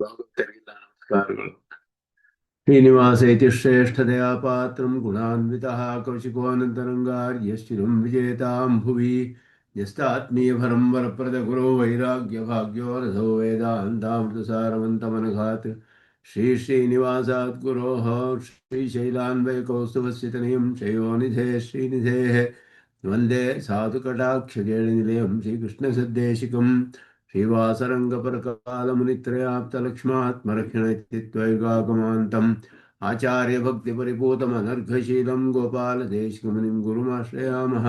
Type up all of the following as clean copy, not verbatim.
ಭಗವತರಿಗೆಲ್ಲ ನಮಸ್ಕಾರಗಳು. ಶ್ರೀನಿವಾಸ ಇತಿ ಶ್ರೇಷ್ಠತೆಯ ಪಾತ್ರಂ ಗುಣಾನ್ವಿತಃ ಕೌಶಿಕೋನಂತರಂಗಾರ್ಯಶ್ಚಿರಂ ವಿಜೇತಾಂ ಭುವಿ ನ್ಯಸ್ತಾತ್ಮೀಯಭರಂ ವರಪ್ರದ ಗುರೋ ವೈರಾಗ್ಯ ಭಾಗ್ಯೋ ರಥೋ ವೇದಾಂತಾಮೃತಸಾರವಂತಮನಘಾತ್ ಶ್ರೀ ಶ್ರೀನಿವಾಸಾತ್ ಗುರೋಃ ಶ್ರೀಶೈಲಾನ್ವಯಕೌಸ್ತುಭಸ್ಯತನಯಂ ಶ್ರೇಯೋನಿಧೇ ಶ್ರೀನಿಧೇಃ ವಂದೇ ಸಾಧುಕಟಾಕ್ಷಗೇಳಿನಿಲಯಂ ಶ್ರೀಕೃಷ್ಣಸದ್ದೇಶಿಕಂ श्रीवासरङ्गपरकालमुनित्रयाप्तलक्ष्मात्मरक्षणैत्युत्वैगागमान्तम् आचार्यभक्तिपरिपूतमनर्घशीलं गोपालदेशिकमुनिं गुरुमाश्रयामः।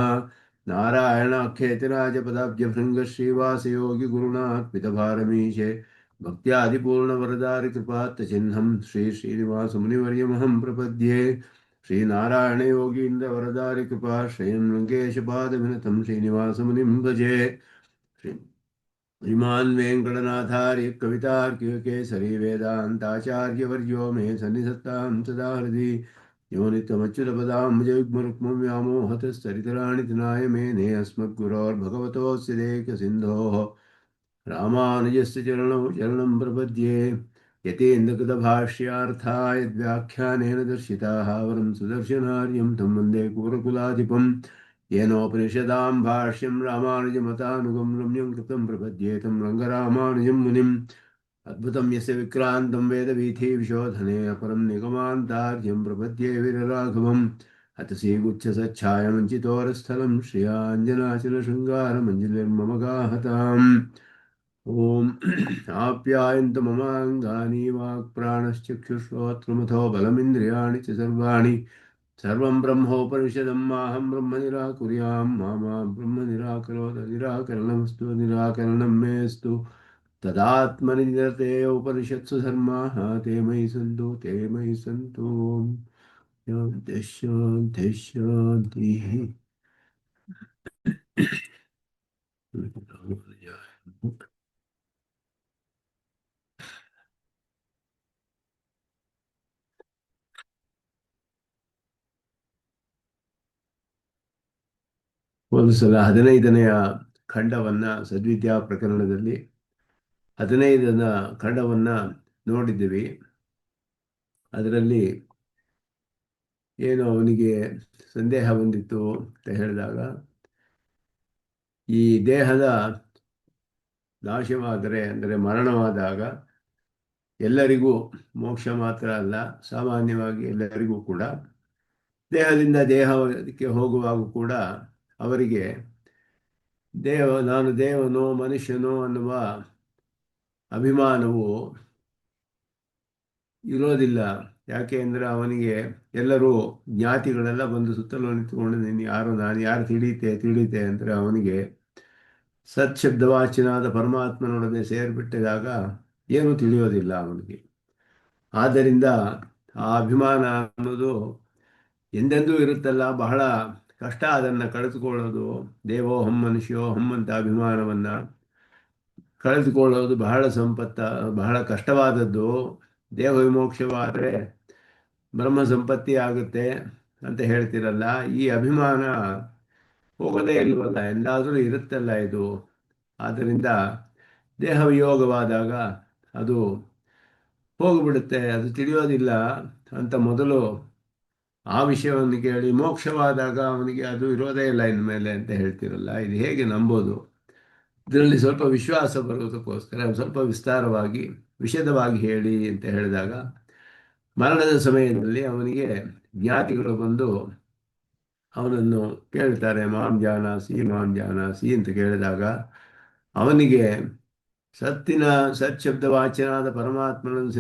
नारायणाख्येतिराजपदाब्जभृङ्गश्रीवासयोगिगुरुणात्मितभारमीशे भक्त्यादिपूर्णवरदारिकृपात्तचिह्नं श्रीश्रीनिवासमुनिवर्यमहं प्रपद्ये। श्रीनारायणयोगीन्द्रवरदारिकृपाश्रयं रङ्गेशपादविनतं श्रीनिवासमुनिं भजे। श्रीमान् वेङ्कटनाथार्य कवितार्किककेसरी वेदान्ताचार्यवर्यो मे सन्निधत्तां सदा हृदि यो नित्यमच्युतपदाम्बुजयुग्मरुक्मं व्यामोहतस्तरितराणि तृणाय मेने अस्मद्गुरोर्भगवतोऽस्य देकसिन्धोः रामानुजस्य चरणौ शरणं प्रपद्ये। यतीन्द्रकृतभाष्यार्थाय यद्व्याख्यानेन दर्शिताः वरं सुदर्शनार्यं तं वन्दे कुरकुलाधिपम् येनोपनिषदां भाष्यं रामानुजमतानुगं रम्यं कृतं प्रपद्ये तं रङ्गरामानुजं मुनिम् अद्भुतं यस्य विक्रान्तं वेदवीथीविशोधने अपरं निगमान्तार्यं प्रपद्ये वीरराघवम् हतसीगुच्छसच्छायमञ्चितोरस्थलं श्रियाञ्जनाचलशृङ्गारमञ्जलिर्मम गाहताम्। ॐ आप्यायन्तु ममाङ्गानि वाक्प्राणश्चक्षुश्रोत्रमथो बलमिन्द्रियाणि च सर्वाणि सर्वं ब्रह्मोपनिषदं माहं ब्रह्म निराकुर्यां मा ब्रह्म निराकरोत् निराकरणमस्तु निराकरणं मेऽस्तु तदात्मनि निरते उपनिषत्सु धर्माः ते मयि सन्तु ते मयि सन्तु। शान्तिः शान्तिः शान्तिः। ಒಂದು ಸಲ 15ನೆಯ ಖಂಡವನ್ನ ಸದ್ವಿದ್ಯಾ ಪ್ರಕರಣದಲ್ಲಿ 15ನ ಖಂಡವನ್ನ ನೋಡಿದ್ದೀವಿ. ಅದರಲ್ಲಿ ಏನು ಅವನಿಗೆ ಸಂದೇಹ ಬಂದಿತ್ತು ಅಂತ ಹೇಳಿದಾಗ, ಈ ದೇಹದ ನಾಶವಾದರೆ ಅಂದರೆ ಮರಣವಾದಾಗ ಎಲ್ಲರಿಗೂ ಮೋಕ್ಷ ಮಾತ್ರ ಅಲ್ಲ, ಸಾಮಾನ್ಯವಾಗಿ ಎಲ್ಲರಿಗೂ ಕೂಡ ದೇಹದಿಂದ ದೇಹಕ್ಕೆ ಹೋಗುವಾಗ ಕೂಡ ಅವರಿಗೆ ನಾನು ದೇವನೋ ಮನುಷ್ಯನೋ ಅನ್ನುವ ಅಭಿಮಾನವು ಇರೋದಿಲ್ಲ. ಯಾಕೆ ಅಂದರೆ ಅವನಿಗೆ ಎಲ್ಲರೂ ಜ್ಞಾತಿಗಳೆಲ್ಲ ಬಂದು ಸುತ್ತಲೂ ನಿಂತುಕೊಂಡು ನಾನು ಯಾರು ತಿಳಿಯುತ್ತೆ ಅಂದರೆ ಅವನಿಗೆ ಸತ್ಶಬ್ದವಾಚಿನಾದ ಪರಮಾತ್ಮನೊಡನೆ ಸೇರಿಬಿಟ್ಟಿದಾಗ ಏನೂ ತಿಳಿಯೋದಿಲ್ಲ ಅವನಿಗೆ. ಆದ್ದರಿಂದ ಆ ಅಭಿಮಾನ ಅನ್ನೋದು ಎಂದೆಂದೂ ಇರುತ್ತಲ್ಲ, ಬಹಳ ಕಷ್ಟ ಅದನ್ನು ಕಳೆದುಕೊಳ್ಳೋದು. ದೇವೋಹಂ ಮನುಷ್ಯೋಹಂ ಅಂತ ಅಭಿಮಾನವನ್ನು ಕಳೆದುಕೊಳ್ಳೋದು ಬಹಳ ಕಷ್ಟವಾದದ್ದು. ದೇಹ ವಿಮೋಕ್ಷವಾದರೆ ಬ್ರಹ್ಮ ಸಂಪತ್ತಿ ಆಗುತ್ತೆ ಅಂತ ಹೇಳ್ತಿರಲ್ಲ, ಈ ಅಭಿಮಾನ ಹೋಗೋದೇ ಇಲ್ವಲ್ಲ, ಎಲ್ಲಾದರೂ ಇರುತ್ತಲ್ಲ ಇದು. ಆದ್ದರಿಂದ ದೇಹ ವಿಯೋಗವಾದಾಗ ಅದು ಹೋಗಿಬಿಡುತ್ತೆ, ಅದು ತಿಳಿಯೋದಿಲ್ಲ ಅಂತ ಮೊದಲು ಆ ವಿಷಯವನ್ನು ಕೇಳಿ, ಮೋಕ್ಷವಾದಾಗ ಅವನಿಗೆ ಅದು ಇರೋದೇ ಇಲ್ಲ ಇನ್ಮೇಲೆ ಅಂತ ಹೇಳ್ತಿರಲ್ಲ, ಇದು ಹೇಗೆ ನಂಬೋದು? ಇದರಲ್ಲಿ ಸ್ವಲ್ಪ ವಿಶ್ವಾಸ ಬರುವುದಕ್ಕೋಸ್ಕರ ಸ್ವಲ್ಪ ವಿಸ್ತಾರವಾಗಿ ವಿಶದವಾಗಿ ಹೇಳಿ ಅಂತ ಹೇಳಿದಾಗ, ಮರಣದ ಸಮಯದಲ್ಲಿ ಅವನಿಗೆ ಜ್ಞಾತಿಗಳು ಬಂದು ಅವನನ್ನು ಕೇಳ್ತಾರೆ, ಮಾಂ ಜಾನಾಸಿ ಅಂತ ಕೇಳಿದಾಗ ಅವನಿಗೆ ಸತ್ಶಬ್ದವಾಚನಾದ ಪರಮಾತ್ಮನನ್ನು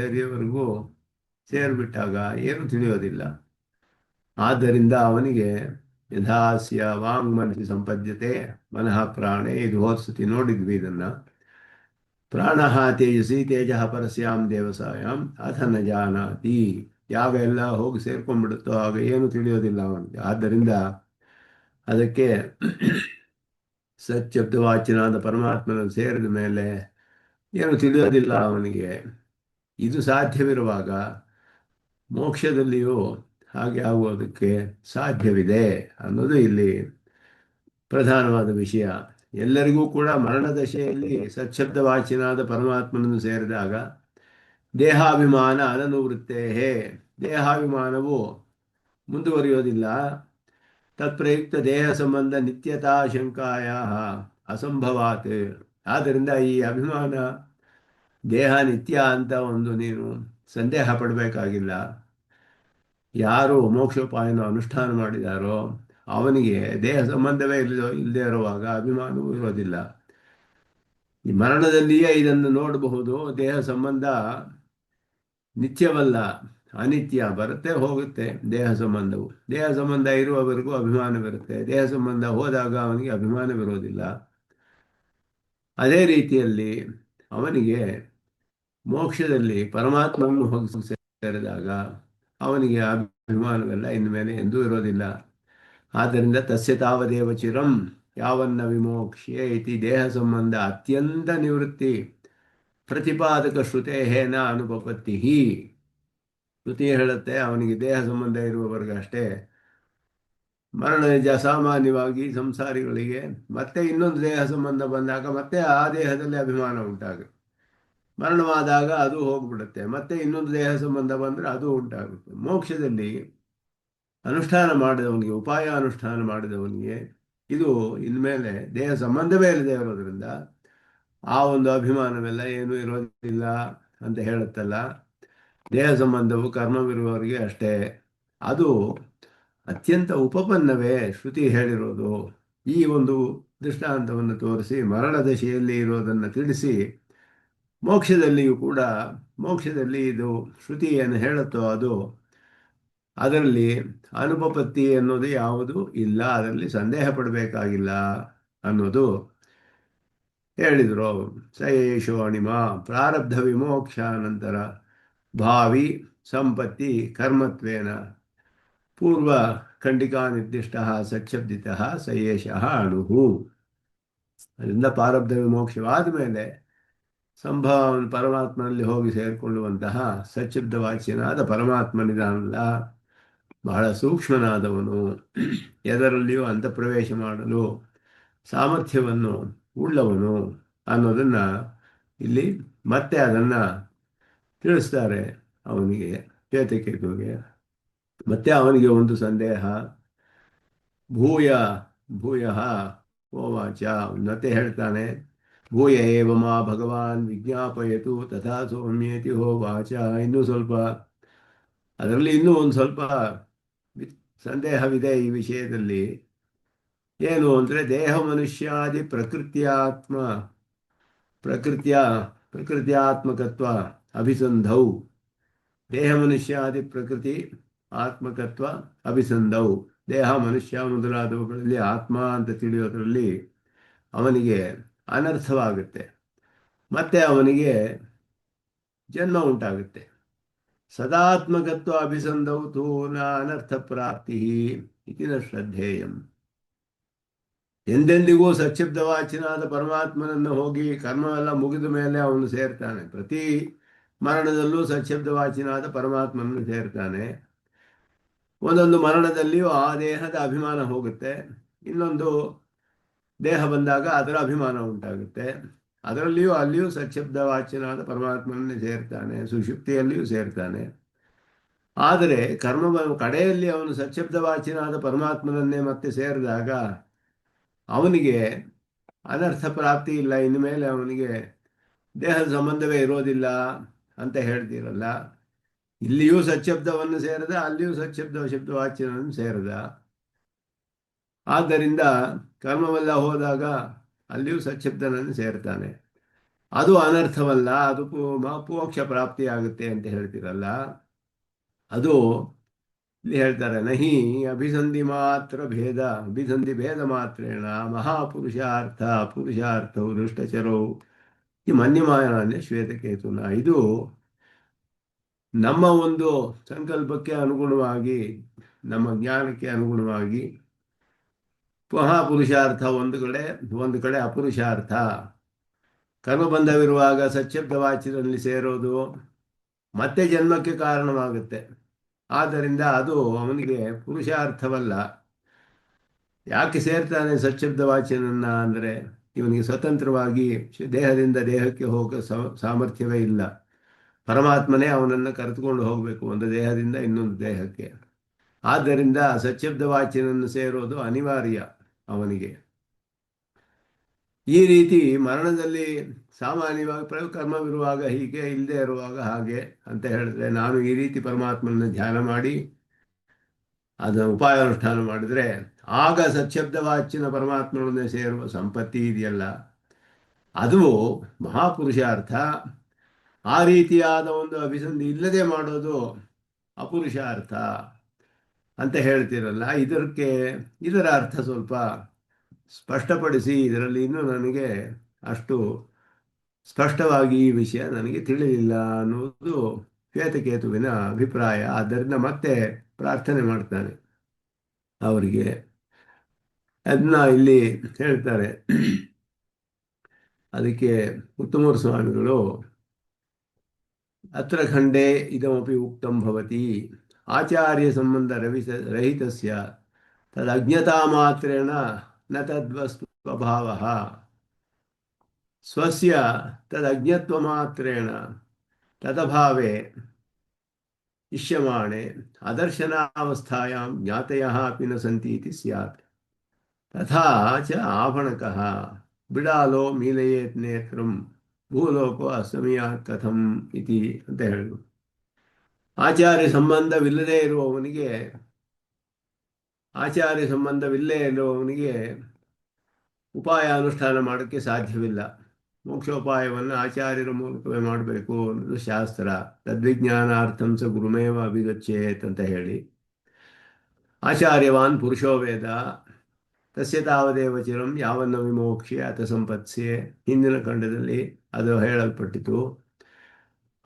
ಸೇರಿಬಿಟ್ಟಾಗ ಏನು ತಿಳಿಯೋದಿಲ್ಲ. ಆದ್ದರಿಂದ ಅವನಿಗೆ ಯಥಾಸ್ಯ ವಾಂಗ್ಮನಸಿ ಸಂಪದ್ಯತೆ ಮನಃ ಪ್ರಾಣೇ, ಇದು ಹೋದ್ಸತಿ ನೋಡಿದ್ವಿ ಇದನ್ನು. ಪ್ರಾಣ ತೇಜಸಿ ತೇಜ ಪರಸ್ಯಾಂ ದೇವಸಾಯಾಂ ಅಥ ನ ಜಾನಾತಿ, ಯಾಗ ಎಲ್ಲ ಹೋಗಿ ಸೇರ್ಕೊಂಡ್ಬಿಡುತ್ತೋ ಆಗ ಏನು ತಿಳಿಯೋದಿಲ್ಲ ಅವನಿಗೆ. ಆದ್ದರಿಂದ ಅದಕ್ಕೆ ಸತ್ಶಬ್ದವಾಚನಾದ ಪರಮಾತ್ಮನ ಸೇರಿದ ಮೇಲೆ ಏನು ತಿಳಿಯೋದಿಲ್ಲ ಅವನಿಗೆ. ಇದು ಸಾಧ್ಯವಿರುವಾಗ ಮೋಕ್ಷದಲ್ಲಿಯೂ ಹಾಗೆ ಆಗುವುದಕ್ಕೆ ಸಾಧ್ಯವಿದೆ ಅನ್ನೋದು ಇಲ್ಲಿ ಪ್ರಧಾನವಾದ ವಿಷಯ. ಎಲ್ಲರಿಗೂ ಕೂಡ ಮರಣ ದಶೆಯಲ್ಲಿ ಸತ್ಶಬ್ದವಾಚಿನಾದ ಪರಮಾತ್ಮನನ್ನು ಸೇರಿದಾಗ ದೇಹಾಭಿಮಾನ ಅನನುವೃತ್ತೇ, ದೇಹಾಭಿಮಾನವು ಮುಂದುವರಿಯೋದಿಲ್ಲ. ತತ್ಪ್ರಯುಕ್ತ ದೇಹ ಸಂಬಂಧ ನಿತ್ಯತಾ ಶಂಕಾಯ ಅಸಂಭವಾತ್. ಆದ್ದರಿಂದ ಈ ಅಭಿಮಾನ ದೇಹ ನಿತ್ಯ ಅಂತ ಒಂದು ನೀನು ಸಂದೇಹ ಪಡಬೇಕಾಗಿಲ್ಲ. ಯಾರು ಮೋಕ್ಷೋಪಾಯನ ಅನುಷ್ಠಾನ ಮಾಡಿದಾರೋ ಅವನಿಗೆ ದೇಹ ಸಂಬಂಧವೇ ಇಲ್ಲದೆ ಇರುವಾಗ ಅಭಿಮಾನವೂ ಇರೋದಿಲ್ಲ. ಈ ಮರಣದಲ್ಲಿಯೇ ಇದನ್ನು ನೋಡಬಹುದು. ದೇಹ ಸಂಬಂಧ ನಿತ್ಯವಲ್ಲ, ಅನಿತ್ಯ, ಬರುತ್ತೆ ಹೋಗುತ್ತೆ. ದೇಹ ಸಂಬಂಧವು, ದೇಹ ಸಂಬಂಧ ಇರುವವರೆಗೂ ಅಭಿಮಾನವಿರುತ್ತೆ, ದೇಹ ಸಂಬಂಧ ಹೋದಾಗ ಅವನಿಗೆ ಅಭಿಮಾನವಿರೋದಿಲ್ಲ. ಅದೇ ರೀತಿಯಲ್ಲಿ ಅವನಿಗೆ ಮೋಕ್ಷದಲ್ಲಿ ಪರಮಾತ್ಮವನ್ನು ಹೋಗಿ ಸೇರಿದಾಗ ಅವನಿಗೆ ಅಭಿಮಾನವೆಲ್ಲ ಇನ್ಮೇಲೆ ಎಂದೂ ಇರೋದಿಲ್ಲ. ಆದ್ದರಿಂದ ತಸ್ಯ ತಾವದೇವ ಚಿರಂ ಯಾವನ್ನ ವಿಮೋಕ್ಷ್ಯೆ ಇತಿ ದೇಹ ಸಂಬಂಧ ಅತ್ಯಂತ ನಿವೃತ್ತಿ ಪ್ರತಿಪಾದಕ ಶ್ರುತೇಹೇನ ಅನುಪಪತ್ತಿ. ಶ್ರುತಿ ಹೇಳುತ್ತೆ ಅವನಿಗೆ ದೇಹ ಸಂಬಂಧ ಇರುವವರೆಗೆ ಅಷ್ಟೇ ಮರಣ ನಿಜ. ಸಾಮಾನ್ಯವಾಗಿ ಸಂಸಾರಿಗಳಿಗೆ ಮತ್ತೆ ಇನ್ನೊಂದು ದೇಹ ಸಂಬಂಧ ಬಂದಾಗ ಮತ್ತೆ ಆ ದೇಹದಲ್ಲಿ ಅಭಿಮಾನ ಉಂಟಾಗುತ್ತೆ. ಮರಣವಾದಾಗ ಅದು ಹೋಗ್ಬಿಡುತ್ತೆ, ಮತ್ತೆ ಇನ್ನೊಂದು ದೇಹ ಸಂಬಂಧ ಬಂದರೆ ಅದು ಉಂಟಾಗುತ್ತೆ. ಮೋಕ್ಷದಲ್ಲಿ ಅನುಷ್ಠಾನ ಮಾಡಿದವನಿಗೆ, ಉಪಾಯ ಅನುಷ್ಠಾನ ಮಾಡಿದವನಿಗೆ ಇದು ಇನ್ಮೇಲೆ ದೇಹ ಸಂಬಂಧವೇ ಇಲ್ಲದೆ ಇರೋದ್ರಿಂದ ಆ ಒಂದು ಅಭಿಮಾನವೆಲ್ಲ ಏನೂ ಇರೋದಿಲ್ಲ ಅಂತ ಹೇಳುತ್ತಲ್ಲ. ದೇಹ ಸಂಬಂಧವು ಕರ್ಮವಿರುವವರಿಗೆ ಅಷ್ಟೇ. ಅದು ಅತ್ಯಂತ ಉಪಪನ್ನವೇ ಶ್ರುತಿ ಹೇಳಿರೋದು. ಈ ಒಂದು ದೃಷ್ಟಾಂತವನ್ನು ತೋರಿಸಿ ಮರಣ ದಶೆಯಲ್ಲಿ ಇರೋದನ್ನು ತಿಳಿಸಿ ಮೋಕ್ಷದಲ್ಲಿಯೂ ಕೂಡ, ಮೋಕ್ಷದಲ್ಲಿ ಇದು ಶ್ರುತಿ ಏನು ಹೇಳುತ್ತೋ ಅದು, ಅದರಲ್ಲಿ ಅನುಪಪತ್ತಿ ಅನ್ನೋದು ಯಾವುದು ಇಲ್ಲ, ಅದರಲ್ಲಿ ಸಂದೇಹ ಪಡಬೇಕಾಗಿಲ್ಲ ಅನ್ನೋದು ಹೇಳಿದರು. ಸ ಏಷೋ ಅಣಿಮ ಪ್ರಾರಬ್ಧ ವಿಮೋಕ್ಷಾನಂತರ ಭಾವಿ ಸಂಪತ್ತಿ ಕರ್ಮತ್ವೇನ ಪೂರ್ವ ಖಂಡಿಕಾ ನಿರ್ದಿಷ್ಟ ಸಚ್ಛಬ್ದಿತ ಸ ಏಷಃ ಅಣುಹು. ಅದರಿಂದ ಪ್ರಾರಬ್ಧ ವಿಮೋಕ್ಷವಾದ ಮೇಲೆ ಪರಮಾತ್ಮನಲ್ಲಿ ಹೋಗಿ ಸೇರಿಕೊಳ್ಳುವಂತಹ ಸಚ್ಚಿಬ್ದವಾಚ್ಯನಾದ ಪರಮಾತ್ಮನಿದಾನಲ್ಲ, ಬಹಳ ಸೂಕ್ಷ್ಮನಾದವನು, ಎದರಲ್ಲಿಯೂ ಅಂತಃಪ್ರವೇಶ ಮಾಡಲು ಸಾಮರ್ಥ್ಯವನ್ನು ಉಳ್ಳವನು ಅನ್ನೋದನ್ನು ಇಲ್ಲಿ ಮತ್ತೆ ಅದನ್ನು ತಿಳಿಸ್ತಾರೆ ಅವನಿಗೆ, ಕೇತಕೇತುವಿಗೆ. ಮತ್ತೆ ಅವನಿಗೆ ಒಂದು ಸಂದೇಹ. ಭೂಯ ಭೂಯ ಓವಾಚ, ಮತ್ತೆ ಹೇಳ್ತಾನೆ, ಭೂಯ ಏವ ಮಾ ಭಗವಾನ್ ವಿಜ್ಞಾಪಯತು ತಥಾ ಸೌಮ್ಯೇತಿ ಹೋವಾಚ. ಇನ್ನೂ ಸ್ವಲ್ಪ, ಅದರಲ್ಲಿ ಇನ್ನೂ ಒಂದು ಸ್ವಲ್ಪ ಸಂದೇಹವಿದೆ ಈ ವಿಷಯದಲ್ಲಿ. ಏನು ಅಂದರೆ ದೇಹ ಮನುಷ್ಯಾದಿ ಪ್ರಕೃತಿಯ ಪ್ರಕೃತ್ಯಾತ್ಮಕತ್ವ ಅಭಿಸಂಧೌ. ದೇಹ ಮನುಷ್ಯಾದಿ ಪ್ರಕೃತಿ ಆತ್ಮಕತ್ವ ಅಭಿಸಂಧೌ. ದೇಹ ಮನುಷ್ಯ ಮೊದಲಾದವುಗಳಲ್ಲಿ ಆತ್ಮ ಅಂತ ತಿಳಿಯೋದ್ರಲ್ಲಿ ಅವನಿಗೆ ಅನರ್ಥವಾಗುತ್ತೆ, ಮತ್ತೆ ಅವನಿಗೆ ಜನ್ಮ ಉಂಟಾಗುತ್ತೆ. ಸದಾತ್ಮಕತ್ವ ಅಭಿಸಂಧೌ ತು ನ ಅನರ್ಥ ಪ್ರಾಪ್ತಿ ಇತಿ ನ ಶ್ರದ್ಧೇಯಂ. ಎಂದೆಂದಿಗೂ ಸಚ್ಚಿಬ್ದವಾಚಿನಾದ ಪರಮಾತ್ಮನನ್ನು ಹೋಗಿ ಕರ್ಮವೆಲ್ಲ ಮುಗಿದ ಮೇಲೆ ಅವನು ಸೇರ್ತಾನೆ. ಪ್ರತಿ ಮರಣದಲ್ಲೂ ಸಚ್ಚಿಬ್ದವಾಚಿನಾದ ಪರಮಾತ್ಮನನ್ನು ಸೇರ್ತಾನೆ. ಒಂದೊಂದು ಮರಣದಲ್ಲಿಯೂ ಆ ದೇಹದ ಅಭಿಮಾನ ಹೋಗುತ್ತೆ, ಇನ್ನೊಂದು ದೇಹ ಬಂದಾಗ ಅದರ ಅಭಿಮಾನ ಉಂಟಾಗುತ್ತೆ. ಅದರಲ್ಲಿಯೂ ಅಲ್ಲಿಯೂ ಸಚ್ಚಿಬ್ದವಾಚ್ಯನಾದ ಪರಮಾತ್ಮನನ್ನೇ ಸೇರ್ತಾನೆ, ಸುಷುಪ್ತಿಯಲ್ಲಿಯೂ ಸೇರ್ತಾನೆ. ಆದರೆ ಕಡೆಯಲ್ಲಿ ಅವನು ಸಚ್ಚಿಬ್ದವಾಚ್ಯನಾದ ಪರಮಾತ್ಮನನ್ನೇ ಮತ್ತೆ ಸೇರಿದಾಗ ಅವನಿಗೆ ಅನರ್ಥ ಪ್ರಾಪ್ತಿ ಇಲ್ಲ, ಇನ್ಮೇಲೆ ಅವನಿಗೆ ದೇಹದ ಸಂಬಂಧವೇ ಇರೋದಿಲ್ಲ ಅಂತ ಹೇಳ್ತೀರಲ್ಲ. ಇಲ್ಲಿಯೂ ಸಚ್ಛಬ್ದವನ್ನು ಸೇರಿದ, ಅಲ್ಲಿಯೂ ಶಬ್ದವಾಚ್ಯನನ್ನು ಸೇರಿದ. ಆದ್ದರಿಂದ ಕರ್ಮವೆಲ್ಲ ಹೋದಾಗ ಅಲ್ಲಿಯೂ ಸಚ್ಛಬ್ದನನ್ನು ಸೇರ್ತಾನೆ. ಅದು ಅನರ್ಥವಲ್ಲ, ಅದು ಮೋಕ್ಷ ಪ್ರಾಪ್ತಿಯಾಗುತ್ತೆ ಅಂತ ಹೇಳ್ತೀರಲ್ಲ. ಅದು ಇಲ್ಲಿ ಹೇಳ್ತಾರೆ, ನಹಿ ಅಭಿಸಂಧಿ ಭೇದ ಮಾತ್ರೇಣ ಮಹಾಪುರುಷಾರ್ಥ ಪುರುಷಾರ್ಥವು ದೃಷ್ಟಚರವು ಈ ಮನ್ಯಮಾನಾನ್ಯ ಶ್ವೇತಕೇತುನ. ಇದು ನಮ್ಮ ಒಂದು ಸಂಕಲ್ಪಕ್ಕೆ ಅನುಗುಣವಾಗಿ, ನಮ್ಮ ಜ್ಞಾನಕ್ಕೆ ಅನುಗುಣವಾಗಿ ಮಹಾಪುರುಷಾರ್ಥ ಒಂದು ಕಡೆ ಅಪುರುಷಾರ್ಥ. ಕರ್ಮಬಂಧವಿರುವಾಗ ಸಚ್ಛಬ್ದವಾಚ್ಯದಲ್ಲಿ ಸೇರೋದು ಮತ್ತೆ ಜನ್ಮಕ್ಕೆ ಕಾರಣವಾಗುತ್ತೆ. ಆದ್ದರಿಂದ ಅದು ಅವನಿಗೆ ಪುರುಷಾರ್ಥವಲ್ಲ. ಯಾಕೆ ಸೇರ್ತಾನೆ ಸಚ್ಛಬ್ದವಾಚ್ಯನನ್ನ ಅಂದರೆ ಇವನಿಗೆ ಸ್ವತಂತ್ರವಾಗಿ ದೇಹದಿಂದ ದೇಹಕ್ಕೆ ಹೋಗೋ ಸಾಮರ್ಥ್ಯವೇ ಇಲ್ಲ. ಪರಮಾತ್ಮನೇ ಅವನನ್ನು ಕರೆದುಕೊಂಡು ಹೋಗಬೇಕು ಒಂದು ದೇಹದಿಂದ ಇನ್ನೊಂದು ದೇಹಕ್ಕೆ. ಆದ್ದರಿಂದ ಸಚ್ಯಬ್ದ ವಾಚ್ಯನನ್ನು ಸೇರೋದು ಅನಿವಾರ್ಯ ಅವನಿಗೆ. ಈ ರೀತಿ ಮರಣದಲ್ಲಿ ಸಾಮಾನ್ಯವಾಗಿ ಕರ್ಮವಿರುವಾಗ ಹೀಗೆ, ಇಲ್ಲದೆ ಇರುವಾಗ ಹಾಗೆ ಅಂತ ಹೇಳಿದ್ರೆ, ನಾನು ಈ ರೀತಿ ಪರಮಾತ್ಮನ ಧ್ಯಾನ ಮಾಡಿ ಅದನ್ನು ಉಪಾಯಾನುಷ್ಠಾನ ಮಾಡಿದರೆ ಆಗ ಸಚ್ಯಬ್ದವಾಚ್ಯನ ಪರಮಾತ್ಮನೊಡನೆ ಸೇರುವ ಸಂಪತ್ತಿ ಇದೆಯಲ್ಲ, ಅದು ಮಹಾಪುರುಷಾರ್ಥ. ಆ ರೀತಿಯಾದ ಒಂದು ಅಭಿಸಂಧಿ ಇಲ್ಲದೆ ಮಾಡೋದು ಅಪುರುಷಾರ್ಥ ಅಂತ ಹೇಳ್ತಿರಲ್ಲ. ಇದರ ಅರ್ಥ ಸ್ವಲ್ಪ ಸ್ಪಷ್ಟಪಡಿಸಿ. ಇದರಲ್ಲಿ ಇನ್ನೂ ನನಗೆ ಅಷ್ಟು ಸ್ಪಷ್ಟವಾಗಿ ಈ ವಿಷಯ ನನಗೆ ತಿಳಿಲಿಲ್ಲ ಅನ್ನುವುದು ಶ್ವೇತಕೇತುವಿನ ಅಭಿಪ್ರಾಯ. ಆದ್ದರಿಂದ ಮತ್ತೆ ಪ್ರಾರ್ಥನೆ ಮಾಡ್ತಾನೆ ಅವರಿಗೆ. ಅದನ್ನ ಇಲ್ಲಿ ಹೇಳ್ತಾರೆ. ಅದಕ್ಕೆ ಉತ್ತಮೂರು ಸ್ವಾಮಿಗಳು ಅತ್ರ ಖಂಡೇ ಇದಮಪಿ ಉಕ್ತಂ ಭವತಿ ಆಚಾರ್ಯ ಸಂಬಂಧ ರಹಿತಸ್ಯ ತದಜ್ಞತಾ ಮಾತ್ರೇಣ ನ ತದ್ವಸ್ತು ಸ್ವಭಾವಃ ಸ್ವಸ್ಯ ತದಜ್ಞತ್ವ ಮಾತ್ರೇಣ ತದಭಾವೇ ಇಷ್ಯಮಾಣೆ ಅದರ್ಶನಾವಸ್ಥಾಯಾಂ ಜ್ಞಾತಯಃ ಅಪಿ ನ ಸಂತಿ ಇತಿ ಸ್ಯಾತ್. ತಥಾ ಚ ಆಭಣಕಃ ಬಿಡಾಲೋ ಮೀಲಯೇತ್ ನೇತ್ರಂ ಭೂಲೋಕೋ ಅಸ್ತಮಿಯಾತ್ ಕಥಂ ಇತಿ ಅಂತ ಹೇಳಿದ್ರು. ಆಚಾರ್ಯ ಸಂಬಂಧವಿಲ್ಲೇ ಇರುವವನಿಗೆ ಉಪಾಯ ಅನುಷ್ಠಾನ ಮಾಡೋಕ್ಕೆ ಸಾಧ್ಯವಿಲ್ಲ. ಮೋಕ್ಷೋಪಾಯವನ್ನು ಆಚಾರ್ಯರ ಮೂಲಕವೇ ಮಾಡಬೇಕು ಅನ್ನೋದು ಶಾಸ್ತ್ರ. ತದ್ವಿಜ್ಞಾನಾರ್ಥಂ ಸ ಗುರುಮೇವ ಅಭಿಗಚ್ಚೇತ್ ಅಂತ ಹೇಳಿ, ಆಚಾರ್ಯವಾನ್ ಪುರುಷೋ ವೇದ ತಸ್ಯ ತಾವದೇವ ಚಿರಂ ಯಾವನ್ನ ವಿಮೋಕ್ಷೆ ಅಥ ಸಂಪತ್ಸೆ, ಹಿಂದಿನ ಖಂಡದಲ್ಲಿ ಅದು ಹೇಳಲ್ಪಟ್ಟಿತು.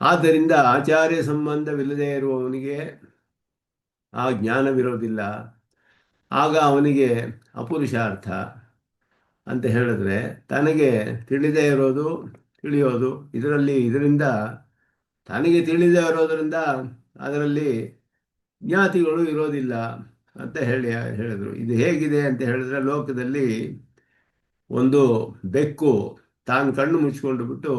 ಆದ್ದರಿಂದ ಆಚಾರ್ಯ ಸಂಬಂಧವಿಲ್ಲದೆ ಇರುವವನಿಗೆ ಆ ಜ್ಞಾನವಿರೋದಿಲ್ಲ. ಆಗ ಅವನಿಗೆ ಅಪುರುಷಾರ್ಥ ಅಂತ ಹೇಳಿದ್ರೆ, ತನಗೆ ತಿಳಿದೇ ಇರೋದು ತಿಳಿಯೋದು, ಇದರಿಂದ ತನಗೆ ತಿಳಿದೇ ಇರೋದರಿಂದ ಅದರಲ್ಲಿ ಜ್ಞಾತಿಗಳು ಇರೋದಿಲ್ಲ ಅಂತ ಹೇಳಿದರು. ಇದು ಹೇಗಿದೆ ಅಂತ ಹೇಳಿದ್ರೆ, ಲೋಕದಲ್ಲಿ ಒಂದು ಬೆಕ್ಕು ತಾನು ಕಣ್ಣು ಮುಚ್ಕೊಂಡು ಬಿಟ್ಟು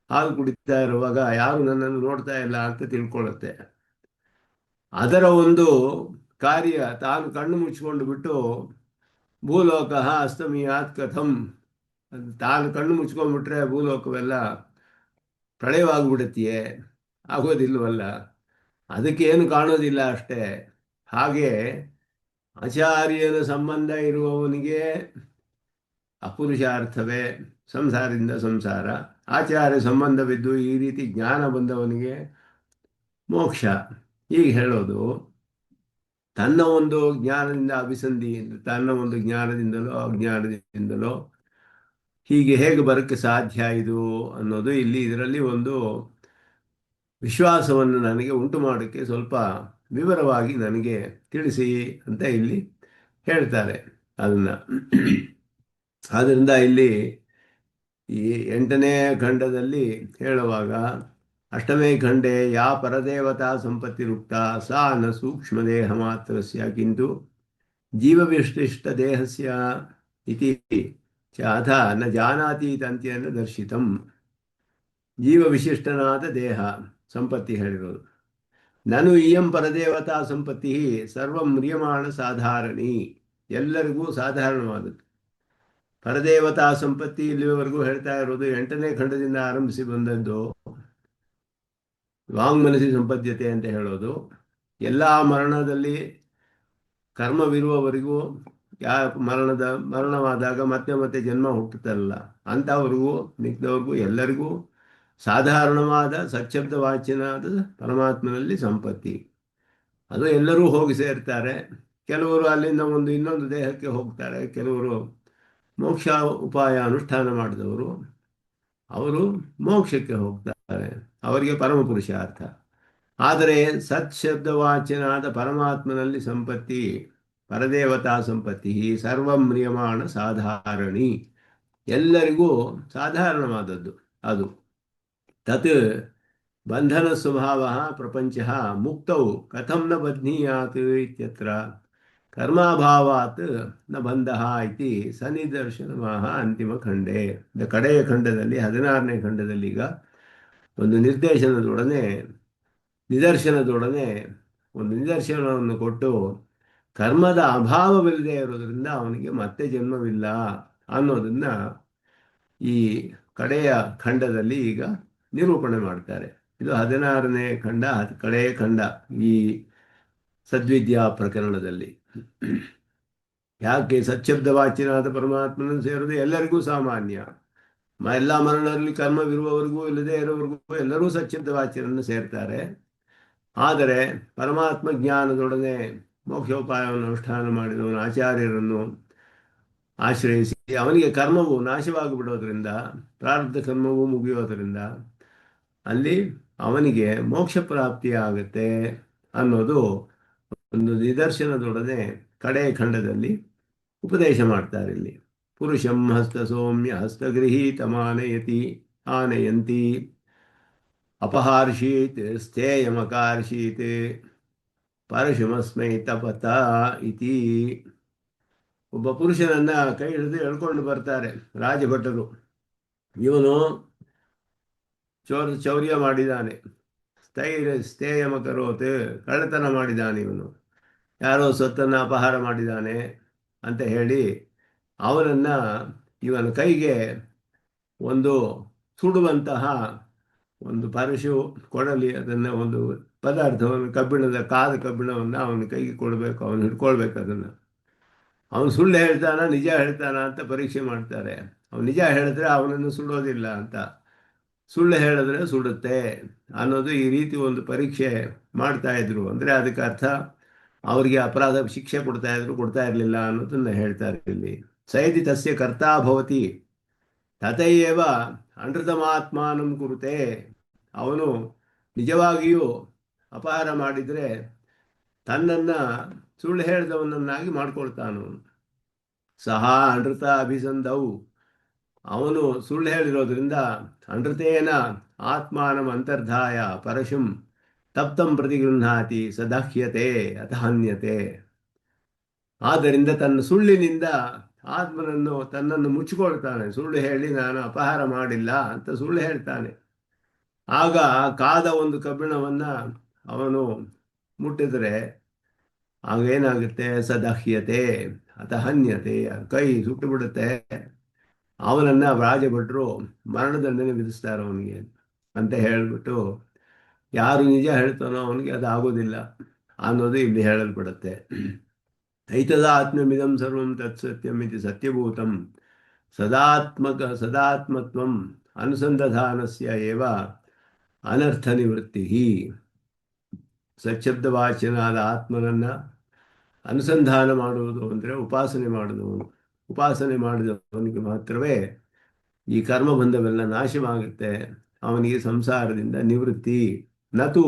ಹಾಲು ಕುಡಿತಾ ಇರುವಾಗ ಯಾರು ನನ್ನನ್ನು ನೋಡ್ತಾ ಇಲ್ಲ ಅಂತ ತಿಳ್ಕೊಳ್ಳುತ್ತೆ. ಅದರ ಒಂದು ಕಾರ್ಯ, ತಾನು ಕಣ್ಣು ಮುಚ್ಕೊಂಡು ಬಿಟ್ಟು ಭೂಲೋಕ ಅಸ್ತಮಿಯಾತ್ ಕಥಂ, ತಾನು ಕಣ್ಣು ಮುಚ್ಕೊಂಡ್ಬಿಟ್ರೆ ಭೂಲೋಕವೆಲ್ಲ ಪ್ರಳಯವಾಗಿಬಿಡುತ್ತೆಯೇ, ಆಗೋದಿಲ್ವಲ್ಲ, ಅದಕ್ಕೇನು ಕಾಣೋದಿಲ್ಲ ಅಷ್ಟೇ. ಹಾಗೆ ಆಚಾರ್ಯನ ಸಂಬಂಧ ಇರುವವನಿಗೆ ಅಪುರುಷಾರ್ಥವೇ ಸಂಸಾರದಿಂದ ಸಂಸಾರ. ಆಚಾರ್ಯ ಸಂಬಂಧವಿದ್ದು ಈ ರೀತಿ ಜ್ಞಾನ ಬಂದವನಿಗೆ ಮೋಕ್ಷ. ಹೀಗೆ ಹೇಳೋದು ತನ್ನ ಒಂದು ಜ್ಞಾನದಿಂದ ಅಭಿಸಂಧಿ, ತನ್ನ ಒಂದು ಜ್ಞಾನದಿಂದಲೋ ಅಜ್ಞಾನದಿಂದಲೋ ಹೀಗೆ ಹೇಗೆ ಬರೋಕ್ಕೆ ಸಾಧ್ಯ ಇದು ಅನ್ನೋದು ಇದರಲ್ಲಿ ಒಂದು ವಿಶ್ವಾಸವನ್ನು ನನಗೆ ಉಂಟು ಮಾಡೋಕ್ಕೆ ಸ್ವಲ್ಪ ವಿವರವಾಗಿ ನನಗೆ ತಿಳಿಸಿ ಅಂತ ಇಲ್ಲಿ ಹೇಳ್ತಾರೆ ಅದನ್ನು. ಆದ್ದರಿಂದ ಇಲ್ಲಿ ಈ 8ನೇ ಖಂಡದಲ್ಲಿ ಹೇಳುವಾಗ, ಅಷ್ಟಮೇ ಖಂಡೇ ಯಾ ಪರದೇವತಾ ಸಂಪತ್ತಿರುಕ್ತ ಸಾ ನ ಸೂಕ್ಷ್ಮದೇಹ ಮಾತ್ರಸ್ಯ ಕಿಂತು ಜೀವವಿಶಿಷ್ಟ ದೇಹಸ್ಯ ಇತಿ ಚ ಅಥ ನ ಜಾನಾತಿ ತಂತ್ಯನ ದರ್ಶಿತಂ. ಜೀವವಿಶಿಷ್ಟನಾದ ದೇಹ ಸಂಪತ್ತಿ ಹೇಳಿರೋದು. ನಾನು ಇಯಂ ಪರದೇವತಾ ಸಂಪತ್ತಿ ಸರ್ವಂ ಮ್ರಿಯಮಾಣ ಸಾಧಾರಣಿ, ಎಲ್ಲರಿಗೂ ಸಾಧಾರಣವಾದದ್ದು. ಪರದೇವತಾ ಸಂಪತ್ತಿ ಇಲ್ಲಿವರೆಗೂ ಹೇಳ್ತಾ ಇರೋದು 8ನೇ ಖಂಡದಿಂದ ಆರಂಭಿಸಿ ಬಂದದ್ದು. ವಾಂಗ್ಮನಸಿ ಸಂಪದ್ಯತೆ ಅಂತ ಹೇಳೋದು ಎಲ್ಲ ಮರಣದಲ್ಲಿ ಕರ್ಮವಿರುವವರಿಗೂ, ಮರಣವಾದಾಗ ಮತ್ತೆ ಮತ್ತೆ ಜನ್ಮ ಹುಟ್ಟುತ್ತಲ್ಲ ಅಂಥವ್ರಿಗೂ ಮಿಕ್ದವ್ರಿಗೂ ಎಲ್ಲರಿಗೂ ಸಾಧಾರಣವಾದ ಸಚ್ಛಬ್ದ ವಾಚ್ಯನಾದ ಪರಮಾತ್ಮನಲ್ಲಿ ಸಂಪತ್ತಿ. ಅದು ಎಲ್ಲರೂ ಹೋಗಿ ಸೇರ್ತಾರೆ. ಕೆಲವರು ಅಲ್ಲಿಂದ ಇನ್ನೊಂದು ದೇಹಕ್ಕೆ ಹೋಗ್ತಾರೆ. ಕೆಲವರು ಮೋಕ್ಷ ಉಪಾಯ ಅನುಷ್ಠಾನ ಮಾಡಿದವರು ಅವರು ಮೋಕ್ಷಕ್ಕೆ ಹೋಗ್ತಾರೆ, ಅವರಿಗೆ ಪರಮ ಪುರುಷಾರ್ಥ. ಆದರೆ ಸತ್ಶಬ್ದವಾಚ್ಯನಾದ ಪರಮಾತ್ಮನಲ್ಲಿ ಸಂಪತ್ತಿ, ಪರದೇವತಾ ಸಂಪತ್ತಿ ಸರ್ವಂ ಮ್ರಿಯಮಾಣ ಸಾಧಾರಣಿ, ಎಲ್ಲರಿಗೂ ಸಾಧಾರಣವಾದದ್ದು ಅದು. ತತ್ ಬಂಧನ ಸ್ವಭಾವ ಪ್ರಪಂಚ ಮುಕ್ತೌ ಕಥಂ ನ ಬಧ್ನೀಯಾತ್ ಇತ್ಯತ್ರ ಕರ್ಮಾಭಾವಾತ್ ನ ಬಂಧ ಇತಿ ಸನ್ನಿದರ್ಶನಮಃ ಅಂತಿಮ ಖಂಡೇ. ಕಡೆಯ ಖಂಡದಲ್ಲಿ 16ನೇ ಖಂಡದಲ್ಲಿ ಈಗ ಒಂದು ನಿರ್ದೇಶನದೊಡನೆ ನಿದರ್ಶನದೊಡನೆ ಒಂದು ನಿದರ್ಶನವನ್ನು ಕೊಟ್ಟು ಕರ್ಮದ ಅಭಾವವಿಲ್ಲದೆ ಇರೋದ್ರಿಂದ ಅವನಿಗೆ ಮತ್ತೆ ಜನ್ಮವಿಲ್ಲ ಅನ್ನೋದನ್ನ ಈ ಕಡೆಯ ಖಂಡದಲ್ಲಿ ಈಗ ನಿರೂಪಣೆ ಮಾಡ್ತಾರೆ. ಇದು 16ನೇ ಖಂಡ, ಕಡೆಯ ಖಂಡ ಈ ಸದ್ವಿದ್ಯಾ ಪ್ರಕರಣದಲ್ಲಿ. ಯಾಕೆ ಸಚ್ಛಬ್ದವಾಚ್ಯನಾದ ಪರಮಾತ್ಮನನ್ನು ಸೇರೋದು ಎಲ್ಲರಿಗೂ ಸಾಮಾನ್ಯ. ಎಲ್ಲ ಮರಣದಲ್ಲಿ ಕರ್ಮವಿರುವವರೆಗೂ ಇಲ್ಲದೆ ಇರೋವರೆಗೂ ಎಲ್ಲರೂ ಸಚ್ಛಬ್ದವಾಚ್ಯನನ್ನು ಸೇರ್ತಾರೆ. ಆದರೆ ಪರಮಾತ್ಮ ಜ್ಞಾನದೊಡನೆ ಮೋಕ್ಷೋಪಾಯವನ್ನು ಅನುಷ್ಠಾನ ಮಾಡಿದವನು ಆಚಾರ್ಯರನ್ನು ಆಶ್ರಯಿಸಿ ಅವನಿಗೆ ಕರ್ಮವು ನಾಶವಾಗಿ ಬಿಡೋದ್ರಿಂದ, ಪ್ರಾರಬ್ಧ ಕರ್ಮವು ಮುಗಿಯೋದರಿಂದ ಅಲ್ಲಿ ಅವನಿಗೆ ಮೋಕ್ಷ ಪ್ರಾಪ್ತಿಯಾಗುತ್ತೆ ಅನ್ನೋದು ಒಂದು ನಿದರ್ಶನದೊಡನೆ ಕಡೆ ಖಂಡದಲ್ಲಿ ಉಪದೇಶ ಮಾಡ್ತಾರೆ. ಇಲ್ಲಿ ಪುರುಷಂ ಹಸ್ತ ಸೌಮ್ಯ ಹಸ್ತಗೃಹೀತಮಾನಯತಿ ಆನಯಂತಿ ಅಪಹಾರ್ಷೀತ್ ಸ್ಥೇಯಮಕಾರ್ಷೀತ್ ಪರಶುಮಸ್ಮೈ ತಪತ ಇತಿ. ಒಬ್ಬ ಪುರುಷನನ್ನ ಕೈ ಹಿಡಿದು ಎಳ್ಕೊಂಡು ಬರ್ತಾರೆ ರಾಜಭಟರು. ಇವನು ಚೌರ್ಯ ಮಾಡಿದ್ದಾನೆ, ಸ್ಥೇಯಮ ಕರೋತ್, ಕಳ್ಳತನ ಮಾಡಿದ್ದಾನೆ, ಇವನು ಯಾರೋ ಸೊತ್ತನ್ನು ಅಪಹಾರ ಮಾಡಿದ್ದಾನೆ ಅಂತ ಹೇಳಿ ಅವನನ್ನ ಇವನ ಕೈಗೆ ಒಂದು ಸುಡುವಂತಹ ಒಂದು ಪರಶು ಕೊಡಲಿ, ಅದನ್ನು ಒಂದು ಪದಾರ್ಥವನ್ನು ಕಾದ ಕಬ್ಬಿಣವನ್ನು ಅವನ ಕೈಗೆ ಕೊಡಬೇಕು, ಅವನು ಹಿಡ್ಕೊಳ್ಬೇಕು ಅದನ್ನು. ಅವನು ಸುಳ್ಳು ಹೇಳ್ತಾನ ನಿಜ ಹೇಳ್ತಾನ ಅಂತ ಪರೀಕ್ಷೆ ಮಾಡ್ತಾರೆ. ಅವನು ನಿಜ ಹೇಳಿದ್ರೆ ಅವನನ್ನು ಸುಡೋದಿಲ್ಲ ಅಂತ, ಸುಳ್ಳು ಹೇಳಿದ್ರೆ ಸುಡುತ್ತೆ ಅನ್ನೋದು ಈ ರೀತಿ ಒಂದು ಪರೀಕ್ಷೆ ಮಾಡ್ತಾ ಇದ್ರು. ಅಂದರೆ ಅದಕ್ಕೆ ಅರ್ಥ ಅವರಿಗೆ ಅಪರಾಧ ಶಿಕ್ಷೆ ಕೊಡ್ತಾ ಇರಲಿಲ್ಲ ಅನ್ನೋದನ್ನ ಹೇಳ್ತಾರೆ ಇಲ್ಲಿ. ಸೈದಿ ತಸ್ಯ ಕರ್ತಾ ಭವತಿ ತಥೈವ ಅನೃತಮಾತ್ಮಾನಂ ಕುರುತೆ. ಅವನು ನಿಜವಾಗಿಯೂ ಅಪಹಾರ ಮಾಡಿದರೆ ತನ್ನನ್ನ ಸುಳ್ಳು ಹೇಳಿದವನನ್ನಾಗಿ ಮಾಡ್ಕೊಳ್ತಾನು. ಸಹ ಅನೃತ ಅಭಿಸಂಧವು, ಅವನು ಸುಳ್ಳು ಹೇಳಿರೋದ್ರಿಂದ ಅನೃತೇನ ಆತ್ಮಾನಂ ಅಂತರ್ಧಾಯ ಪರಶುಂ ತಪ್ತಂ ಪ್ರತಿಗೃಹಾತಿ ಸದಹ್ಯತೆ ಅಥಹನ್ಯತೆ. ಆದ್ದರಿಂದ ತನ್ನ ಸುಳ್ಳಿನಿಂದ ತನ್ನನ್ನು ಮುಚ್ಚಿಕೊಳ್ತಾನೆ. ಸುಳ್ಳು ಹೇಳಿ ನಾನು ಅಪಹಾರ ಮಾಡಿಲ್ಲ ಅಂತ ಸುಳ್ಳು ಹೇಳ್ತಾನೆ. ಆಗ ಕಾದ ಒಂದು ಕಬ್ಬಿಣವನ್ನ ಅವನು ಮುಟ್ಟಿದರೆ ಆಗೇನಾಗುತ್ತೆ? ಸದಹ್ಯತೆ ಅಥಹನ್ಯತೆ, ಕೈ ಸುಟ್ಟು ಬಿಡುತ್ತೆ. ಅವನನ್ನ ರಾಜಭಟ್ರು ಮರಣದಂಡನೆ ವಿಧಿಸ್ತಾರೆ ಅವನಿಗೆ ಅಂತ ಹೇಳಿಬಿಟ್ಟು, ಯಾರು ನಿಜ ಹೇಳ್ತಾನೋ ಅವನಿಗೆ ಅದು ಆಗೋದಿಲ್ಲ ಅನ್ನೋದು ಇಲ್ಲಿ ಹೇಳಲ್ಪಡುತ್ತೆ. ಐತದಾತ್ಮ್ಯಮಿದಂ ಸರ್ವಂ ತತ್ಸತ್ಯಂ ಇತಿ ಸತ್ಯಭೂತಂ ಸದಾತ್ಮತ್ವಂ ಅನುಸಂಧಾನಸ್ಯ ಏವ ಅನರ್ಥ ನಿವೃತ್ತಿ. ಸಚ್ಛಬ್ದವಾಚ್ಯನಾದ ಆತ್ಮನನ್ನ ಅನುಸಂಧಾನ ಮಾಡುವುದು ಅಂದರೆ ಉಪಾಸನೆ ಮಾಡುವುದು. ಉಪಾಸನೆ ಮಾಡಿದವನಿಗೆ ಮಾತ್ರವೇ ಈ ಕರ್ಮಬಂಧವೆಲ್ಲ ನಾಶವಾಗುತ್ತೆ, ಅವನಿಗೆ ಸಂಸಾರದಿಂದ ನಿವೃತ್ತಿ. ನತು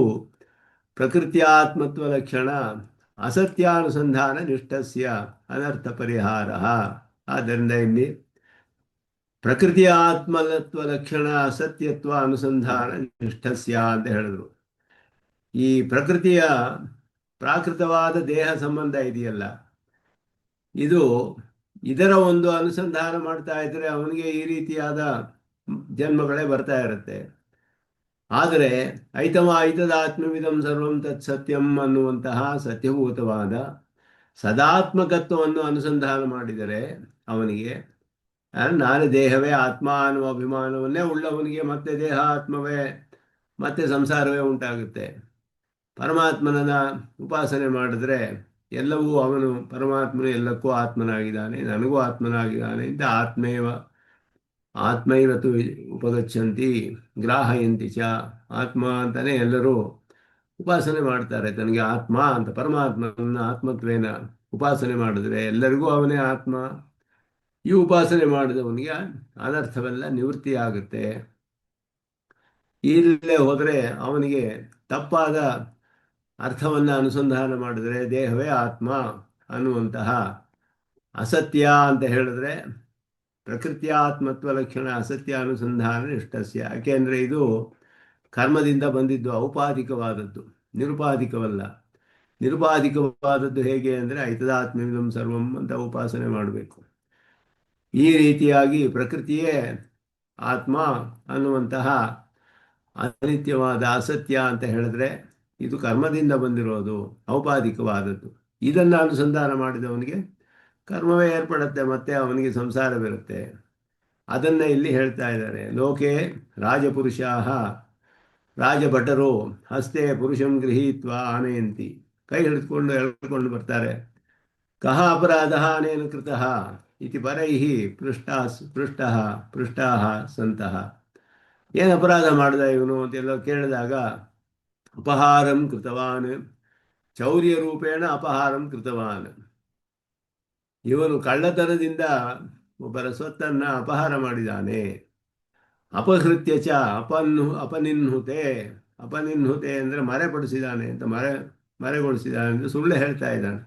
ಪ್ರಕೃತ್ಯಾತ್ಮತ್ವ ಲಕ್ಷಣ ಅಸತ್ಯಾನುಸಂಧಾನ ನಿಷ್ಠಸ್ಯ ಅನರ್ಥ ಪರಿಹಾರ. ಆದ್ದರಿಂದ ಇಲ್ಲಿ ಪ್ರಕೃತಿಯ ಆತ್ಮತ್ವ ಲಕ್ಷಣ ಅಸತ್ಯತ್ವ ಅನುಸಂಧಾನ ನಿಷ್ಠಸ್ಯ ಅಂತ ಹೇಳಿದ್ರು. ಈ ಪ್ರಕೃತಿಯ ಪ್ರಾಕೃತವಾದ ದೇಹ ಸಂಬಂಧ ಇದೆಯಲ್ಲ, ಇದರ ಒಂದು ಅನುಸಂಧಾನ ಮಾಡ್ತಾ ಇದ್ರೆ ಅವನಿಗೆ ಈ ರೀತಿಯಾದ ಜನ್ಮಗಳೇ ಬರ್ತಾ ಇರುತ್ತೆ. ಆದರೆ ಐತದಾತ್ಮ್ಯವಿದಂ ಸರ್ವಂ ತತ್ ಸತ್ಯಂ ಅನ್ನುವಂತಹ ಸತ್ಯಭೂತವಾದ ಸದಾತ್ಮಕತ್ವವನ್ನು ಅನುಸಂಧಾನ ಮಾಡಿದರೆ ಅವನಿಗೆ ನಾನು ದೇಹವೇ ಆತ್ಮ ಅನ್ನುವ ಅಭಿಮಾನವನ್ನೇ ಉಳ್ಳವನಿಗೆ ಮತ್ತೆ ದೇಹ ಆತ್ಮವೇ ಮತ್ತೆ ಸಂಸಾರವೇ ಉಂಟಾಗುತ್ತೆ. ಪರಮಾತ್ಮನನ್ನ ಉಪಾಸನೆ ಮಾಡಿದ್ರೆ ಎಲ್ಲವೂ ಪರಮಾತ್ಮನು ಎಲ್ಲಕ್ಕೂ ಆತ್ಮನಾಗಿದ್ದಾನೆ, ನನಗೂ ಆತ್ಮನಾಗಿದ್ದಾನೆ ಅಂತ ಆತ್ಮೈವತ್ತು ಉಪಗಚ್ಚಂತಿ ಗ್ರಾಹಯಂತಿ ಚ. ಆತ್ಮ ಅಂತಾನೆ ಎಲ್ಲರೂ ಉಪಾಸನೆ ಮಾಡ್ತಾರೆ. ತನಗೆ ಆತ್ಮ ಅಂತ ಪರಮಾತ್ಮನ ಆತ್ಮತ್ವೇನ ಉಪಾಸನೆ ಮಾಡಿದ್ರೆ ಎಲ್ಲರಿಗೂ ಅವನೇ ಆತ್ಮ. ಈ ಉಪಾಸನೆ ಮಾಡಿದವನಿಗೆ ಅನರ್ಥವೆಲ್ಲ ನಿವೃತ್ತಿ ಆಗುತ್ತೆ. ಇಲ್ಲೇ ಹೋದರೆ ಅವನಿಗೆ ತಪ್ಪಾದ ಅರ್ಥವನ್ನು ಅನುಸಂಧಾನ ಮಾಡಿದ್ರೆ ದೇಹವೇ ಆತ್ಮ ಅನ್ನುವಂತಹ ಅಸತ್ಯ ಅಂತ ಹೇಳಿದ್ರೆ ಪ್ರಕೃತಿಯ ಆತ್ಮತ್ವ ಲಕ್ಷಣ ಅಸತ್ಯ ಅನುಸಂಧಾನ ನಿಷ್ಠಸ್ಯ. ಯಾಕೆಂದರೆ ಇದು ಕರ್ಮದಿಂದ ಬಂದಿದ್ದು, ಔಪಾಧಿಕವಾದದ್ದು, ನಿರುಪಾಧಿಕವಲ್ಲ. ನಿರುಪಾಧಿಕವಾದದ್ದು ಹೇಗೆ ಅಂದರೆ ಐತದಾತ್ಮ್ಯವಿದಂ ಸರ್ವಂ ಅಂತ ಉಪಾಸನೆ ಮಾಡಬೇಕು. ಈ ರೀತಿಯಾಗಿ ಪ್ರಕೃತಿಯೇ ಆತ್ಮ ಅನ್ನುವಂತಹ ಅನಿತ್ಯವಾದ ಅಸತ್ಯ ಅಂತ ಹೇಳಿದ್ರೆ ಇದು ಕರ್ಮದಿಂದ ಬಂದಿರೋದು, ಔಪಾಧಿಕವಾದದ್ದು. ಇದನ್ನು ಅನುಸಂಧಾನ ಮಾಡಿದವನಿಗೆ ಕರ್ಮವೇ ಏರ್ಪಡುತ್ತೆ, ಮತ್ತೆ ಅವನಿಗೆ ಸಂಸಾರವಿರುತ್ತೆ. ಅದನ್ನು ಇಲ್ಲಿ ಹೇಳ್ತಾ ಇದ್ದಾರೆ. ಲೋಕೆ ರಾಜಪುರುಷಾಹ ರಾಜಭಟರು ಹಸ್ತೆ ಪುರುಷಂ ಗೃಹೀತ್ವ ಆನಯಂತಿ. ಕೈ ಹಿಡಿದುಕೊಂಡು ಎಳ್ಕೊಂಡು ಬರ್ತಾರೆ. ಕಹ ಅಪರಾಧ ಅನೇನ ಕೃತಃ ಇತಿ ಪರೈಃ ಪೃಷ್ಟಃ ಪೃಷ್ಟಾಃ ಸಂತಃ. ಏನು ಅಪರಾಧ ಮಾಡಿದ ಇವನು ಅಂತೆಲ್ಲ ಕೇಳಿದಾಗ, ಅಪಹಾರಂ ಕೃತವಾನ್, ಚೌರ್ಯ ರೂಪೇಣ ಅಪಹಾರಂ ಕೃತವಾನ್. ಇವನು ಕಳ್ಳತನದಿಂದ ಒಬ್ಬರ ಸ್ವತ್ತನ್ನ ಅಪಹಾರ ಮಾಡಿದ್ದಾನೆ. ಅಪಹೃತ್ಯ ಚ ಅಪನಿನ್ಹುತೆ. ಅಪನಿನ್ಹುತೆ ಅಂದರೆ ಮರೆಪಡಿಸಿದ್ದಾನೆ ಅಂತ, ಮರೆಗೊಳಿಸಿದ್ದಾನೆ ಅಂತ ಸುಳ್ಳು ಹೇಳ್ತಾ ಇದ್ದಾನೆ.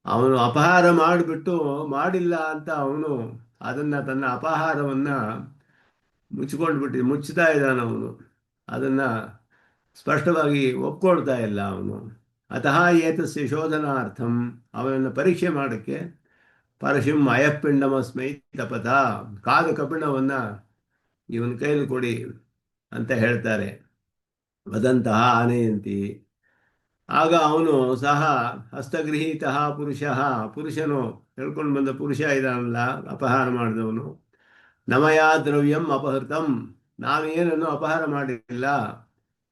ಅವನು ಅಪಹಾರ ಮಾಡಿಬಿಟ್ಟು ಮಾಡಿಲ್ಲ ಅಂತ ಅವನು ಅದನ್ನು ತನ್ನ ಅಪಹಾರವನ್ನು ಮುಚ್ಚುತ್ತಾ ಇದ್ದಾನೆ ಅವನು. ಅದನ್ನು ಸ್ಪಷ್ಟವಾಗಿ ಒಪ್ಕೊಳ್ತಾ ಇಲ್ಲ ಅವನು. ಅತಃ ಏತಸ್ಯ ಶೋಧನಾರ್ಥಂ, ಅವನನ್ನು ಪರೀಕ್ಷೆ ಮಾಡೋಕ್ಕೆ ಪರಶುಂ ಅಯಪಿಂಡಮಸ್ಮೈ ತಪತ, ಕಾದ ಕಬ್ಬಿಣವನ್ನು ಇವನ ಕೈಲಿ ಕೊಡಿ ಅಂತ ಹೇಳ್ತಾರೆ. ವದಂತಹ ಆನೆಯಂತಿ. ಆಗ ಅವನು ಸಹ ಹಸ್ತಗೃಹೀತ ಪುರುಷನು, ಹೇಳ್ಕೊಂಡು ಬಂದ ಪುರುಷ ಇದಾನಲ್ಲ ಅಪಹಾರ ಮಾಡಿದವನು, ನಮಯಾ ದ್ರವ್ಯಂ ಅಪಹೃತಂ, ನಾನು ಏನನ್ನು ಅಪಹಾರ ಮಾಡಿಲ್ಲ.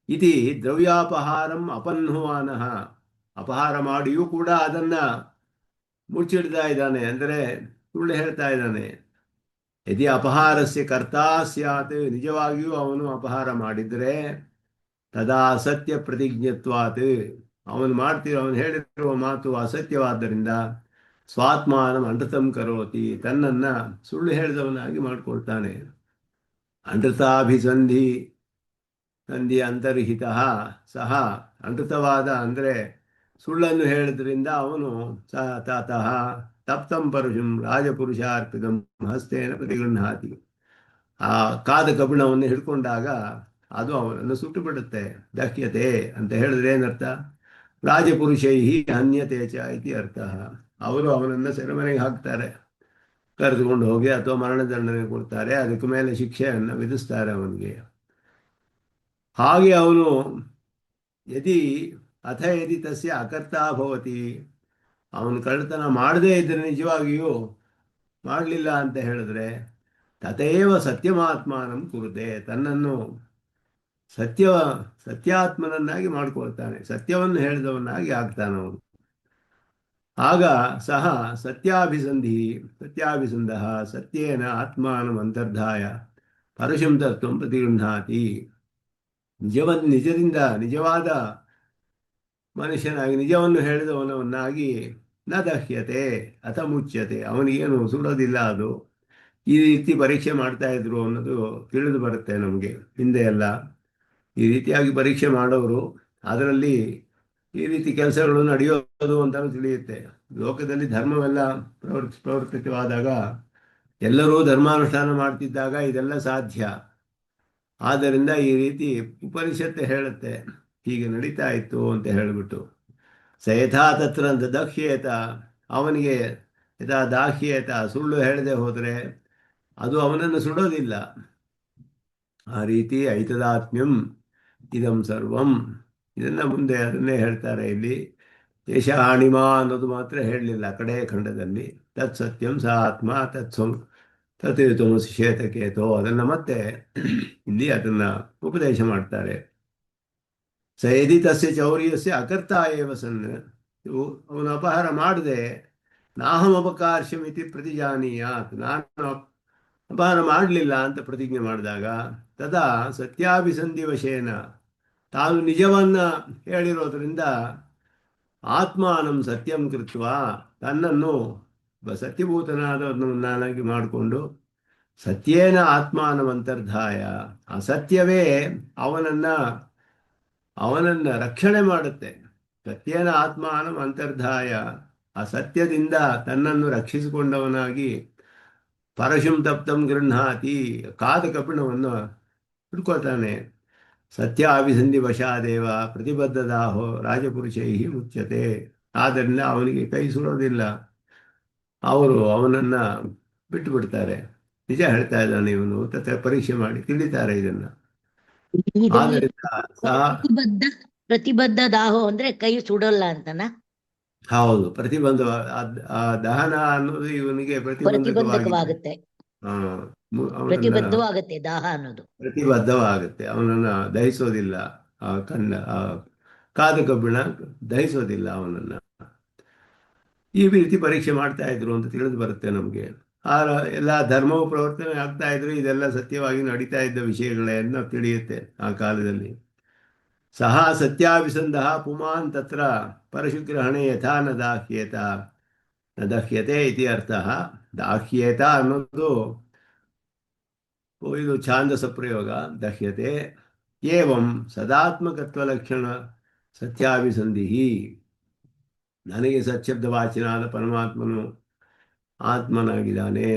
ಇತಿ ದ್ರವ್ಯಾಪಹಾರಂ ಅಪನ್ಹುವಾನಃ, ಅಪಹಾರ ಮಾಡಿಯೂ ಕೂಡ ಅದನ್ನ ಮುಚ್ಚಿಡ್ತಾ ಇದ್ದಾನೆ, ಅಂದರೆ ಸುಳ್ಳು ಹೇಳ್ತಾ ಇದ್ದಾನೆ. ಯದಿ ಅಪಹಾರಸ್ಯ ಕರ್ತಾ ಸ್ಯಾತ್, ನಿಜವಾಗಿಯೂ ಅವನು ಅಪಹಾರ ಮಾಡಿದರೆ ತದಾ ಅಸತ್ಯ ಪ್ರತಿಜ್ಞತ್ವಾತ್, ಅವನು ಹೇಳಿರುವ ಮಾತು ಅಸತ್ಯವಾದ್ದರಿಂದ ಸ್ವಾತ್ಮಾನಂ ಅನೃತಂ ಕರೋತಿ, ತನ್ನನ್ನ ಸುಳ್ಳು ಹೇಳಿದವನಾಗಿ ಮಾಡಿಕೊಳ್ತಾನೆ. ಅನೃತಾಭಿಸಂಧಿ ಅಂತರ್ಹಿತ ಸಹ, ಅನೃತವಾದ ಅಂದರೆ ಸುಳ್ಳನ್ನು ಹೇಳಿದ್ರಿಂದ ಅವನು ತಾತಃ ತಪ್ತಂ ಪರುಷಂ ರಾಜಪುರುಷಾರ್ಪಿತಂ ಹಸ್ತೇನ ಪ್ರತಿಗೃಹಾತಿ. ಆ ಕಾದ ಕಬ್ಬಿಣವನ್ನು ಹಿಡ್ಕೊಂಡಾಗ ಅದು ಅವನನ್ನು ಸುಟ್ಟು ಬಿಡುತ್ತೆ. ದಹ್ಯತೆ ಅಂತ ಹೇಳಿದ್ರೆ ಏನರ್ಥ? ರಾಜಪುರುಷೈ ಹನ್ಯತೆ ಚ ಇತಿ ಅರ್ಥ. ಅವರು ಅವನನ್ನು ಸೆರೆಮನೆಗೆ ಹಾಕ್ತಾರೆ, ಕರೆದುಕೊಂಡು ಹೋಗಿ, ಅಥವಾ ಮರಣದಂಡನೆ ಕೊಡ್ತಾರೆ, ಅದಕ್ಕೆ ಮೇಲೆ ಶಿಕ್ಷೆಯನ್ನು ವಿಧಿಸ್ತಾರೆ ಅವನಿಗೆ. ಹಾಗೆ ಅವನು ಯದಿ ತಸ್ಯ ಅಕರ್ತಾ ಭವತಿ, ಅವನು ಕಳ್ಳತನ ಮಾಡದೇ ಇದ್ರೆ, ನಿಜವಾಗಿಯೂ ಮಾಡಲಿಲ್ಲ ಅಂತ ಹೇಳಿದ್ರೆ, ತಥೈವ ಸತ್ಯಮಾತ್ಮಾನಂ ಕುರುತೆ, ತನ್ನನ್ನು ಸತ್ಯಾತ್ಮನನ್ನಾಗಿ ಮಾಡಿಕೊಳ್ತಾನೆ, ಸತ್ಯವನ್ನು ಹೇಳಿದವನಾಗಿ ಆಗ್ತಾನವನು. ಆಗ ಸಹ ಸತ್ಯಾಭಿಸಂಧ ಸತ್ಯೇನ ಆತ್ಮಾನಂ ಅಂತರ್ಧಾಯ ಪರಶುಂ ತತ್ವಂ ಪ್ರತಿಗೃಹಾತಿ. ನಿಜವಾದ ಮನುಷ್ಯನಾಗಿ, ನಿಜವನ್ನು ಹೇಳಿದವನವನ್ನಾಗಿ ನ ದಹ್ಯತೆ ಅಥ ಮುಚ್ಯತೆ, ಅವನಿಗೇನು ಸುಡೋದಿಲ್ಲ. ಅದು ಈ ರೀತಿ ಪರೀಕ್ಷೆ ಮಾಡ್ತಾ ಇದ್ರು ಅನ್ನೋದು ತಿಳಿದು ಬರುತ್ತೆ ನಮಗೆ. ಹಿಂದೆ ಎಲ್ಲ ಈ ರೀತಿಯಾಗಿ ಪರೀಕ್ಷೆ ಮಾಡೋರು, ಅದರಲ್ಲಿ ಈ ರೀತಿ ಕೆಲಸಗಳು ನಡೆಯೋದು ಅಂತಲೂ ತಿಳಿಯುತ್ತೆ. ಲೋಕದಲ್ಲಿ ಧರ್ಮವೆಲ್ಲ ಪ್ರವರ್ತಿತವಾದಾಗ, ಎಲ್ಲರೂ ಧರ್ಮಾನುಷ್ಠಾನ ಮಾಡ್ತಿದ್ದಾಗ ಇದೆಲ್ಲ ಸಾಧ್ಯ. ಆದ್ದರಿಂದ ಈ ರೀತಿ ಉಪನಿಷತ್ತು ಹೇಳುತ್ತೆ, ಹೀಗೆ ನಡೀತಾ ಇತ್ತು ಅಂತ ಹೇಳಿಬಿಟ್ಟು. ಸ ಯಥಾ ತತ್ರ ಅಂತ ದಹ್ಯೇತ, ಅವನಿಗೆ ಯಥಾ ದಾಹ್ಯೇತ, ಸುಳ್ಳು ಹೇಳದೆ ಹೋದರೆ ಅದು ಅವನನ್ನು ಸುಡೋದಿಲ್ಲ. ಆ ರೀತಿ ಐತದಾತ್ಮ್ಯಂ ಇದಂ ಸರ್ವಂ, ಇದನ್ನು ಮುಂದೆ ಅದನ್ನೇ ಹೇಳ್ತಾರೆ ಇಲ್ಲಿ. ಏಷ ಅಣಿಮಾ ಅನ್ನೋದು ಮಾತ್ರ ಹೇಳಲಿಲ್ಲ ಕಡೆ ಖಂಡದಲ್ಲಿ. ತತ್ ಸತ್ಯಂ ಸ ಆತ್ಮ ತತ್ ತಮಸಿ ಶ್ವೇತಕೇತೋ, ಅದನ್ನು ಮತ್ತೆ ಇಲ್ಲಿ ಅದನ್ನು ಉಪದೇಶ ಮಾಡ್ತಾರೆ. ಸ ಯದಿ ತಸ್ಯ ಚೌರ್ಯಸ್ಯ ಅಕರ್ತಾ ಏವ ಸನ್, ಅವನು ಅಪಹಾರ ಮಾಡದೆ ನಾಹಂ ಅಪಕಾರ್ಷ್ಯಂ ಇತಿ ಪ್ರತಿಜಾನೀಯಾತ್, ನಾನು ಅಪಹಾರ ಮಾಡಲಿಲ್ಲ ಅಂತ ಪ್ರತಿಜ್ಞೆ ಮಾಡಿದಾಗ, ತದಾ ಸತ್ಯಾಭಿಸಂಧಿ ವಶೇನ, ತಾನು ನಿಜವನ್ನ ಹೇಳಿರೋದ್ರಿಂದ ಆತ್ಮಾನಂ ಸತ್ಯಂ ಕೃತ್ವ, ತನ್ನನ್ನು ಸತ್ಯಭೂತನಾದವನಾಗಿ ಮಾಡಿಕೊಂಡು, ಸತ್ಯೇನ ಆತ್ಮಾನಂ ಅಂತರ್ಧಾಯ, ಆ ಸತ್ಯವೇ ಅವನನ್ನ ರಕ್ಷಣೆ ಮಾಡುತ್ತೆ. ಸತ್ಯೇನ ಆತ್ಮಾನಂ ಅಂತರ್ಧಾಯ, ಆ ಸತ್ಯದಿಂದ ತನ್ನನ್ನು ರಕ್ಷಿಸಿಕೊಂಡವನಾಗಿ ಪರಶುಂ ತಪ್ತಂ ಗೃಹಾತಿ, ಕಾದ ಕಬ್ಬಿಣವನ್ನು ಹಿಡ್ಕೊಳ್ತಾನೆ. ಸತ್ಯ ಅಭಿಸಂಧಿ ವಶಾದೇವ ಪ್ರತಿಬದ್ಧದಾಹೋ ರಾಜಪುರುಷೈ ಮುಚ್ಯತೆ, ಆದ್ದರಿಂದ ಅವನಿಗೆ ಕೈ ಸುಡೋದಿಲ್ಲ, ಅವರು ಅವನನ್ನ ಬಿಟ್ಟು ಬಿಡ್ತಾರೆ. ನಿಜ ಹೇಳ್ತಾ ಇದ್ದಾನೆ ಇವನು, ಪರೀಕ್ಷೆ ಮಾಡಿ ತಿಳಿತಾರೆ ಇದನ್ನು. ಇದರಲ್ಲಿ ಆದ್ದರಿಂದ ಸಹ ಪ್ರತಿಬದ್ಧ ಪ್ರತಿಬದ್ಧ ದಾಹೋ ಅಂದ್ರೆ ಕೈ ಸುಡಲ್ಲ ಅಂತನಾ? ಹೌದು, ಪ್ರತಿಬಂಧ. ಆ ದಹನ ಅನ್ನೋದು ಇವನಿಗೆ ಪ್ರತಿಬಂಧಕವಾಗಿದೆ. ಪ್ರತಿಬಂಧಕವಾಗುತ್ತೆ. ಆ, ಅವನನ್ನ ಪ್ರತಿಬದ್ಧವಾಗುತ್ತೆ ದಾಹ ಅನ್ನೋದು. ಪ್ರತಿಬದ್ಧವಾಗುತ್ತೆ, ಅವನನ್ನ ದಹಿಸೋದಿಲ್ಲ. ಆ ಕಾದ ಕಬ್ಬಿಣ ದಹಿಸೋದಿಲ್ಲ ಅವನನ್ನ. ಈ ರೀತಿ ಪರೀಕ್ಷೆ ಮಾಡ್ತಾ ಇದ್ರು ಅಂತ ತಿಳಿದು ಬರುತ್ತೆ ನಮಗೆ. ಆ ಎಲ್ಲ ಧರ್ಮವು ಪ್ರವರ್ತನೆ ಆಗ್ತಾ ಇದ್ರು, ಇದೆಲ್ಲ ಸತ್ಯವಾಗಿ ನಡೀತಾ ಇದ್ದ ವಿಷಯಗಳನ್ನ ತಿಳಿಯುತ್ತೆ ಆ ಕಾಲದಲ್ಲಿ. ಸಹ ಸತ್ಯಾಭಿಸಂಧ ಪುಮಾನ್ ತತ್ರ ಪರಶುಗ್ರಹಣೆ ಯಥಾ ನ ದಾಹ್ಯೇತ ನ ದಹ್ಯತೆ ಇತಿ ಅರ್ಥಃ. ದಾಹ್ಯೇತ ಅನ್ನೋದು ಇದು ಛಾಂದಸ ಪ್ರಯೋಗ. ದಹ್ಯತೆ ಏವಂ ಸದಾತ್ಮಕತ್ವ ಲಕ್ಷಣ ಸತ್ಯಾಭಿಸಂಧಿ. ನನಗೆ ಸಚ್ಛಬ್ದವಾಚಿನಾದ ಪರಮಾತ್ಮನು ಆತ್ಮನಾಗಿದ್ದಾನೆ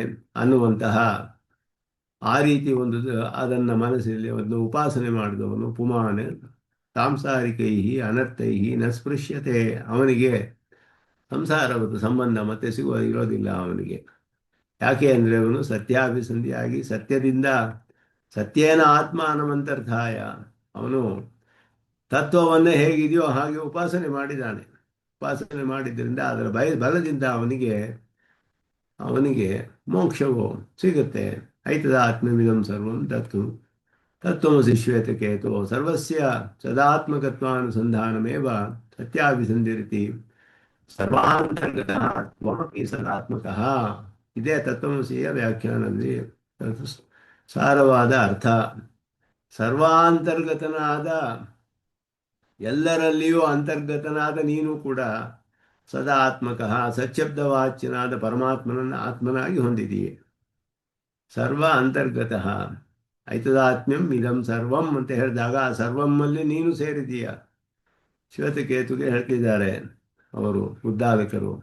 ಅನ್ನುವಂತಹ ಆ ರೀತಿ ಒಂದು ಅದನ್ನು ಮನಸ್ಸಲ್ಲಿ ಒಂದು ಉಪಾಸನೆ ಮಾಡಿದವನು ಪುಮಾನ್ ಸಾಂಸಾರಿಕೈ ಅನರ್ಥೈ ನ ಸ್ಪೃಶ್ಯತೆ. ಅವನಿಗೆ ಸಂಸಾರವಾದ ಸಂಬಂಧ ಮತ್ತೆ ಇರೋದಿಲ್ಲ ಅವನಿಗೆ. ಯಾಕೆ ಅಂದರೆ ಅವನು ಸತ್ಯಾಭಿಸಂಧಿಯಾಗಿ ಸತ್ಯದಿಂದ ಸತ್ಯೇನ ಆತ್ಮ ಅನಮಂತರ್ಥಾಯ, ಅವನು ತತ್ವವನ್ನೇ ಹೇಗಿದೆಯೋ ಹಾಗೆ ಉಪಾಸನೆ ಮಾಡಿದ್ದಾನೆ. ಉಪಾಸನೆ ಮಾಡಿದ್ದರಿಂದ ಅದರ ಬಲದಿಂದ ಅವನಿಗೆ ಅವನಿಗೆ ಮೋಕ್ಷವು ಸಿಗುತ್ತೆ. ಐತದ ಆತ್ಮವಿದಂ ಸರ್ವಂ ತತ್ತು ತತ್ವಮಸಿ ಶ್ವೇತಕೇತು ಸರ್ವಸ್ಯ ಸದಾತ್ಮಕತ್ವಾನುಸಂಧಾನಮೇವ ಸತ್ಯಾಭಿಸಂಧಿರಿತಿ ಸರ್ವಾಂತರ್ಗತಃ ತ್ವಮಪಿ ಸದಾತ್ಮಕಃ. ಇದೇ ತತ್ವಮಸಿಯ ವ್ಯಾಖ್ಯಾನದಲ್ಲಿ ಸಾರವಾದ ಅರ್ಥ. ಸರ್ವಾಂತರ್ಗತನಾದ, ಎಲ್ಲರಲ್ಲಿಯೂ ಅಂತರ್ಗತನಾದ ನೀನು ಕೂಡ ಸದಾ ಆತ್ಮಕಃ ಸಚ್ಛಬ್ದವಾಚ್ಯನಾದ ಪರಮಾತ್ಮನನ್ನು ಆತ್ಮನಾಗಿ ಹೊಂದಿದೆಯೇ. ಸರ್ವ ಅಂತರ್ಗತಃ ಐತದಾತ್ಮ್ಯಂ ಇದಂ ಸರ್ವಂ ಅಂತ ಹೇಳಿದಾಗ ಆ ಸರ್ವಮ್ಮಲ್ಲಿ ನೀನು ಸೇರಿದೀಯ. ಶ್ವೇತಕೇತುಗೆ ಹೇಳ್ತಿದ್ದಾರೆ ಅವರು ಉದ್ದಾಲಕರು,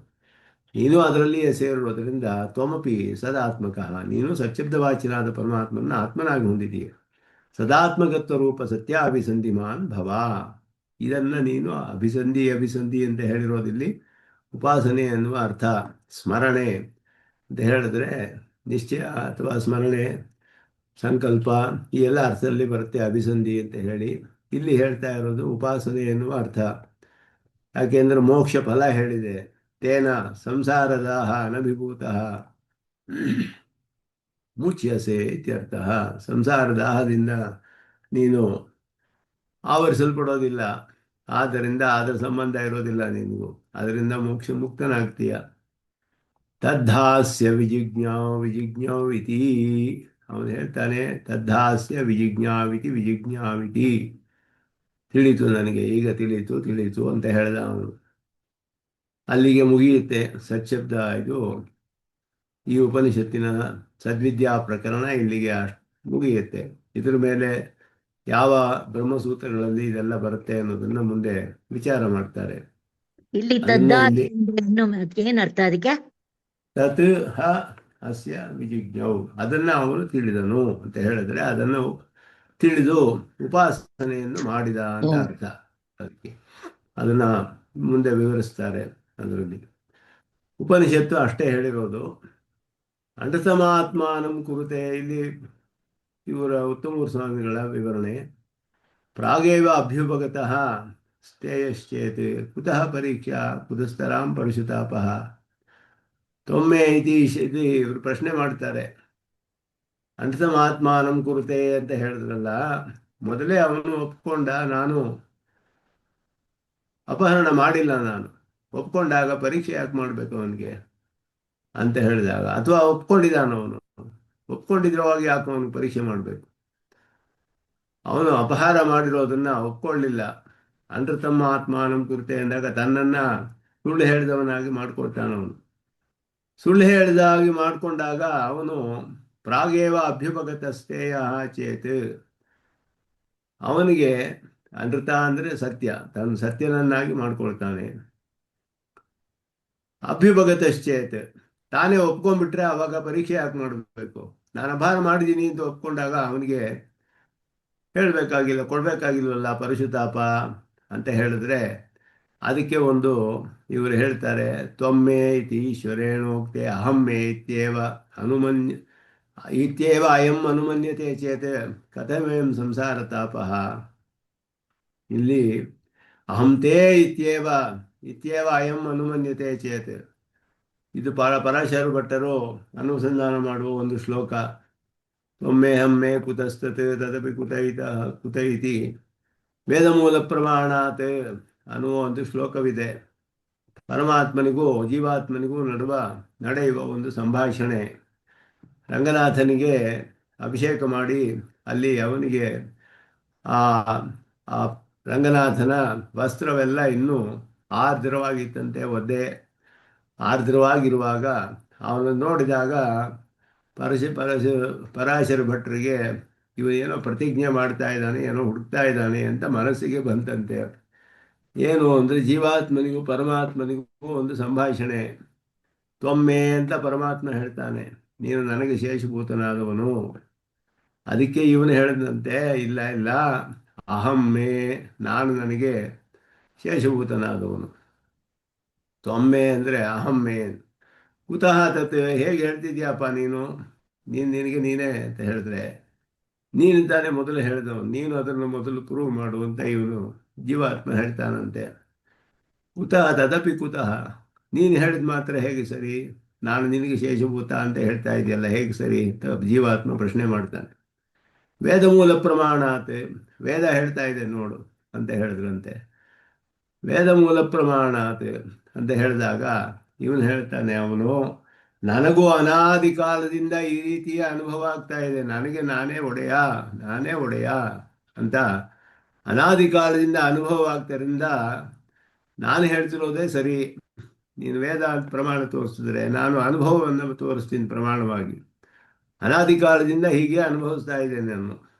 ನೀನು ಅದರಲ್ಲಿಯೇ ಸೇರಿರೋದ್ರಿಂದ ತ್ವಮಪಿ ಸದಾತ್ಮಕಃ, ನೀನು ಸಚ್ಛಬ್ದವಾಚಿನಾದ ಪರಮಾತ್ಮನ ಆತ್ಮನಾಗಿ ಹೊಂದಿದೀಯ. ಸದಾತ್ಮಕತ್ವ ರೂಪ ಸತ್ಯ ಅಭಿಸಂಧಿಮಾನ್ ಭವ. ಇದನ್ನು ನೀನು ಅಭಿಸಂಧಿ ಅಭಿಸಂಧಿ ಅಂತ ಹೇಳಿರೋದಿಲ್ಲಿ ಉಪಾಸನೆ ಎನ್ನುವ ಅರ್ಥ. ಸ್ಮರಣೆ ಅಂತ ಹೇಳಿದ್ರೆ ನಿಶ್ಚಯ ಅಥವಾ ಸ್ಮರಣೆ, ಸಂಕಲ್ಪ, ಈ ಎಲ್ಲ ಅರ್ಥದಲ್ಲಿ ಬರುತ್ತೆ ಅಭಿಸಂಧಿ ಅಂತ ಹೇಳಿ. ಇಲ್ಲಿ ಹೇಳ್ತಾ ಇರೋದು ಉಪಾಸನೆ ಎನ್ನುವ ಅರ್ಥ. ಯಾಕೆಂದ್ರೆ ಮೋಕ್ಷ ಫಲ ಹೇಳಿದೆ. ತೇನ ಸಂಸಾರದಾಹ ಅನಭಿಭೂತಃ ಮುಚ್ಯಸೆ ಇತ್ಯರ್ಥ. ಸಂಸಾರ ದಾಹದಿಂದ ನೀನು ಆವರಿಸಲ್ಪಡೋದಿಲ್ಲ, ಆದ್ದರಿಂದ ಅದರ ಸಂಬಂಧ ಇರೋದಿಲ್ಲ ನಿನಗೂ, ಅದರಿಂದ ಮೋಕ್ಷ ಮುಕ್ತನಾಗ್ತೀಯ. ತದ್ಧಾಸ್ಯ ವಿಜಿಜ್ಞಾವಿತಿ. ಅವನು ಹೇಳ್ತಾನೆ ತದ್ಧಾಸ್ಯ ವಿಜಿಜ್ಞಾವಿತಿ ವಿಜಿಜ್ಞಾವಿತಿ. ತಿಳಿತು ನನಗೆ, ಈಗ ತಿಳಿತು ಅಂತ ಹೇಳ್ದ ಅವನು. ಅಲ್ಲಿಗೆ ಮುಗಿಯುತ್ತೆ ಸಚ್ಶಬ್ದ. ಇದು ಈ ಉಪನಿಷತ್ತಿನ ಸದ್ವಿದ್ಯಾ ಪ್ರಕರಣ ಇಲ್ಲಿಗೆ ಮುಗಿಯುತ್ತೆ. ಇದ್ರ ಮೇಲೆ ಯಾವ ಬ್ರಹ್ಮಸೂತ್ರಗಳಲ್ಲಿ ಇದೆಲ್ಲ ಬರುತ್ತೆ ಅನ್ನೋದನ್ನ ಮುಂದೆ ವಿಚಾರ ಮಾಡ್ತಾರೆ. ಇಲ್ಲಿ ಅದನ್ನ ಇಲ್ಲಿ ತದ್ದಾತ್ಮ್ಯ ಏನ್ ಅರ್ಥ ಅದಕ್ಕೆ? ತತ್ ಹ ಅಸ್ಯ ವಿಜಿಜ್ಞೌ, ಅದನ್ನ ಅವನು ತಿಳಿದನು ಅಂತ ಹೇಳಿದ್ರೆ ಅದನ್ನು ತಿಳಿದು ಉಪಾಸನೆಯನ್ನು ಮಾಡಿದ ಅಂತ ಹ್ಮ್. ಅರ್ಥ. ಅದಕ್ಕೆ ಅದನ್ನ ಮುಂದೆ ವಿವರಿಸ್ತಾರೆ ಅದರಲ್ಲಿ. ಉಪನಿಷತ್ತು ಅಷ್ಟೇ ಹೇಳಿರೋದು. ಅಂಡಸಮಾತ್ಮಾನಂ ಕುರುತೆ, ಇಲ್ಲಿ ಇವರ ಉತ್ತಮ ಸ್ವಾಮಿಗಳ ವಿವರಣೆ. ಪ್ರಾಗೇವ ಅಭ್ಯುಪಗತಃ ಸ್ಥೇಯಶ್ಚೇತ್ ಕುತಃ ಪರೀಕ್ಷಾ ಕುತಸ್ಥರಾಂ ಪರುಷತಾಪಃ ತೊಮ್ಮೆ ಇದು ಇವರು ಪ್ರಶ್ನೆ ಮಾಡ್ತಾರೆ. ಅಂಡಸಮಾತ್ಮಾನಂ ಕುರುತೆ ಅಂತ ಹೇಳಿದ್ರಲ್ಲ, ಮೊದಲೇ ಅವನು ಒಪ್ಕೊಂಡ, ನಾನು ಅಪಹರಣ ಮಾಡಿಲ್ಲ, ನಾನು ಒಪ್ಕೊಂಡಾಗ ಪರೀಕ್ಷೆ ಯಾಕೆ ಮಾಡಬೇಕು ಅವನಿಗೆ ಅಂತ ಹೇಳಿದಾಗ, ಅಥವಾ ಒಪ್ಕೊಂಡಿದ್ದಾನ ಅವನು, ಒಪ್ಕೊಂಡಿದ್ರವಾಗಿ ಯಾಕೆ ಅವನಿಗೆ ಪರೀಕ್ಷೆ ಮಾಡಬೇಕು. ಅವನು ಅಪಹಾರ ಮಾಡಿರೋದನ್ನ ಒಪ್ಕೊಳ್ಳಿಲ್ಲ. ತಮ್ಮ ಆತ್ಮಾನಂ ಕುರಿತೆ ಅಂದಾಗ ತನ್ನನ್ನ ಸುಳ್ಳು ಹೇಳಿದವನಾಗಿ ಮಾಡ್ಕೊಳ್ತಾನವನು. ಸುಳ್ಳು ಹೇಳಿದಾಗಿ ಮಾಡಿಕೊಂಡಾಗ ಅವನು ಪ್ರಾಗೇವ ಅಭ್ಯುಪಗತ ಸ್ಥೇಯ ಚೇತ್, ಅವನಿಗೆ ಅನೃತ ಅಂದರೆ ಸತ್ಯ, ತನ್ನ ಸತ್ಯನನ್ನಾಗಿ ಮಾಡ್ಕೊಳ್ತಾನೆ. ಅಭ್ಯುಪಗತಶ್ಚೇತ್, ತಾನೇ ಒಪ್ಕೊಂಡ್ಬಿಟ್ರೆ ಅವಾಗ ಪರೀಕ್ಷೆ ಯಾಕೆ ಮಾಡಬೇಕು. ನಾನು ಅಪಹಾರ ಮಾಡಿದ್ದೀನಿ ಅಂತ ಒಪ್ಕೊಂಡಾಗ ಅವನಿಗೆ ಹೇಳಬೇಕಾಗಿಲ್ಲ, ಕೊಡಬೇಕಾಗಿಲ್ವಲ್ಲ ಪರಶುತಾಪ ಅಂತ ಹೇಳಿದ್ರೆ, ಅದಕ್ಕೆ ಒಂದು ಇವರು ಹೇಳ್ತಾರೆ ತ್ವಮ್ಮೆ ಇತಿ ಈಶ್ವರೇಣೋಕ್ತೆ ಅಹಮ್ಮೆ ಇತ್ಯೇವ ಹನುಮನ್ಯ ಇತ್ಯೇವ ಅಯಂ ಅನುಮನ್ಯತೆ ಚೇತ್ ಕಥಮೇಂ ಸಂಸಾರ ತಾಪಃ. ಇಲ್ಲಿ ಅಹಂತೇ ಇತ್ಯೇವ ಇತ್ಯೇವ ಅಯಂ ಅನುಮನ್ಯತೆ ಚೇತ್, ಇದು ಪರಾಶರ ಭಟ್ಟರು ಅನುಸಂಧಾನ ಮಾಡುವ ಒಂದು ಶ್ಲೋಕ. ತ್ವಮೇಹಂ ಮೇ ಕುತಸ್ತತ್ ತದಪಿ ಕುತ ಇತಿ ವೇದಮೂಲ ಪ್ರಮಾಣಾತ್ ಅನ್ನುವ ಒಂದು ಶ್ಲೋಕವಿದೆ. ಪರಮಾತ್ಮನಿಗೂ ಜೀವಾತ್ಮನಿಗೂ ನಡೆಯುವ ಒಂದು ಸಂಭಾಷಣೆ. ರಂಗನಾಥನಿಗೆ ಅಭಿಷೇಕ ಮಾಡಿ ಅಲ್ಲಿ ಅವನಿಗೆ ಆ ಆ ರಂಗನಾಥನ ವಸ್ತ್ರವೆಲ್ಲ ಇನ್ನೂ ಆರ್ದ್ರವಾಗಿತ್ತಂತೆ, ಒದ್ದೆ ಆರ್ದ್ರವಾಗಿರುವಾಗ ಅವನನ್ನು ನೋಡಿದಾಗ ಪರಶ ಪರಶ ಪರಾಶರ ಭಟ್ರಿಗೆ ಇವನೇನೋ ಪ್ರತಿಜ್ಞೆ ಮಾಡ್ತಾ ಇದ್ದಾನೆ, ಏನೋ ಹುಡುಕ್ತಾ ಇದ್ದಾನೆ ಅಂತ ಮನಸ್ಸಿಗೆ ಬಂತಂತೆ. ಏನು ಅಂದರೆ ಜೀವಾತ್ಮನಿಗೂ ಪರಮಾತ್ಮನಿಗೂ ಒಂದು ಸಂಭಾಷಣೆ. ತ್ವಮ್ಮೆ ಅಂತ ಪರಮಾತ್ಮ ಹೇಳ್ತಾನೆ, ನೀನು ನನಗೆ ಶೇಷಭೂತನಾದವನು. ಅದಕ್ಕೆ ಇವನು ಹೇಳಿದಂತೆ, ಇಲ್ಲ ಇಲ್ಲ, ಅಹಮ್ಮೆ, ನಾನು ನನಗೆ ಶೇಷಭೂತನಾದವನು. ತ್ವಮ್ಮೆ ಅಂದರೆ ಅಹಮ್ಮೆ. ಕುತಃ ತತ್, ಹೇಗೆ ಹೇಳ್ತಿದ್ಯಪ್ಪ ನೀನು, ನಿನಗೆ ನೀನೇ ಅಂತ ಹೇಳಿದ್ರೆ, ನೀನು ತಾನೇ ಮೊದಲು ಹೇಳಿದವನು, ನೀನು ಅದನ್ನು ಮೊದಲು ಪ್ರೂವ್ ಮಾಡುವಂತ ಇವನು ಜೀವಾತ್ಮ ಹೇಳ್ತಾನಂತೆ. ಕುತಃ ತದಪಿ ಕುತಃ, ನೀನು ಹೇಳಿದ ಮಾತ್ರ ಹೇಗೆ ಸರಿ, ನಾನು ನಿನಗೆ ಶೇಷಭೂತ ಅಂತ ಹೇಳ್ತಾ ಇದೆಯಲ್ಲ, ಹೇಗೆ ಸರಿ ಅಂತ ಜೀವಾತ್ಮ ಪ್ರಶ್ನೆ ಮಾಡ್ತಾನೆ. ವೇದ ಮೂಲ ಪ್ರಮಾಣಾತ್, ವೇದ ಹೇಳ್ತಾ ಇದೆ ನೋಡು ಅಂತ ಹೇಳಿದ್ರಂತೆ. ವೇದ ಮೂಲ ಪ್ರಮಾಣಾತ್ ಅಂತ ಹೇಳಿದಾಗ ಇವನು ಹೇಳ್ತಾನೆ, ಅವನು ನನಗೂ ಅನಾದಿ ಕಾಲದಿಂದ ಈ ರೀತಿಯ ಅನುಭವ ಆಗ್ತಾ ಇದೆ, ನನಗೆ ನಾನೇ ಒಡೆಯ ಅಂತ ಅನಾದಿ ಕಾಲದಿಂದ ಅನುಭವ ಆಗ್ತಾರಿಂದ ನಾನು ಹೇಳ್ತಿರೋದೇ ಸರಿ. ನೀನು ವೇದ ಪ್ರಮಾಣ ತೋರಿಸಿದ್ರೆ ನಾನು ಅನುಭವವನ್ನು ತೋರಿಸ್ತೀನಿ ಪ್ರಮಾಣವಾಗಿ. ಅನಾದಿ ಕಾಲದಿಂದ ಹೀಗೆ ಅನುಭವಿಸ್ತಾ ಇದ್ದೇನೆ ನಾನು.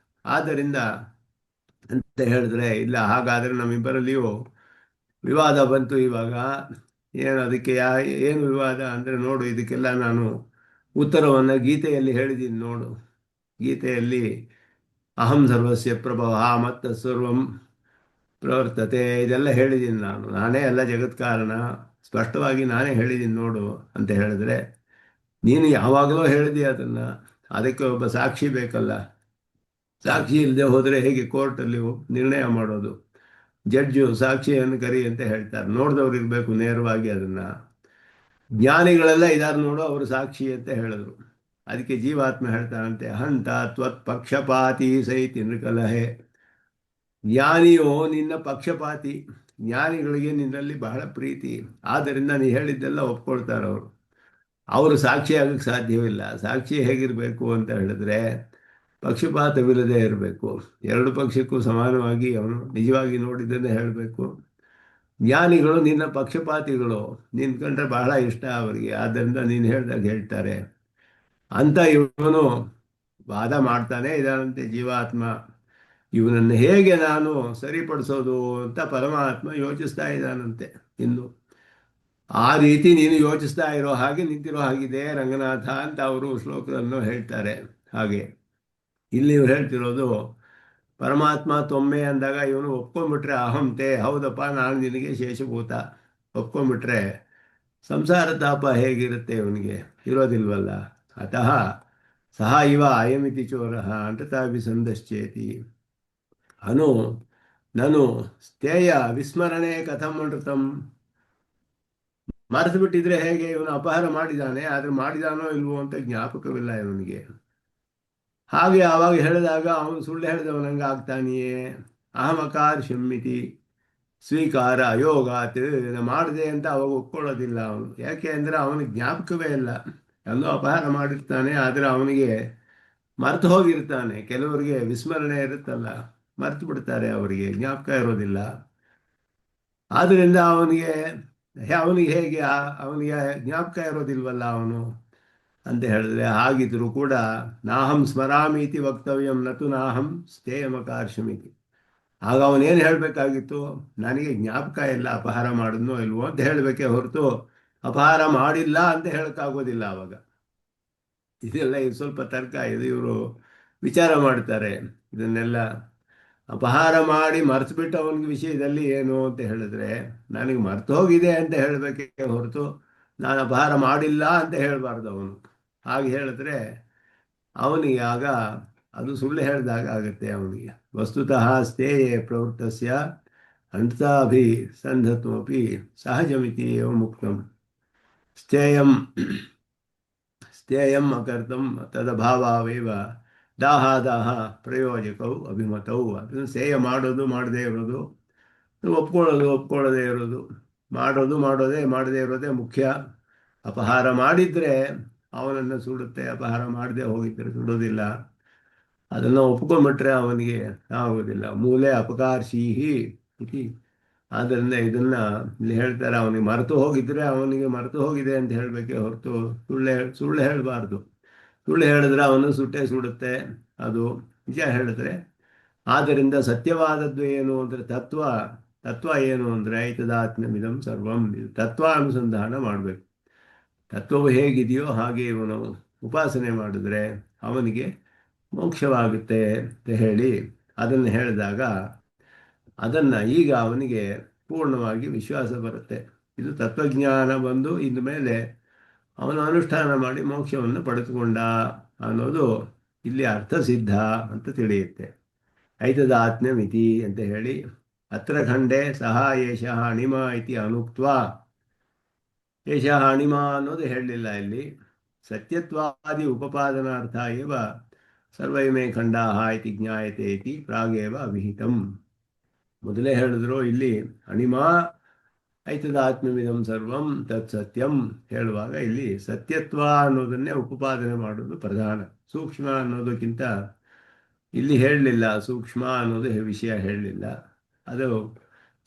ಆದ್ದರಿಂದ ಅಂತ ಹೇಳಿದ್ರೆ, ಇಲ್ಲ ಹಾಗಾದರೆ ನಮ್ಮಿಬ್ಬರಲ್ಲಿಯೂ ವಿವಾದ ಬಂತು ಇವಾಗ. ಏನು ಅದಕ್ಕೆ ಏನು ವಿವಾದ ಅಂದರೆ, ನೋಡು ಇದಕ್ಕೆಲ್ಲ ನಾನು ಉತ್ತರವನ್ನು ಗೀತೆಯಲ್ಲಿ ಹೇಳಿದ್ದೀನಿ ನೋಡು. ಗೀತೆಯಲ್ಲಿ ಅಹಂ ಸರ್ವಸ್ಯ ಪ್ರಭವ ಮತ್ತ ಸರ್ವಂ ಪ್ರವರ್ತತೆ ಇದೆಲ್ಲ ಹೇಳಿದ್ದೀನಿ ನಾನು, ನಾನೇ ಎಲ್ಲ ಜಗತ್ ಕಾರಣ, ಸ್ಪಷ್ಟವಾಗಿ ನಾನೇ ಹೇಳಿದ್ದೀನಿ ನೋಡು ಅಂತ ಹೇಳಿದ್ರೆ, ನೀನು ಯಾವಾಗಲೂ ಹೇಳಿದೀಯ ಅದನ್ನು, ಅದಕ್ಕೆ ಒಬ್ಬ ಸಾಕ್ಷಿ ಬೇಕಲ್ಲ. ಸಾಕ್ಷಿ ಇಲ್ಲದೆ ಹೋದರೆ ಹೇಗೆ ಕೋರ್ಟಲ್ಲಿ ನಿರ್ಣಯ ಮಾಡೋದು? ಜಡ್ಜು ಸಾಕ್ಷಿಯನ್ನು ಕರಿ ಅಂತ ಹೇಳ್ತಾರೆ, ನೋಡಿದವ್ರು ಇರಬೇಕು ನೇರವಾಗಿ ಅದನ್ನು. ಜ್ಞಾನಿಗಳೆಲ್ಲ ಇದಾರು ನೋಡು, ಅವರು ಸಾಕ್ಷಿ ಅಂತ ಹೇಳಿದ್ರು. ಅದಕ್ಕೆ ಜೀವಾತ್ಮ ಹೇಳ್ತಾನಂತೆ, ಹಂತ ತ್ವತ್ ಪಕ್ಷಪಾತಿ ಸೈತಿ ನೃಕಲಹೆ. ಜ್ಞಾನಿಯು ನಿನ್ನ ಪಕ್ಷಪಾತಿ, ಜ್ಞಾನಿಗಳಿಗೆ ನಿನ್ನಲ್ಲಿ ಬಹಳ ಪ್ರೀತಿ, ಆದ್ದರಿಂದ ನೀ ಹೇಳಿದ್ದೆಲ್ಲ ಒಪ್ಕೊಳ್ತಾರೆ ಅವರು. ಅವರು ಸಾಕ್ಷಿ ಆಗಕ್ಕೆ ಸಾಧ್ಯವಿಲ್ಲ. ಸಾಕ್ಷಿ ಹೇಗಿರಬೇಕು ಅಂತ ಹೇಳಿದ್ರೆ, ಪಕ್ಷಪಾತವಿಲ್ಲದೆ ಇರಬೇಕು, ಎರಡು ಪಕ್ಷಕ್ಕೂ ಸಮಾನವಾಗಿ ಅವನು ನಿಜವಾಗಿ ನೋಡಿದ್ದನ್ನೇ ಹೇಳಬೇಕು. ಜ್ಞಾನಿಗಳು ನಿನ್ನ ಪಕ್ಷಪಾತಿಗಳು, ನಿನ್ನ ಕಂಡ್ರೆ ಬಹಳ ಇಷ್ಟ ಅವರಿಗೆ, ಆದ್ದರಿಂದ ನೀನು ಹೇಳ್ದಾಗ ಹೇಳ್ತಾರೆ ಅಂತ ಇವನು ವಾದ ಮಾಡ್ತಾನೆ ಇದಾನಂತೆ ಜೀವಾತ್ಮ. ಇವನನ್ನು ಹೇಗೆ ನಾನು ಸರಿಪಡಿಸೋದು ಅಂತ ಪರಮಾತ್ಮ ಯೋಚಿಸ್ತಾ ಇದ್ದಾನಂತೆ. ಇನ್ನು ಆ ರೀತಿ ನೀನು ಯೋಚಿಸ್ತಾ ಇರೋ ಹಾಗೆ ನಿಂತಿರೋ ಹಾಗಿದೆ ರಂಗನಾಥ ಅಂತ ಅವರು ಶ್ಲೋಕವನ್ನು ಹೇಳ್ತಾರೆ. ಹಾಗೆ ಇಲ್ಲಿ ಇವ್ರು ಹೇಳ್ತಿರೋದು, ಪರಮಾತ್ಮ ತೊಮ್ಮೆ ಅಂದಾಗ ಇವನು ಒಪ್ಕೊಂಡ್ಬಿಟ್ರೆ ಅಹಂತೆ, ಹೌದಪ್ಪ ನಾನು ನಿನಗೆ ಶೇಷಭೂತ ಒಪ್ಕೊಂಡ್ಬಿಟ್ರೆ ಸಂಸಾರ ತಾಪ ಹೇಗಿರುತ್ತೆ ಇವನಿಗೆ, ಇರೋದಿಲ್ವಲ್ಲ. ಅತಃ ಸಹ ಇವ ಅಯಮಿತಿ ಚೋರ ಅಂಟತಾಭಿಸಂದಶ್ಚೇತಿ ಅನು ನನು ಸ್ಥೇಯ ವಿಸ್ಮರಣೆ ಕಥಂ ಅನೃತಂ. ಮರೆತು ಬಿಟ್ಟಿದ್ರೆ ಹೇಗೆ, ಇವನು ಅಪಹಾರ ಮಾಡಿದ್ದಾನೆ, ಆದರೆ ಮಾಡಿದಾನೋ ಇಲ್ವೋ ಅಂತ ಜ್ಞಾಪಕವಿಲ್ಲ ಇವನಿಗೆ. ಹಾಗೆ ಆವಾಗ ಹೇಳಿದಾಗ ಅವನು ಸುಳ್ಳು ಹೇಳಿದವನಂಗೆ ಆಗ್ತಾನೆಯೇ. ಅಹಮಕಾರ ಶಮ್ಮಿತಿ ಸ್ವೀಕಾರ ಅಯೋಗಾತ್, ಮಾಡಿದೆ ಅಂತ ಅವಾಗ ಒಪ್ಕೊಳ್ಳೋದಿಲ್ಲ ಅವನು. ಯಾಕೆ ಅಂದರೆ ಅವನಿಗೆ ಜ್ಞಾಪಕವೇ ಇಲ್ಲ. ಎಲ್ಲೋ ಅಪಹಾರ ಮಾಡಿರ್ತಾನೆ, ಆದರೆ ಅವನಿಗೆ ಮರೆತು ಹೋಗಿರ್ತಾನೆ. ಕೆಲವರಿಗೆ ವಿಸ್ಮರಣೆ ಇರುತ್ತಲ್ಲ, ಮರೆತು ಬಿಡ್ತಾರೆ, ಅವರಿಗೆ ಜ್ಞಾಪಕ ಇರೋದಿಲ್ಲ. ಆದ್ದರಿಂದ ಅವನಿಗೆ ಹೇಗೆ ಅವನಿಗೆ ಜ್ಞಾಪಕ ಇರೋದಿಲ್ವಲ್ಲ ಅವನು ಅಂತ ಹೇಳಿದ್ರೆ, ಹಾಗಿದ್ರು ಕೂಡ ನಾಹಂ ಸ್ಮರಾಮೀತಿ ವಕ್ತವ್ಯಂ ನತು ನಾಹಂ ಸ್ಥೇಯಮಕಾರ್ಷಮಿತಿ. ಆಗ ಅವನೇನು ಹೇಳಬೇಕಾಗಿತ್ತು, ನನಗೆ ಜ್ಞಾಪಕ ಇಲ್ಲ ಅಪಹಾರ ಮಾಡಿದ್ನೋ ಇಲ್ವೋ ಅಂತ ಹೇಳಬೇಕೇ ಹೊರತು ಅಪಹಾರ ಮಾಡಿಲ್ಲ ಅಂತ ಹೇಳೋಕ್ಕಾಗೋದಿಲ್ಲ ಆವಾಗ. ಇದೆಲ್ಲ ಇದು ಸ್ವಲ್ಪ ತರ್ಕ, ಇದು ಇವರು ವಿಚಾರ ಮಾಡ್ತಾರೆ ಇದನ್ನೆಲ್ಲ. ಅಪಹಾರ ಮಾಡಿ ಮರೆತು ಬಿಟ್ಟು ಅವನಿಗೆ ವಿಷಯದಲ್ಲಿ ಏನು ಅಂತ ಹೇಳಿದ್ರೆ, ನನಗೆ ಮರೆತು ಹೋಗಿದೆ ಅಂತ ಹೇಳಬೇಕೇ ಹೊರತು ನಾನು ಅಪಹಾರ ಮಾಡಿಲ್ಲ ಅಂತ ಹೇಳಬಾರ್ದು ಅವನು. ಹಾಗೆ ಹೇಳಿದ್ರೆ ಅವನಿಗೆ ಆಗ ಅದು ಸುಳ್ಳು ಹೇಳಿದಾಗ ಆಗುತ್ತೆ ಅವನಿಗೆ. ವಸ್ತುತಃ ಸ್ಥೇಯೇ ಪ್ರವೃತ್ತಸ್ಯ ಅಂತಭಿಸಂಧತ್ವಮಪಿ ಸಹಜಮಿತಿ ಏವ ಮುಕ್ತಂ. ಸ್ಥೇಯಂ ಸ್ಥೇಯಂ ಅಕರ್ತಂ ತದಭಾವೇವ ದಾಹ ಪ್ರಯೋಜಕವು ಅಭಿಮತವು. ಅದನ್ನು ಸ್ಥೇಯ ಮಾಡೋದು ಮಾಡದೇ ಇರೋದು, ಒಪ್ಕೊಳ್ಳೋದೇ ಇರೋದು, ಮಾಡದೇ ಇರೋದೇ ಮುಖ್ಯ. ಅಪಹಾರ ಮಾಡಿದರೆ ಅವನನ್ನು ಸುಡುತ್ತೆ, ಅಪಹಾರ ಮಾಡದೆ ಹೋಗಿದ್ದರೆ ಸುಡೋದಿಲ್ಲ. ಅದನ್ನು ಒಪ್ಕೊಂಡ್ಬಿಟ್ರೆ ಅವನಿಗೆ ಆಗೋದಿಲ್ಲ. ಮೂಲೆ ಅಪಕಾರ್ಷೀಹಿ ಇತಿ. ಆದ್ದರಿಂದ ಇದನ್ನ ಇಲ್ಲಿ ಹೇಳ್ತಾರೆ, ಅವನಿಗೆ ಮರೆತು ಹೋಗಿದ್ರೆ ಅವನಿಗೆ ಮರೆತು ಹೋಗಿದೆ ಅಂತ ಹೇಳಬೇಕೆ ಹೊರತು ಸುಳ್ಳು ಹೇಳಬಾರ್ದು. ಸುಳ್ಳು ಹೇಳಿದ್ರೆ ಅವನು ಸುಡುತ್ತೆ. ಅದು ನಿಜ ಹೇಳಿದ್ರೆ. ಆದ್ದರಿಂದ ಸತ್ಯವಾದದ್ದು ಏನು ಅಂದರೆ ತತ್ವ ಏನು ಅಂದರೆ ಐತದಾತ್ಮ್ಯಮಿದಂ ಸರ್ವಂ. ಇದು ತತ್ವ ಅನುಸಂಧಾನ ಮಾಡಬೇಕು. ತತ್ವವು ಹೇಗಿದೆಯೋ ಹಾಗೆ ಇವನು ಉಪಾಸನೆ ಮಾಡಿದ್ರೆ ಅವನಿಗೆ ಮೋಕ್ಷವಾಗುತ್ತೆ ಅಂತ ಹೇಳಿ ಅದನ್ನು ಹೇಳಿದಾಗ ಅದನ್ನು ಈಗ ಅವನಿಗೆ ಪೂರ್ಣವಾಗಿ ವಿಶ್ವಾಸ ಬರುತ್ತೆ. ಇದು ತತ್ವಜ್ಞಾನ ಬಂದು ಇನ್ನು ಮೇಲೆ ಅವನು ಅನುಷ್ಠಾನ ಮಾಡಿ ಮೋಕ್ಷವನ್ನು ಪಡೆದುಕೊಂಡ ಅನ್ನೋದು ಇಲ್ಲಿ ಅರ್ಥಸಿದ್ಧ ಅಂತ ತಿಳಿಯುತ್ತೆ. ಐತದಾತ್ಮ್ಯಮಿತಿ ಅಂತ ಹೇಳಿ ಅತ್ರ ಖಂಡೆ ಸಹ ಏಷಃ ಅಣಿಮ ಇತಿ ಅನುಕ್ತ್ವಾ. ಏಷಃ ಅಣಿಮ ಅನ್ನೋದು ಹೇಳಲಿಲ್ಲ ಇಲ್ಲಿ. ಸತ್ಯತ್ವಾದಿ ಉಪಪಾದನಾರ್ಥ ಇವ ಸರ್ವೈಮೇ ಖಂಡಾಹ ಇತಿ ಜ್ಞಾಯತೆ ಇತಿ ಪ್ರಾಗೇವ ಅಭಿಹಿತಂ. ಮೊದಲೇ ಹೇಳಿದ್ರು ಇಲ್ಲಿ ಅಣಿಮ ಐತದಾತ್ಮ್ಯಮಿದಂ ಸರ್ವಂ ತತ್ ಸತ್ಯಂ ಹೇಳುವಾಗ ಇಲ್ಲಿ ಸತ್ಯತ್ವ ಅನ್ನೋದನ್ನೇ ಉಪಪಾದನೆ ಮಾಡೋದು ಪ್ರಧಾನ. ಸೂಕ್ಷ್ಮ ಅನ್ನೋದಕ್ಕಿಂತ ಇಲ್ಲಿ ಹೇಳಲಿಲ್ಲ, ಸೂಕ್ಷ್ಮ ಅನ್ನೋದು ವಿಷಯ ಹೇಳಲಿಲ್ಲ. ಅದು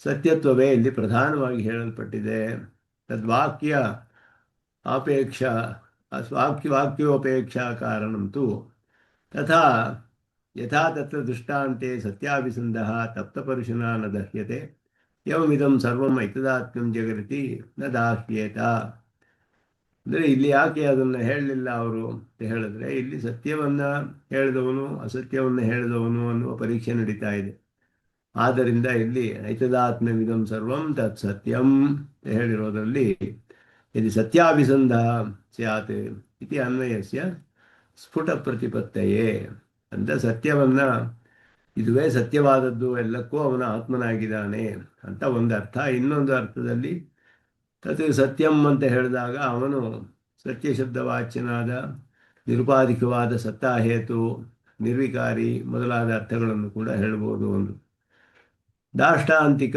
ಸತ್ಯತ್ವವೇ ಇಲ್ಲಿ ಪ್ರಧಾನವಾಗಿ ಹೇಳಲ್ಪಟ್ಟಿದೆ. ತದ್ವಾಕ್ಯ ಅಪೇಕ್ಷ ವಾಕ್ಯೋಪೇಕ್ಷಾ ಕಾರಣಂತು ತಥಾ ಯಥಾ ತತ್ರ ದೃಷ್ಟಾಂತೆ ಸತ್ಯಾಭಿಸಂಧಃ ತಪ್ತಪರುಷುನಾ ನ ದಹ್ಯತೆ ಎವಮಿದಂ ಸರ್ವಂ ಐತದಾತ್ಮ್ಯಂ ಜಗರಿತಿ ನ ದಾಹ್ಯೇತ. ಅಂದರೆ ಇಲ್ಲಿ ಯಾಕೆ ಅದನ್ನು ಹೇಳಲಿಲ್ಲ ಅವರು ಅಂತ ಹೇಳಿದ್ರೆ, ಇಲ್ಲಿ ಸತ್ಯವನ್ನ ಹೇಳಿದವನು ಅಸತ್ಯವನ್ನು ಹೇಳಿದವನು ಅನ್ನುವ ಪರೀಕ್ಷೆ ನಡೀತಾ ಇದೆ. ಆದ್ದರಿಂದ ಇಲ್ಲಿ ಐತದಾತ್ಮ್ಯಮಿದಂ ಸರ್ವಂ ತತ್ ಸತ್ಯಂ ಅಂತ ಹೇಳಿರೋದ್ರಲ್ಲಿ ಇದು ಸತ್ಯಾಭಿಸಂಧ ಸ್ಯಾತ್ ಇತಿ ಅನ್ವಯಸ್ಯ ಸ್ಫುಟ ಪ್ರತಿಪತ್ತಯೇ. ಅಂತ ಸತ್ಯವನ್ನ ಇದುವೇ ಸತ್ಯವಾದದ್ದು, ಎಲ್ಲಕ್ಕೂ ಅವನ ಆತ್ಮನಾಗಿದ್ದಾನೆ ಅಂತ ಒಂದು ಅರ್ಥ. ಇನ್ನೊಂದು ಅರ್ಥದಲ್ಲಿ ತತ್ ಸತ್ಯಂ ಅಂತ ಹೇಳಿದಾಗ ಅವನು ಸತ್ಯ ಶಬ್ದವಾಚ್ಯನಾದ ನಿರುಪಾಧಿಕವಾದ ಸತ್ತಾಹೇತು ನಿರ್ವಿಕಾರಿ ಮೊದಲಾದ ಅರ್ಥಗಳನ್ನು ಕೂಡ ಹೇಳ್ಬೋದು. ಒಂದು ದಾಷ್ಟಾಂತಿಕ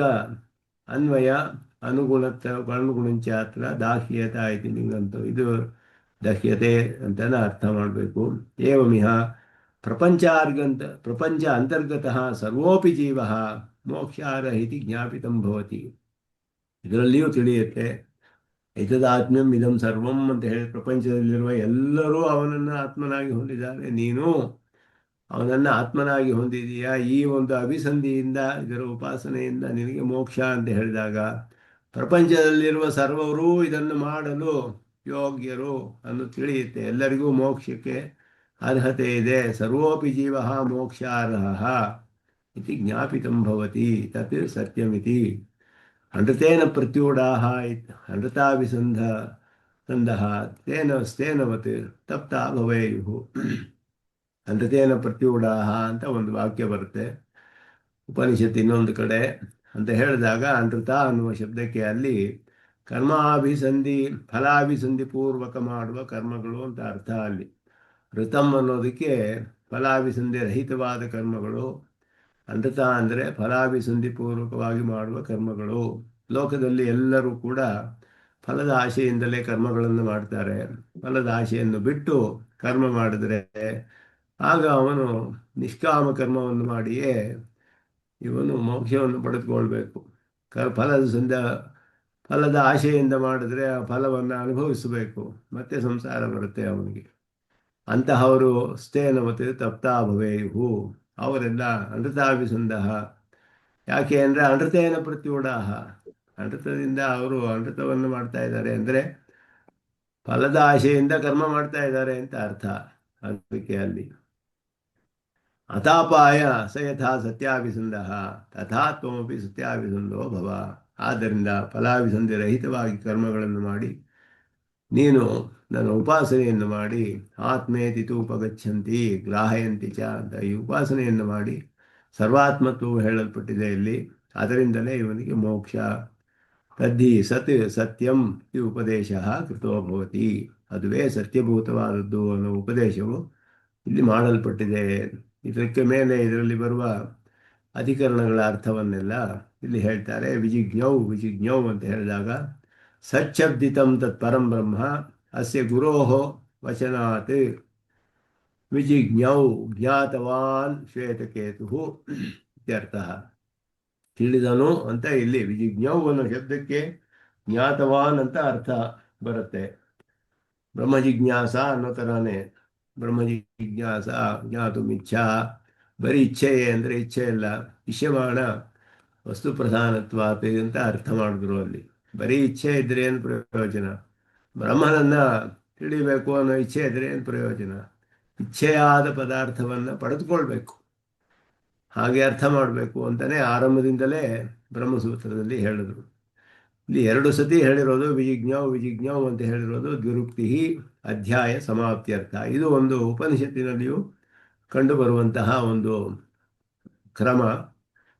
ಅನ್ವಯ ಅನುಗುಣಂಚಾತ್ರ ದಾಹ್ಯತ ಇತಿ ನಿಂಗಂತು. ಇದು ದಹ್ಯತೆ ಅಂತಲೇ ಅರ್ಥ ಮಾಡಬೇಕು. ಏವಮಿಹ ಪ್ರಪಂಚ ಅಂತರ್ಗತಃ ಸರ್ವೋಪಿ ಜೀವ ಮೋಕ್ಷಾರ್ಹ ಇತಿ ಜ್ಞಾಪಿತಂ ಭವತಿ. ಇದರಲ್ಲಿಯೂ ತಿಳಿಯುತ್ತೆ ಐತದಾತ್ಮ್ಯಂ ಇದಂ ಸರ್ವಂ ಅಂತ ಹೇಳಿ ಪ್ರಪಂಚದಲ್ಲಿರುವ ಎಲ್ಲರೂ ಅವನನ್ನು ಆತ್ಮನಾಗಿ ಹೊಂದಿದ್ದಾರೆ. ನೀನು ಅವನನ್ನು ಆತ್ಮನಾಗಿ ಹೊಂದಿದೀಯಾ. ಈ ಒಂದು ಅಭಿಸಂಧಿಯಿಂದ ಇದರ ಉಪಾಸನೆಯಿಂದ ನಿನಗೆ ಮೋಕ್ಷ ಅಂತ ಹೇಳಿದಾಗ ಪ್ರಪಂಚದಲ್ಲಿರುವ ಸರ್ವರೂ ಇದನ್ನು ಮಾಡಲು ಯೋಗ್ಯರು ಅನ್ನು ತಿಳಿಯುತ್ತೆ. ಎಲ್ಲರಿಗೂ ಮೋಕ್ಷಕ್ಕೆ ಅರ್ಹತೆ ಇದೆ. ಸರ್ವೋಪಿ ಜೀವ ಮೋಕ್ಷಾರ್ಹ ಇತಿ ಜ್ಞಾಪಿತಂ ಭವತಿ ತತ್ ಸತ್ಯಮಿತಿ. ಅನೃತೇನ ಪ್ರತ್ಯೂಢಾಃ ಅನೃತಾಭಿಸಂಧ ಸಂದಃ ತೇನವತ್ ತಪ್ತಾ ಭವೇಯುಃ. ಅನೃತೇನ ಪ್ರತ್ಯೂಢಾಃ ಅಂತ ಒಂದು ವಾಕ್ಯ ಬರುತ್ತೆ ಉಪನಿಷತ್ ಇನ್ನೊಂದು ಕಡೆ. ಅಂತ ಹೇಳಿದಾಗ ಅನೃತ ಅನ್ನುವ ಶಬ್ದಕ್ಕೆ ಅಲ್ಲಿ ಕರ್ಮಾಭಿಸಂಧಿ ಫಲಾಭಿಸಂಧಿ ಪೂರ್ವಕ ಮಾಡುವ ಕರ್ಮಗಳು ಅಂತ ಅರ್ಥ. ಅಲ್ಲಿ ಋತಂ ಅನ್ನೋದಕ್ಕೆ ಫಲಾಭಿಸಂಧಿ ರಹಿತವಾದ ಕರ್ಮಗಳು. ಅನೃತ ಅಂದರೆ ಫಲಾಭಿಸಂಧಿ ಪೂರ್ವಕವಾಗಿ ಮಾಡುವ ಕರ್ಮಗಳು. ಲೋಕದಲ್ಲಿ ಎಲ್ಲರೂ ಕೂಡ ಫಲದ ಆಶೆಯಿಂದಲೇ ಕರ್ಮಗಳನ್ನು ಮಾಡ್ತಾರೆ. ಫಲದ ಆಶೆಯನ್ನು ಬಿಟ್ಟು ಕರ್ಮ ಮಾಡಿದ್ರೆ ಆಗ ಅವನು ನಿಷ್ಕಾಮ ಕರ್ಮವನ್ನು ಮಾಡಿಯೇ ಇವನು ಮೋಕ್ಷವನ್ನು ಪಡೆದುಕೊಳ್ಬೇಕು. ಫಲದ ಆಶೆಯಿಂದ ಮಾಡಿದ್ರೆ ಆ ಫಲವನ್ನು ಅನುಭವಿಸಬೇಕು, ಮತ್ತೆ ಸಂಸಾರ ಬರುತ್ತೆ ಅವನಿಗೆ. ಅಂತಹವರು ಸ್ಥೇನವತ್ ತಪ್ತಾ ಭವೇಯುಹು. ಅವರೆಲ್ಲ ಅನೃತಾಭಿಸಂಧಃ. ಯಾಕೆ ಅಂದರೆ ಅನೃತೇನ ಪ್ರತ್ಯೂಢಾಃ. ಅನೃತದಿಂದ ಅವರು ಅನೃತವನ್ನು ಮಾಡ್ತಾ ಇದ್ದಾರೆ ಅಂದರೆ ಫಲದ ಆಶೆಯಿಂದ ಕರ್ಮ ಮಾಡ್ತಾ ಇದ್ದಾರೆ ಅಂತ ಅರ್ಥ. ಅದಕ್ಕೆ ಅಲ್ಲಿ ಅಥಾಪಾಯ ಸ ಯಥಾ ಸತ್ಯಾಭಿಸಂಧಃ ತಥಾ ತ್ವಮಪಿ ಸತ್ಯಾಭಿಸಂಧೋ ಭವ. ಆದ್ದರಿಂದ ಫಲಾಭಿಸಂಧಿ ರಹಿತವಾಗಿ ಕರ್ಮಗಳನ್ನು ಮಾಡಿ ನೀನು ನನ್ನ ಉಪಾಸನೆಯನ್ನು ಮಾಡಿ ಆತ್ಮೇತಿ ಉಪಗಚ್ಚಂತಿ ಗ್ರಾಹಯಂತಿ ಚ ಅಂತ ಈ ಉಪಾಸನೆಯನ್ನು ಮಾಡಿ ಸರ್ವಾತ್ಮತ್ವವು ಹೇಳಲ್ಪಟ್ಟಿದೆ ಇಲ್ಲಿ. ಅದರಿಂದಲೇ ಇವನಿಗೆ ಮೋಕ್ಷ. ತದ್ದಿ ಸತ್ ಸತ್ಯಂ ಈ ಉಪದೇಶ ಕೃತೋ ಭವತಿ. ಅದುವೇ ಸತ್ಯಭೂತವಾದದ್ದು ಅನ್ನೋ ಉಪದೇಶವು ಇಲ್ಲಿ ಮಾಡಲ್ಪಟ್ಟಿದೆ. ಇದಕ್ಕೆ ಮೇಲೆ ಇದರಲ್ಲಿ ಬರುವ ಅಧಿಕರಣಗಳ ಅರ್ಥವನ್ನೆಲ್ಲ ಇಲ್ಲಿ ಹೇಳ್ತಾರೆ. ವಿಜಿಜ್ಞೌ ವಿಜಿಜ್ಞೌ ಅಂತ ಹೇಳಿದಾಗ ಸಚ್ಛಬ್ದಿತಂ ತತ್ ಪರಂ ಬ್ರಹ್ಮ ಅಸ್ಯ ಗುರೋಃ ವಚನಾತ್ ವಿಜಿಜ್ಞೌ ಜ್ಞಾತವಾನ್ ಶ್ವೇತಕೇತು ಇತ್ಯರ್ಥಃ. ತಿಳಿದನು ಅಂತ ಇಲ್ಲಿ ವಿಜಿಜ್ಞೌ ಅನ್ನೋ ಶಬ್ದಕ್ಕೆ ಜ್ಞಾತವಾನ್ ಅಂತ ಅರ್ಥ ಬರುತ್ತೆ. ಬ್ರಹ್ಮ ಜಿಜ್ಞಾಸ ಅನ್ನೋ ಥರನೇ ಬ್ರಹ್ಮ ಜಿಜ್ಞಾಸ ಜ್ಞಾತುಮಿಚ್ಛಾ. ಬರೀ ಇಚ್ಛೆ ಅಂದರೆ ಇಚ್ಛೆ ಇಲ್ಲ, ಇಷ್ಯಮಾಣ ವಸ್ತು ಪ್ರಧಾನತ್ವಾತ್ ಅಂತ ಅರ್ಥ ಮಾಡಿದ್ರು ಅಲ್ಲಿ. ಬರೀ ಇಚ್ಛೆ ಇದ್ರೆ ಏನು ಪ್ರಯೋಜನ? ಬ್ರಹ್ಮನನ್ನ ತಿಳಿಬೇಕು ಅನ್ನೋ ಇಚ್ಛೆ ಇದ್ರೆ ಏನು ಪ್ರಯೋಜನ? ಇಚ್ಛೆಯಾದ ಪದಾರ್ಥವನ್ನು ಪಡೆದುಕೊಳ್ಬೇಕು, ಹಾಗೆ ಅರ್ಥ ಮಾಡಬೇಕು ಅಂತಲೇ ಆರಂಭದಿಂದಲೇ ಬ್ರಹ್ಮಸೂತ್ರದಲ್ಲಿ ಹೇಳಿದ್ರು. ಇಲ್ಲಿ 2 ಸತಿ ಹೇಳಿರೋದು ವಿಜಿಜ್ಞಾವ್ ವಿಜಿಜ್ಞಾವ್ ಅಂತ ಹೇಳಿರೋದು ದ್ವಿರುಕ್ತಿ ಅಧ್ಯಾಯ ಸಮಾಪ್ತ್ಯರ್ಥ. ಇದು ಒಂದು ಉಪನಿಷತ್ತಿನಲ್ಲಿಯೂ ಕಂಡುಬರುವಂತಹ ಒಂದು ಕ್ರಮ.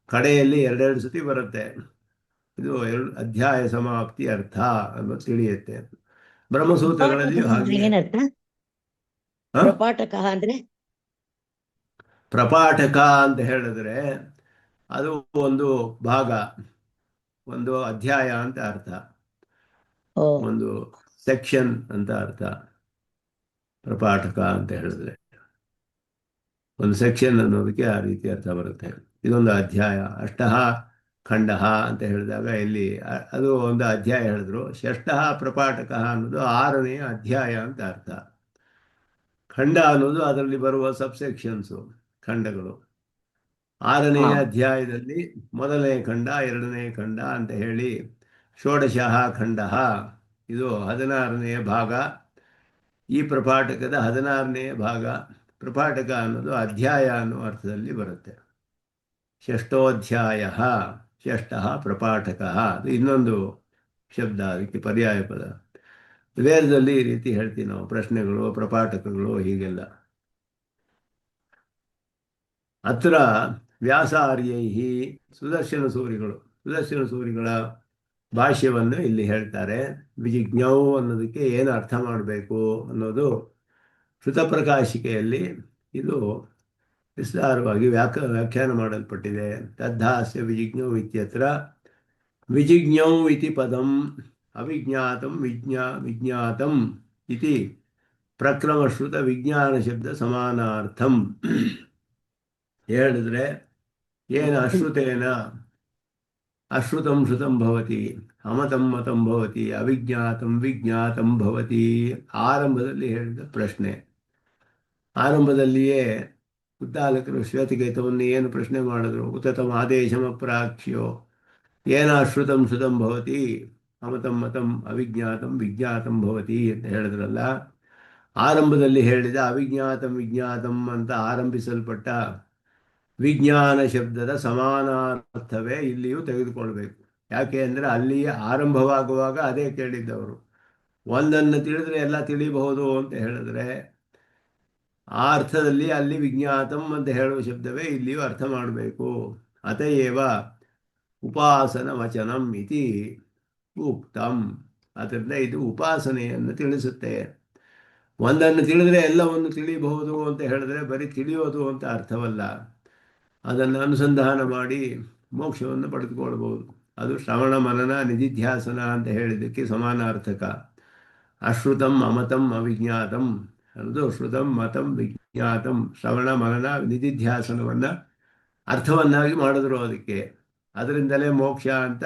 ಕಡೆಯಲ್ಲಿ 2 ಸತಿ ಬರುತ್ತೆ. ಇದು ಅಧ್ಯಾಯ ಸಮಾಪ್ತಿ ಅರ್ಥ ಅನ್ನೋದು ತಿಳಿಯುತ್ತೆ. ಬ್ರಹ್ಮಸೂತ್ರಗಳಲ್ಲಿಯೂ ಅಂದ್ರೆ ಹಾಗೆ. ಏನರ್ಥ? ಪ್ರಪಾಠಕ ಅಂದ್ರೆ ಪ್ರಪಾಠಕ ಅಂತ ಹೇಳಿದ್ರೆ ಅದು ಒಂದು ಭಾಗ, ಒಂದು ಅಧ್ಯಾಯ ಅಂತ ಅರ್ಥ, ಒಂದು ಸೆಕ್ಷನ್ ಅಂತ ಅರ್ಥ. ಪ್ರಪಾಠಕ ಅಂತ ಹೇಳಿದ್ರೆ ಒಂದು ಸೆಕ್ಷನ್ ಅನ್ನೋದಕ್ಕೆ ಆ ರೀತಿ ಅರ್ಥ ಬರುತ್ತೆ. ಇದೊಂದು ಅಧ್ಯಾಯ. ಅಷ್ಟಃ ಖಂಡ ಅಂತ ಹೇಳಿದಾಗ ಇಲ್ಲಿ ಅದು ಒಂದು ಅಧ್ಯಾಯ ಹೇಳಿದ್ರು. ಷಷ್ಠಃ ಪ್ರಪಾಠಕ ಅನ್ನೋದು 6ನೇ ಅಧ್ಯಾಯ ಅಂತ ಅರ್ಥ. ಖಂಡ ಅನ್ನೋದು ಅದರಲ್ಲಿ ಬರುವ ಸಬ್ಸೆಕ್ಷನ್ಸು, ಖಂಡಗಳು. 6ನೇ ಅಧ್ಯಾಯದಲ್ಲಿ 1ನೇ ಖಂಡ 2ನೇ ಖಂಡ ಅಂತ ಹೇಳಿ ಷೋಡಶಃ ಖಂಡ, ಇದು 16ನೇ ಭಾಗ. ಈ ಪ್ರಪಾಠಕದ 16ನೇ ಭಾಗ. ಪ್ರಪಾಠಕ ಅನ್ನೋದು ಅಧ್ಯಾಯ ಅನ್ನೋ ಅರ್ಥದಲ್ಲಿ ಬರುತ್ತೆ. ಷಷ್ಠೋಧ್ಯಾಯ ಷಷ್ಠಃ ಪ್ರಪಾಠಕ, ಅದು ಇನ್ನೊಂದು ಶಬ್ದ, ಅದಕ್ಕೆ ಪರ್ಯಾಯ ಪದ. ವೇದದಲ್ಲಿ ಈ ರೀತಿ ಹೇಳ್ತೀವಿ ನಾವು, ಪ್ರಶ್ನೆಗಳು ಪ್ರಪಾಠಕಗಳು ಹೀಗೆಲ್ಲ. ಅತ್ರ ವ್ಯಾಸಾರ್ಯೈ ಸುದರ್ಶನ ಸೂರಿಗಳ ಭಾಷ್ಯವನ್ನು ಇಲ್ಲಿ ಹೇಳ್ತಾರೆ. ವಿಜಿಜ್ಞೌ ಅನ್ನೋದಕ್ಕೆ ಏನು ಅರ್ಥ ಮಾಡಬೇಕು ಅನ್ನೋದು ಶ್ರುತಪ್ರಕಾಶಿಕೆಯಲ್ಲಿ ಇದು ವಿಸ್ತಾರವಾಗಿ ವ್ಯಾಖ್ಯಾನ ಮಾಡಲ್ಪಟ್ಟಿದೆ. ತದ್ಧಾಸ್ಯ ವಿಜಿಜ್ಞೌ ಇತ್ಯತ್ರ ವಿಜಿಜ್ಞೌ ಇತಿ ಪದಂ ಅವಿಜ್ಞಾತಂ ವಿಜ್ಞಾತಂ ಇತಿ ಪ್ರಕ್ರಮಶ್ರುತ ವಿಜ್ಞಾನ ಶಬ್ದ ಸಮಾನಾರ್ಥಂ. ಹೇಳಿದ್ರೆ ಏನು ಅಶ್ರುತೇನ ಅಶ್ರುತಂ ಶ್ರುತಂ ಭವತಿ, ಅಮತಂ ಮತಂ ಭವತಿ, ಅವಿಜ್ಞಾತಂ ವಿಜ್ಞಾತಂ ಭವತಿ. ಆರಂಭದಲ್ಲಿ ಹೇಳಿದ ಪ್ರಶ್ನೆ. ಆರಂಭದಲ್ಲಿಯೇ ಉದ್ದಾಲಕರು ಶ್ವೇತಕೇತವನ್ನು ಏನು ಪ್ರಶ್ನೆ ಮಾಡಿದ್ರು? ಉತತಂ ಆದೇಶಮ ಪ್ರಾಕ್ಷ್ಯೋ ಏನ ಅಶ್ರುತಂ ಶ್ರುತಂ ಭವತಿ, ಅಮತಂ ಮತಂ ಅವಿಜ್ಞಾತಂ ವಿಜ್ಞಾತಂ ಭವತಿ ಅಂತ ಹೇಳಿದ್ರಲ್ಲ. ಆರಂಭದಲ್ಲಿ ಹೇಳಿದ ಅವಿಜ್ಞಾತಂ ವಿಜ್ಞಾತಂ ಅಂತ ಆರಂಭಿಸಲ್ಪಟ್ಟ ವಿಜ್ಞಾನ ಶಬ್ದದ ಸಮಾನಾರ್ಥವೇ ಇಲ್ಲಿಯೂ ತೆಗೆದುಕೊಳ್ಬೇಕು. ಯಾಕೆ ಅಂದರೆ ಅಲ್ಲಿಯೇ ಆರಂಭವಾಗುವಾಗ ಅದೇ ಕೇಳಿದ್ದವರು. ಒಂದನ್ನು ತಿಳಿದ್ರೆ ಎಲ್ಲ ತಿಳಿಬಹುದು ಅಂತ ಹೇಳಿದ್ರೆ ಆ ಅರ್ಥದಲ್ಲಿ ಅಲ್ಲಿ ವಿಜ್ಞಾತಂ ಅಂತ ಹೇಳುವ ಶಬ್ದವೇ ಇಲ್ಲಿಯೂ ಅರ್ಥ ಮಾಡಬೇಕು. ಅತಯೇವ ಉಪಾಸನ ವಚನಂ ಇತಿ ಉಕ್ತಂ. ಅದರಿಂದ ಇದು ಉಪಾಸನೆಯನ್ನು ತಿಳಿಸುತ್ತೆ. ಒಂದನ್ನು ತಿಳಿದ್ರೆ ಎಲ್ಲವನ್ನು ತಿಳಿಯಬಹುದು ಅಂತ ಹೇಳಿದ್ರೆ ಬರೀ ತಿಳಿಯೋದು ಅಂತ ಅರ್ಥವಲ್ಲ. ಅದನ್ನು ಅನುಸಂಧಾನ ಮಾಡಿ ಮೋಕ್ಷವನ್ನು ಪಡೆದುಕೊಳ್ಬಹುದು. ಅದು ಶ್ರವಣ ಮನನ ನಿಧಿಧ್ಯಾಸನ ಅಂತ ಹೇಳಿದ್ದಕ್ಕೆ ಸಮಾನಾರ್ಥಕ. ಅಶ್ರುತಂ ಅಮತಂ ಅವಿಜ್ಞಾತಂ ಅನ್ನೋದು ಶ್ರುತಂ ಮತಂ ವಿಜ್ಞಾತಂ ಶ್ರವಣ ಮನನ ನಿಧಿಧ್ಯಾಸನವನ್ನು ಅರ್ಥವನ್ನಾಗಿ ಮಾಡಿದ್ರು ಅದಕ್ಕೆ. ಅದರಿಂದಲೇ ಮೋಕ್ಷ ಅಂತ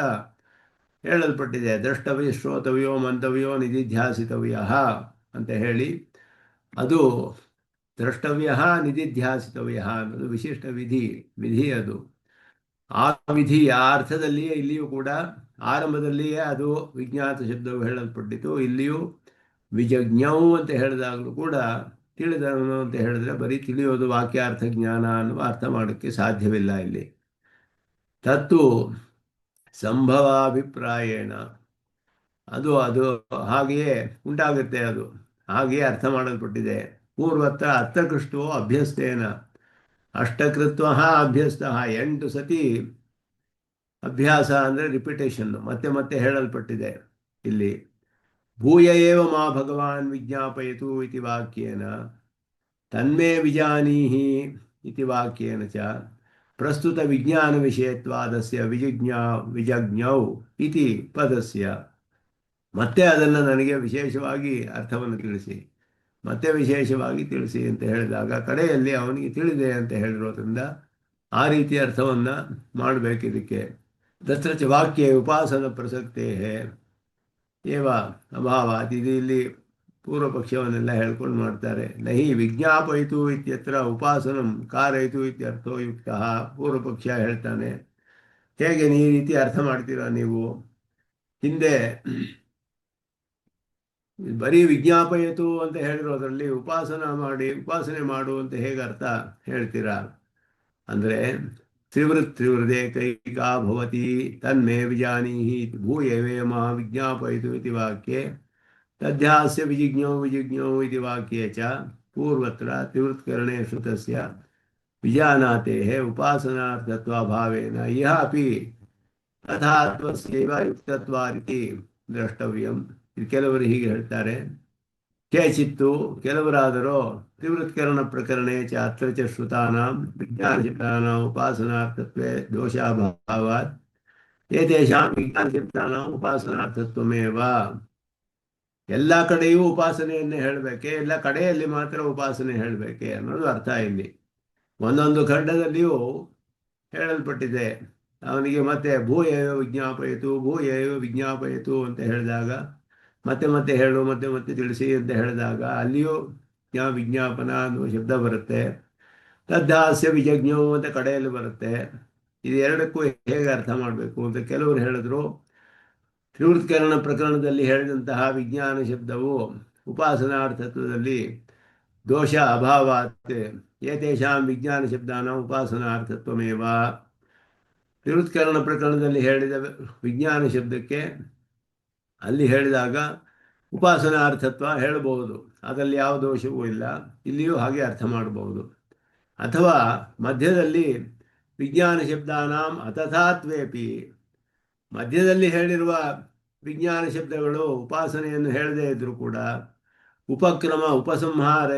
ಹೇಳಲ್ಪಟ್ಟಿದೆ. ದ್ರಷ್ಟವ್ಯ ಶ್ರೋತವ್ಯೋ ಮಂತವ್ಯೋ ನಿಧಿಧ್ಯಾಸಿತವ್ಯ ಅಂತ ಹೇಳಿ, ಅದು ದ್ರಷ್ಟವ್ಯ ನಿಧಿಧ್ಯಾಸಿತವ್ಯ ಅನ್ನೋದು ವಿಶಿಷ್ಟ ವಿಧಿ ಅದು. ಆ ವಿಧಿ ಆ ಅರ್ಥದಲ್ಲಿಯೇ ಇಲ್ಲಿಯೂ ಕೂಡ ಆರಂಭದಲ್ಲಿಯೇ ಅದು ವಿಜ್ಞಾತ ಶಬ್ದವು ಹೇಳಲ್ಪಟ್ಟಿತು. ಇಲ್ಲಿಯೂ ವಿಜಜ್ಞೌ ಅಂತ ಹೇಳಿದಾಗಲೂ ಕೂಡ ತಿಳಿದವನು ಅಂತ ಹೇಳಿದ್ರೆ ಬರೀ ತಿಳಿಯೋದು ವಾಕ್ಯಾರ್ಥ ಜ್ಞಾನ ಅನ್ನುವ ಅರ್ಥ ಮಾಡೋಕ್ಕೆ ಸಾಧ್ಯವಿಲ್ಲ ಇಲ್ಲಿ. ತತ್ತು ಸಂಭವಾಭಿಪ್ರಾಯೇಣ ಅದು ಹಾಗೆಯೇ ಉಂಟಾಗುತ್ತೆ. ಅದು ಹಾಗೆ ಅರ್ಥ ಮಾಡಲ್ಪಟ್ಟಿದೆ. ಪೂರ್ವತ್ರ ಅರ್ಥಕೃಷ್ಟೋ ಅಭ್ಯಸ್ತೇನ ಅಷ್ಟಕೃತ್ವ ಅಭ್ಯಸ್ತ 8 ಸತಿ ಅಭ್ಯಾಸ ಅಂದರೆ ರಿಪಿಟೇಷನ್, ಮತ್ತೆ ಮತ್ತೆ ಹೇಳಲ್ಪಟ್ಟಿದೆ ಇಲ್ಲಿ. ಭೂಯ ಏವ ಮಾ ಭಗವಾನ್ ವಿಜ್ಞಾಪಯತು ಇತಿ ವಾಕ್ಯೇನ ತನ್ಮೇ ವಿಜಾನೀಹಿ ಇತಿ ವಾಕ್ಯೇನ ಚ ಪ್ರಸ್ತುತ ವಿಜ್ಞಾನ ವಿಷಯತ್ವಾದಸ್ಯ ವಿಜಜ್ಞೌ ಇತಿ ಪದಸ್ಯ. ಮತ್ತೆ ಅದನ್ನು ನನಗೆ ವಿಶೇಷವಾಗಿ ಅರ್ಥವನ್ನು ತಿಳಿಸಿ, ಮತ್ತೆ ವಿಶೇಷವಾಗಿ ತಿಳಿಸಿ ಅಂತ ಹೇಳಿದಾಗ ಕಡೆಯಲ್ಲಿ ಅವನಿಗೆ ತಿಳಿದೆ ಅಂತ ಹೇಳಿರೋದ್ರಿಂದ ಆ ರೀತಿಯ ಅರ್ಥವನ್ನು ಮಾಡಬೇಕು ಇದಕ್ಕೆ. ತತ್ರ ಚ ವಾಕ್ಯೆ ಉಪಾಸನ ಪ್ರಸಕ್ತೇ ಏವ ಅಭಾವಾತ್. ಇದು ಇಲ್ಲಿ ಪೂರ್ವ ಪಕ್ಷವನ್ನೆಲ್ಲ ಹೇಳ್ಕೊಂಡು ಮಾಡ್ತಾರೆ. ನಹಿ ವಿಜ್ಞಾಪಯಿತು ಇತ್ಯತ್ರ ಉಪಾಸನಂ ಕಾರಯಿತು ಇತ್ಯರ್ಥೋ ಯುಕ್ತ. ಪೂರ್ವ ಪಕ್ಷ ಹೇಳ್ತಾನೆ, ಹೇಗೆ ಈ ರೀತಿ ಅರ್ಥ ಮಾಡ್ತೀರಾ ನೀವು? ಹಿಂದೆ ಬರೀ ವಿಜ್ಞಾಪಯಿತು ಅಂತ ಹೇಳಿರೋದ್ರಲ್ಲಿ ಉಪಾಸನೆ ಮಾಡು ಅಂತ ಹೇಗೆ ಅರ್ಥ ಹೇಳ್ತೀರಾ? ಅಂದರೆ ತ್ರಿವೃದೇ ಕೈಕಾ ಭವತಿ ತನ್ಮೇ ವಿಜಾನೀಹಿ ಭೂಯವೇ ಮಾ ವಿಜ್ಞಾಪಯಿತು ಇತಿ ವಾಕ್ಯೆ ತಧ್ಯಾಸ್ಯ ವಿಜಿಜ್ಞೌ ಇತಿ ವಾಕ್ಯೆ ಚ ಪೂರ್ವತ್ರ ತ್ರಿವೃತ್ಕರಣೆ ಶ್ರುತಸ್ಯ ವಿಜಾನಾತೇಃ ಉಪಾಸನಾರ್ಥತ್ವಾಭಾವೇನ ಇಹ ಅಪಿ ತಥಾತ್ವಸ್ಯೈವ ಯುಕ್ತತ್ವಾದಿತಿ ದ್ರಷ್ಟವ್ಯಂ. ಇದು ಕೆಲವರು ಹೀಗೆ ಹೇಳ್ತಾರೆ. ಕೇಚಿತ್ತು ಕೆಲವರಾದರೂ ತ್ರಿವೃತ್ಕರಣ ಪ್ರಕರಣೆ ಚ ಅತ್ರ ಚ ಶ್ರುತಾನಾಂ ವಿಜ್ಞಾನಶಬ್ದಾನಾಂ ಉಪಾಸನಾರ್ಥತ್ವೇ ದೋಷಾಭಾವಾತ್ ಏತೇಷಾಂ ವಿಜ್ಞಾನಶಬ್ದಾನಾಂ ಉಪಾಸನಾರ್ಥತ್ವಮೇವ. ಎಲ್ಲ ಕಡೆಯೂ ಉಪಾಸನೆಯನ್ನೇ ಹೇಳಬೇಕೆ, ಎಲ್ಲ ಕಡೆಯಲ್ಲಿ ಮಾತ್ರ ಉಪಾಸನೆ ಹೇಳಬೇಕೆ ಅನ್ನೋದು ಅರ್ಥ ಇಲ್ಲಿ. ಒಂದೊಂದು ಖಂಡದಲ್ಲಿಯೂ ಹೇಳಲ್ಪಟ್ಟಿದೆ. ಅವನಿಗೆ ಮತ್ತೆ ಭೂಯೇವ ವಿಜ್ಞಾಪಯಿತು ಅಂತ ಹೇಳಿದಾಗ ಮತ್ತೆ ಮತ್ತೆ ಹೇಳು, ಮತ್ತೆ ಮತ್ತೆ ತಿಳಿಸಿ ಅಂತ ಹೇಳಿದಾಗ ಅಲ್ಲಿಯೂ ವಿಜ್ಞಾಪನ ಅನ್ನುವ ಶಬ್ದ ಬರುತ್ತೆ. ತದ್ದಾಸ್ಯ ವಿಜಜ್ಞವು ಅಂತ ಕಡೆಯಲ್ಲಿ ಬರುತ್ತೆ. ಇದು ಎರಡಕ್ಕೂ ಹೇಗೆ ಅರ್ಥ ಮಾಡಬೇಕು ಅಂತ ಕೆಲವರು ಹೇಳಿದ್ರು. ತ್ರಿವೃತ್ಕರಣ ಪ್ರಕರಣದಲ್ಲಿ ಹೇಳಿದಂತಹ ವಿಜ್ಞಾನ ಶಬ್ದವು ಉಪಾಸನಾರ್ಥತ್ವದಲ್ಲಿ ದೋಷ ಅಭಾವಾತ್ ಏತೇಷಾಂ ವಿಜ್ಞಾನ ಶಬ್ದಾನ ಉಪಾಸನಾರ್ಥತ್ವಮೇವ. ತ್ರಿವೃತ್ಕರಣ ಪ್ರಕರಣದಲ್ಲಿ ಹೇಳಿದ ವಿಜ್ಞಾನ ಶಬ್ದಕ್ಕೆ ಅಲ್ಲಿ ಹೇಳಿದಾಗ ಉಪಾಸನಾರ್ಥತ್ವ ಹೇಳಬಹುದು, ಅದರಲ್ಲಿ ಯಾವ ದೋಷವೂ ಇಲ್ಲ. ಇಲ್ಲಿಯೂ ಹಾಗೆ ಅರ್ಥ ಮಾಡಬಹುದು. ಅಥವಾ ಮಧ್ಯದಲ್ಲಿ ವಿಜ್ಞಾನ ಶಬ್ದಾನಾಂ ಅತಥಾತ್ವೇಪಿ, ಮಧ್ಯದಲ್ಲಿ ಹೇಳಿರುವ ವಿಜ್ಞಾನ ಶಬ್ದಗಳು ಉಪಾಸನೆಯನ್ನು ಹೇಳದೇ ಇದ್ರೂ ಕೂಡ ಉಪಸಂಹಾರ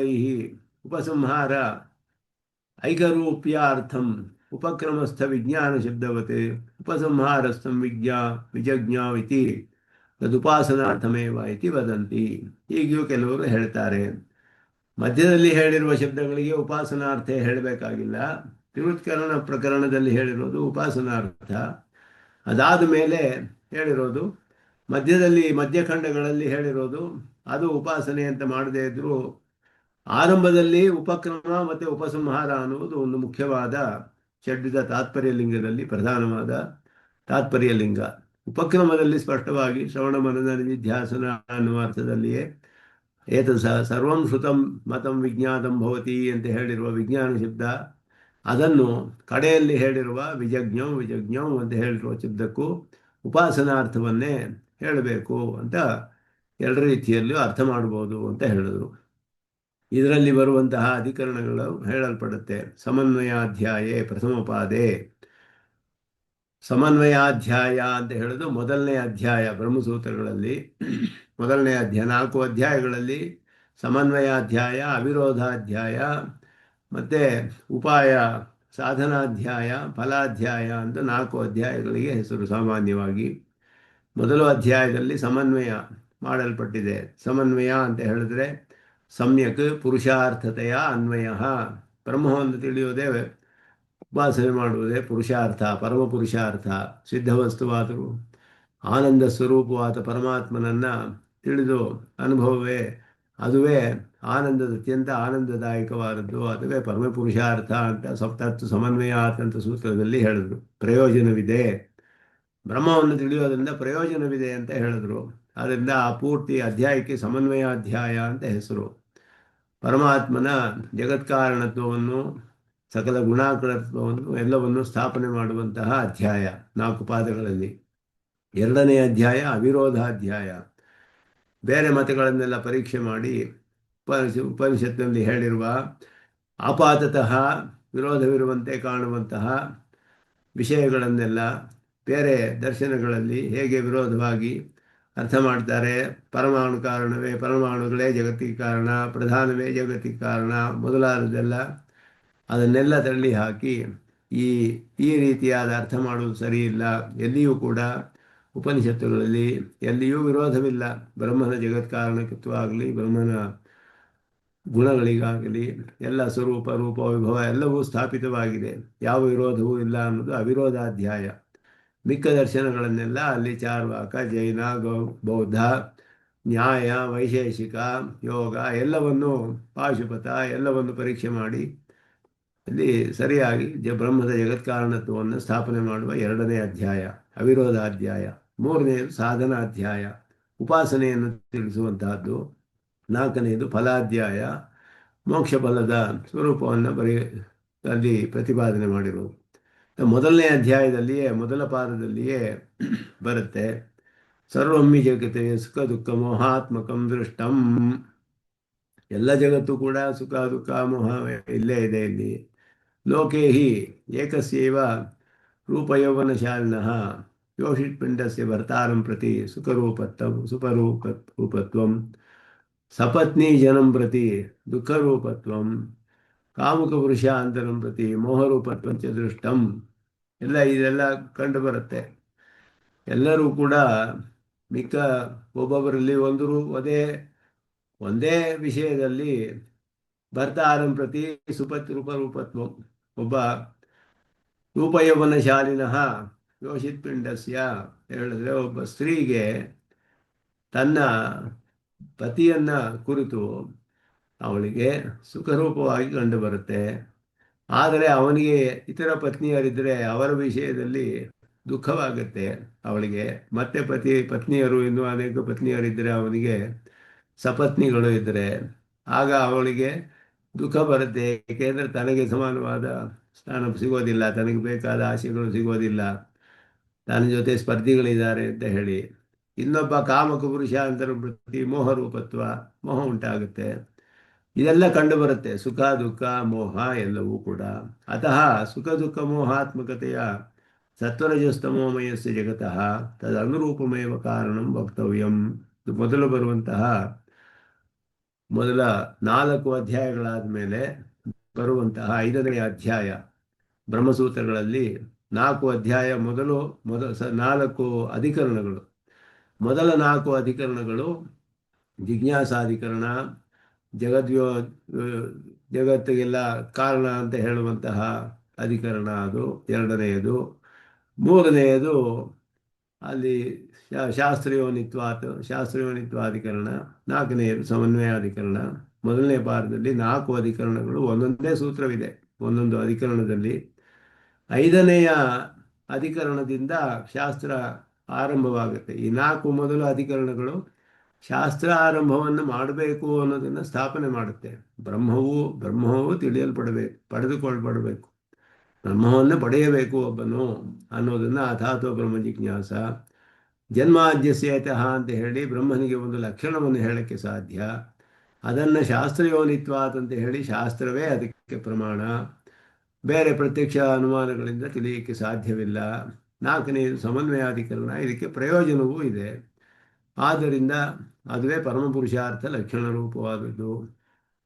ಐಕರೂಪ್ಯಾರ್ಥಂ ಉಪಕ್ರಮಸ್ಥ ವಿಜ್ಞಾನ ಶಬ್ದವತೆ ಉಪಸಂಹಾರಸ್ಥಂ ವಿಜಜ್ಞಾ ಇತಿ ತದುಪಾಸನಾರ್ಥಮೇವ ಇತಿ ವದಂತಿ. ಹೀಗೆಯೂ ಕೆಲವರು ಹೇಳ್ತಾರೆ. ಮಧ್ಯದಲ್ಲಿ ಹೇಳಿರುವ ಶಬ್ದಗಳಿಗೆ ಉಪಾಸನಾರ್ಥ ಹೇಳಬೇಕಾಗಿಲ್ಲ. ತ್ರಿವೃತ್ಕರಣ ಪ್ರಕರಣದಲ್ಲಿ ಹೇಳಿರೋದು ಉಪಾಸನಾರ್ಥ. ಅದಾದ ಮೇಲೆ ಹೇಳಿರೋದು ಮಧ್ಯಖಂಡಗಳಲ್ಲಿ ಹೇಳಿರೋದು ಅದು ಉಪಾಸನೆ ಅಂತ ಮಾಡದೇ ಇದ್ರೂ ಆರಂಭದಲ್ಲಿ ಉಪಕ್ರಮ ಮತ್ತು ಉಪಸಂಹಾರ ಅನ್ನುವುದು ಒಂದು ಮುಖ್ಯವಾದ ಷಡ್ವಿಧ ತಾತ್ಪರ್ಯ ಲಿಂಗದಲ್ಲಿ ಪ್ರಧಾನವಾದ ತಾತ್ಪರ್ಯ ಲಿಂಗ. ಉಪಕ್ರಮದಲ್ಲಿ ಸ್ಪಷ್ಟವಾಗಿ ಶ್ರವಣ ಮನನ ನಿಧಿಧ್ಯಾಸನ ಅನ್ನುವ ಅರ್ಥದಲ್ಲಿಯೇ ಸರ್ವಂ ಶ್ರುತಂ ಮತಂ ವಿಜ್ಞಾತಂ ಭವತಿ ಅಂತ ಹೇಳಿರುವ ವಿಜ್ಞಾನ ಶಬ್ದ, ಅದನ್ನು ಕಡೆಯಲ್ಲಿ ಹೇಳಿರುವ ವಿಜಜ್ಞಂ ಅಂತ ಹೇಳಿರುವ ಶಬ್ದಕ್ಕೂ ಉಪಾಸನಾರ್ಥವನ್ನೇ ಹೇಳಬೇಕು ಅಂತ ಎರಡು ರೀತಿಯಲ್ಲೂ ಅರ್ಥ ಮಾಡಬಹುದು ಅಂತ ಹೇಳಿದರು. ಇದರಲ್ಲಿ ಬರುವಂತಹ ಅಧಿಕರಣಗಳು ಹೇಳಲ್ಪಡುತ್ತೆ. ಸಮನ್ವಯಾಧ್ಯಾಯೇ ಪ್ರಥಮ ಪಾದೆ. ಸಮನ್ವಯಾಧ್ಯಾಯ ಅಂತ ಹೇಳೋದು ಮೊದಲನೇ ಅಧ್ಯಾಯ ಬ್ರಹ್ಮಸೂತ್ರಗಳಲ್ಲಿ. ಮೊದಲನೇ ಅಧ್ಯಾಯ 4 ಅಧ್ಯಾಯಗಳಲ್ಲಿ ಸಮನ್ವಯಾಧ್ಯಾಯ, ಅವಿರೋಧಾಧ್ಯಾಯ ಮತ್ತು ಉಪಾಯ ಸಾಧನಾಧ್ಯಾಯ, ಫಲಾಧ್ಯಾಯ ಅಂತ 4 ಅಧ್ಯಾಯಗಳಿಗೆ ಹೆಸರು. ಸಾಮಾನ್ಯವಾಗಿ ಮೊದಲ ಅಧ್ಯಾಯದಲ್ಲಿ ಸಮನ್ವಯ ಮಾಡಲ್ಪಟ್ಟಿದೆ. ಸಮನ್ವಯ ಅಂತ ಹೇಳಿದ್ರೆ ಸಮ್ಯಕ್ ಪುರುಷಾರ್ಥತೆಯ ಅನ್ವಯ. ಬ್ರಹ್ಮವನ್ನು ತಿಳಿಯುವುದೇ ಉಪಾಸನೆ ಮಾಡುವುದೇ ಪುರುಷಾರ್ಥ, ಪರಮ ಪುರುಷಾರ್ಥ. ಸಿದ್ಧವಸ್ತುವಾದರೂ ಆನಂದ ಸ್ವರೂಪವಾದ ಪರಮಾತ್ಮನನ್ನು ತಿಳಿದು ಅನುಭವವೇ ಅದುವೇ ಅತ್ಯಂತ ಆನಂದದಾಯಕವಾದದ್ದು. ಅದುವೇ ಪರಮ ಪುರುಷಾರ್ಥ ಅಂತ ಸಪ್ತತ್ತು ಸಮನ್ವಯಾತ್ ಅಂತ ಸೂತ್ರದಲ್ಲಿ ಹೇಳಿದ್ರು. ಪ್ರಯೋಜನವಿದೆ, ಬ್ರಹ್ಮವನ್ನು ತಿಳಿಯೋದ್ರಿಂದ ಪ್ರಯೋಜನವಿದೆ ಅಂತ ಹೇಳಿದ್ರು. ಆದ್ದರಿಂದ ಆ ಪೂರ್ತಿ ಅಧ್ಯಾಯಕ್ಕೆ ಸಮನ್ವಯಾಧ್ಯಾಯ ಅಂತ ಹೆಸರು. ಪರಮಾತ್ಮನ ಜಗತ್ಕಾರಣತ್ವವನ್ನು, ಸಕಲ ಗುಣಾಕರತ್ವವನ್ನು ಎಲ್ಲವನ್ನು ಸ್ಥಾಪನೆ ಮಾಡುವಂತಹ ಅಧ್ಯಾಯ 4 ಪಾದಗಳಲ್ಲಿ. ಎರಡನೇ ಅಧ್ಯಾಯ ಅವಿರೋಧಾಧ್ಯಾಯ. ಬೇರೆ ಮತಗಳನ್ನೆಲ್ಲ ಪರೀಕ್ಷೆ ಮಾಡಿ ಉಪನಿಷತ್ತಿನಲ್ಲಿ ಹೇಳಿರುವ ಆಪಾತತಃ ವಿರೋಧವಿರುವಂತೆ ಕಾಣುವಂತಹ ವಿಷಯಗಳನ್ನೆಲ್ಲ ಬೇರೆ ದರ್ಶನಗಳಲ್ಲಿ ಹೇಗೆ ವಿರೋಧವಾಗಿ ಅರ್ಥ ಮಾಡ್ತಾರೆ. ಪರಮಾಣು ಕಾರಣವೇ, ಪರಮಾಣುಗಳೇ ಜಗತ್ತಿಗೆ ಕಾರಣ, ಪ್ರಧಾನವೇ ಜಗತ್ತಿಗೆ ಕಾರಣ ಮೊದಲಾದದೆಲ್ಲ ಅದನ್ನೆಲ್ಲ ತಳ್ಳಿ ಹಾಕಿ ಈ ಈ ರೀತಿಯಾದ ಅರ್ಥ ಮಾಡುವುದು ಸರಿಯಿಲ್ಲ. ಎಲ್ಲಿಯೂ ಕೂಡ ಉಪನಿಷತ್ತುಗಳಲ್ಲಿ ಎಲ್ಲಿಯೂ ವಿರೋಧವಿಲ್ಲ. ಬ್ರಹ್ಮನ ಜಗತ್ ಕಾರಣಕತ್ವಾಗಲಿ, ಬ್ರಹ್ಮನ ಗುಣಗಳಿಗಾಗಲಿ ಎಲ್ಲ ಸ್ವರೂಪ ರೂಪ ವಿಭವ ಎಲ್ಲವೂ ಸ್ಥಾಪಿತವಾಗಿದೆ. ಯಾವ ವಿರೋಧವೂ ಇಲ್ಲ ಅನ್ನೋದು ಅವಿರೋಧಾಧ್ಯಾಯ. ಮಿಕ್ಕ ದರ್ಶನಗಳನ್ನೆಲ್ಲ ಅಲ್ಲಿ ಚಾರ್ವಾಕ, ಜೈನ, ಬೌದ್ಧ, ನ್ಯಾಯ, ವೈಶೇಷಿಕ, ಯೋಗ ಎಲ್ಲವನ್ನು, ಪಾಶುಪತ ಎಲ್ಲವನ್ನು ಪರೀಕ್ಷೆ ಮಾಡಿ ಅಲ್ಲಿ ಸರಿಯಾಗಿ ಬ್ರಹ್ಮದ ಜಗತ್ಕಾರಣತ್ವವನ್ನು ಸ್ಥಾಪನೆ ಮಾಡುವ 2ನೇ ಅಧ್ಯಾಯ ಅವಿರೋಧಾಧ್ಯಾಯ. 3ನೇದು ಸಾಧನಾಧ್ಯಾಯ, ಉಪಾಸನೆಯನ್ನು ತಿಳಿಸುವಂತಹದ್ದು. 4ನೇದು ಫಲಾಧ್ಯಾಯ, ಮೋಕ್ಷ ಫಲದ ಸ್ವರೂಪವನ್ನು ಅಲ್ಲಿ ಪ್ರತಿಪಾದನೆ ಮಾಡಿರುವುದು. ಮೊದಲನೇ ಅಧ್ಯಾಯದಲ್ಲಿಯೇ, ಮೊದಲ ಪಾದದಲ್ಲಿಯೇ ಬರುತ್ತೆ, ಸರ್ವಮ್ಮಿ ಜಗತೆ ಸುಖ ದುಃಖ ಮೋಹಾತ್ಮಕಂ ದೃಷ್ಟಂ. ಎಲ್ಲ ಜಗತ್ತು ಕೂಡ ಸುಖ ದುಃಖ ಮೋಹ ಇಲ್ಲೇ ಇದೆ. ಇಲ್ಲಿ ಲೋಕೆ ಹಿ ಏಕಸ್ಯೈವ ರೂಪಯೌವನಶಾಲಿನಃ ಯೋಷಿತ್ಪಿಂಡಸ್ಯ ಭರ್ತಾರಂ ಪ್ರತಿ ಸುಖರೂಪತ್ವಂ ಸಪತ್ನಿ ಜನಂ ಪ್ರತಿ ದುಃಖರೂಪತ್ವಂ ಕಾಮುಕ ಪುರುಷಾಂತರಂ ಪ್ರತಿ ಮೋಹರೂಪತ್ವಂಚ ದೃಷ್ಟಂ. ಇದೆಲ್ಲ ಕಂಡು ಬರುತ್ತೆ. ಎಲ್ಲರೂ ಕೂಡ ಮಿಕ್ಕ ಒಬ್ಬೊಬ್ಬರಲ್ಲಿ ಒಂದೇ ವಿಷಯದಲ್ಲಿ ಭರ್ತಾರಂ ಪ್ರತಿ ರೂಪರೂಪತ್ವಂ, ಒಬ್ಬ ರೂಪಯೌವನಶಾಲಿನಃ ಯೋಷಿತ್ ಪಿಂಡಸ್ಯ ಹೇಳಿದ್ರೆ ಒಬ್ಬ ಸ್ತ್ರೀಗೆ ತನ್ನ ಪತಿಯನ್ನ ಕುರಿತು ಅವಳಿಗೆ ಸುಖರೂಪವಾಗಿ ಕಂಡು ಬರುತ್ತೆ. ಆದರೆ ಅವನಿಗೆ ಇತರ ಪತ್ನಿಯರಿದ್ದರೆ ಅವರ ವಿಷಯದಲ್ಲಿ ದುಃಖವಾಗುತ್ತೆ ಅವಳಿಗೆ. ಮತ್ತೆ ಪತ್ನಿಯರು ಇನ್ನೂ ಅನೇಕ ಪತ್ನಿಯರಿದ್ದರೆ ಅವನಿಗೆ ಸಪತ್ನಿಗಳು ಇದ್ದರೆ ಆಗ ಅವಳಿಗೆ ದುಃಖ ಬರುತ್ತೆ. ಏಕೆಂದರೆ ತನಗೆ ಸಮಾನವಾದ ಸ್ಥಾನ ಸಿಗೋದಿಲ್ಲ, ತನಗೆ ಬೇಕಾದ ಆಶೆಗಳು ಸಿಗೋದಿಲ್ಲ, ತನ್ನ ಜೊತೆ ಸ್ಪರ್ಧಿಗಳಿದ್ದಾರೆ ಅಂತ ಹೇಳಿ. ಇನ್ನೊಬ್ಬ ಕಾಮಕ ಪುರುಷಾಂತರ ಪ್ರತಿ ಮೋಹ ಉಂಟಾಗುತ್ತೆ. ಇದೆಲ್ಲ ಕಂಡು ಬರುತ್ತೆ, ಸುಖ ದುಃಖ ಮೋಹ ಎಲ್ಲವೂ ಕೂಡ. ಅತಃ ಸುಖ ದುಃಖ ಮೋಹಾತ್ಮಕತೆಯ ಸತ್ವರಜಸ್ತಮೋಮಯಸ್ಯ ಜಗತಃ ತದನುರೂಪಮೇವ ಕಾರಣಂ ವಕ್ತವ್ಯಂ. ಮೊದಲು ಬರುವಂತಹ ಮೊದಲ 4 ಅಧ್ಯಾಯಗಳಾದ ಮೇಲೆ ಬರುವಂತಹ 5ನೇ ಅಧ್ಯಾಯ ಬ್ರಹ್ಮಸೂತ್ರಗಳಲ್ಲಿ 4 ಅಧ್ಯಾಯ ಮೊದಲು 4 ಅಧಿಕರಣಗಳು. ಮೊದಲ 4 ಅಧಿಕರಣಗಳು ಜಿಜ್ಞಾಸಾಧಿಕರಣ, ಜಗತ್ತಿಗೆಲ್ಲ ಕಾರಣ ಅಂತ ಹೇಳುವಂತಹ ಅಧಿಕರಣ, ಅದು 2ನೇದು. 3ನೇದು ಅಲ್ಲಿ ಶಾಸ್ತ್ರೀಯೋನಿತ್ವಾಧಿಕರಣ. 4ನೇದು ಸಮನ್ವಯಾಧಿಕರಣ. ಮೊದಲನೇ ಪಾಠದಲ್ಲಿ 4 ಅಧಿಕರಣಗಳು, ಒಂದೊಂದೇ ಸೂತ್ರವಿದೆ ಒಂದೊಂದು ಅಧಿಕರಣದಲ್ಲಿ. 5ನೇಯ ಅಧಿಕರಣದಿಂದ ಶಾಸ್ತ್ರ ಆರಂಭವಾಗುತ್ತೆ. ಈ 4 ಮೊದಲ ಅಧಿಕರಣಗಳು ಶಾಸ್ತ್ರ ಆರಂಭವನ್ನು ಮಾಡಬೇಕು ಅನ್ನೋದನ್ನು ಸ್ಥಾಪನೆ ಮಾಡುತ್ತೆ. ಬ್ರಹ್ಮವು ಪಡೆದುಕೊಳ್ಪಡಬೇಕು, ಬ್ರಹ್ಮವನ್ನು ಪಡೆಯಬೇಕು ಒಬ್ಬನು ಅನ್ನೋದನ್ನು ಅಥಾತೋ ಬ್ರಹ್ಮ ಜಿಜ್ಞಾಸ. ಜನ್ಮಾದ್ಯಸ್ಯತಃ ಅಂತ ಹೇಳಿ ಬ್ರಹ್ಮನಿಗೆ ಒಂದು ಲಕ್ಷಣವನ್ನು ಹೇಳಕ್ಕೆ ಸಾಧ್ಯ. ಅದನ್ನು ಶಾಸ್ತ್ರಯೋನಿತ್ವಾತ್ ಅಂತ ಹೇಳಿ ಶಾಸ್ತ್ರವೇ ಅದಕ್ಕೆ ಪ್ರಮಾಣ. ಬೇರೆ ಪ್ರತ್ಯಕ್ಷ ಅನುಮಾನಗಳಿಂದ ತಿಳಿಯಕ್ಕೆ ಸಾಧ್ಯವಿಲ್ಲ. 4ನೇದು ಸಮನ್ವಯಾಧಿಕರಣ, ಇದಕ್ಕೆ ಪ್ರಯೋಜನವೂ ಇದೆ. ಆದ್ದರಿಂದ ಅದುವೇ ಪರಮಪುರುಷಾರ್ಥ ಲಕ್ಷಣ ರೂಪವಾದದ್ದು.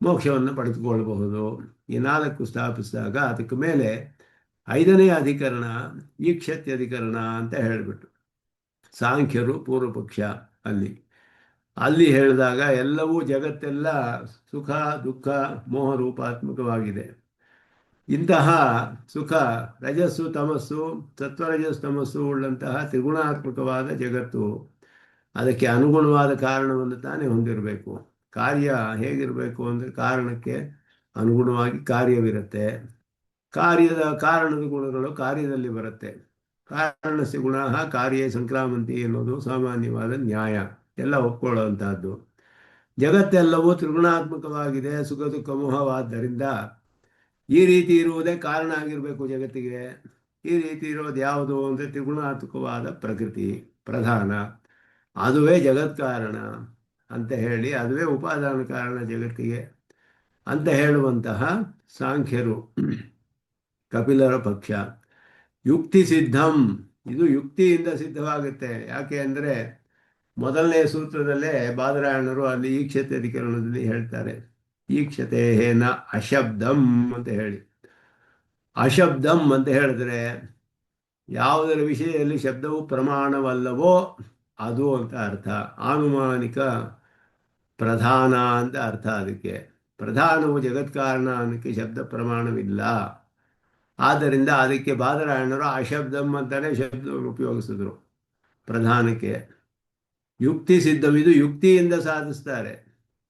ಮೋಕ್ಷವನ್ನು ಪಡೆದುಕೊಳ್ಳಬಹುದು. ಈ 4 ಸ್ಥಾಪಿಸಿದಾಗ ಅದಕ್ಕೆ ಮೇಲೆ 5ನೇ ಅಧಿಕರಣ ಈಕ್ಷತ್ಯಧಿಕರಣ ಅಂತ ಹೇಳಿಬಿಟ್ಟು ಸಾಂಖ್ಯರು ಪೂರ್ವಪಕ್ಷ ಅಲ್ಲಿ ಹೇಳಿದಾಗ ಎಲ್ಲವೂ ಜಗತ್ತೆಲ್ಲ ಸುಖ ದುಃಖ ಮೋಹ ರೂಪಾತ್ಮಕವಾಗಿದೆ. ಇಂತಹ ಸುಖ ರಜಸ್ಸು ತಮಸ್ಸು, ಸತ್ವರಜಸ್ ತಮಸ್ಸು ಉಳ್ಳಂತಹ ತ್ರಿಗುಣಾತ್ಮಕವಾದ ಜಗತ್ತು ಅದಕ್ಕೆ ಅನುಗುಣವಾದ ಕಾರಣವನ್ನು ತಾನೇ ಹೊಂದಿರಬೇಕು. ಕಾರ್ಯ ಹೇಗಿರಬೇಕು ಅಂದರೆ ಕಾರಣಕ್ಕೆ ಅನುಗುಣವಾಗಿ ಕಾರ್ಯವಿರುತ್ತೆ. ಕಾರಣದ ಗುಣಗಳು ಕಾರ್ಯದಲ್ಲಿ ಬರುತ್ತೆ. ಕಾರಣಸ್ಯ ಗುಣ ಕಾರ್ಯೇ ಸಂಕ್ರಾಮಂತಿ ಎನ್ನುವುದು ಸಾಮಾನ್ಯವಾದ ನ್ಯಾಯ, ಎಲ್ಲ ಒಪ್ಕೊಳ್ಳುವಂತಹದ್ದು. ಜಗತ್ತೆಲ್ಲವೂ ತ್ರಿಗುಣಾತ್ಮಕವಾಗಿದೆ, ಸುಖ ದುಃಖ ಮೋಹವಾದ್ದರಿಂದ ಈ ರೀತಿ ಇರುವುದೇ ಕಾರಣ ಆಗಿರಬೇಕು ಜಗತ್ತಿಗೆ. ಈ ರೀತಿ ಇರೋದು ಯಾವುದು ಅಂದರೆ ತ್ರಿಗುಣಾತ್ಮಕವಾದ ಪ್ರಕೃತಿ ಪ್ರಧಾನ, ಅದುವೇ ಜಗತ್ಕಾರಣ. ಅಂತ ಹೇಳಿ ಅದುವೇ ಉಪಾದಾನ ಕಾರಣ ಜಗತ್ತಿಗೆ ಅಂತ ಹೇಳುವಂತಹ ಸಾಂಖ್ಯರು, ಕಪಿಲರ ಪಕ್ಷ. ಯುಕ್ತಿ ಸಿದ್ಧಂ, ಇದು ಯುಕ್ತಿಯಿಂದ ಸಿದ್ಧವಾಗುತ್ತೆ. ಯಾಕೆ ಅಂದರೆ ಮೊದಲನೇ ಸೂತ್ರದಲ್ಲೇ ಬಾದರಾಯಣರು ಅಲ್ಲಿ ಈಕ್ಷತೆ ಅಧಿಕರಣದಲ್ಲಿ ಹೇಳ್ತಾರೆ, ಈಕ್ಷತೆ ಹೇನ ಅಶಬ್ದಂ ಅಂತ ಹೇಳಿ. ಅಶಬ್ದಂ ಅಂತ ಹೇಳಿದ್ರೆ ಯಾವುದರ ವಿಷಯದಲ್ಲಿ ಶಬ್ದವು ಪ್ರಮಾಣವಲ್ಲವೋ ಅದು ಅಂತ ಅರ್ಥ. ಆನುಮಾನಿಕ ಪ್ರಧಾನ ಅಂತ ಅರ್ಥ. ಅದಕ್ಕೆ ಪ್ರಧಾನವು ಜಗತ್ಕಾರಣ ಅನ್ನೋಕ್ಕೆ ಶಬ್ದ ಪ್ರಮಾಣವಿಲ್ಲ. ಆದ್ದರಿಂದ ಅದಕ್ಕೆ ಬಾದರಾಯಣರು ಅಶಬ್ದಂ ಅಂತಾನೆ ಶಬ್ದವನ್ನು ಉಪಯೋಗಿಸಿದ್ರು ಪ್ರಧಾನಕ್ಕೆ. ಯುಕ್ತಿ ಸಿದ್ಧಂ, ಇದು ಯುಕ್ತಿಯಿಂದ ಸಾಧಿಸ್ತಾರೆ.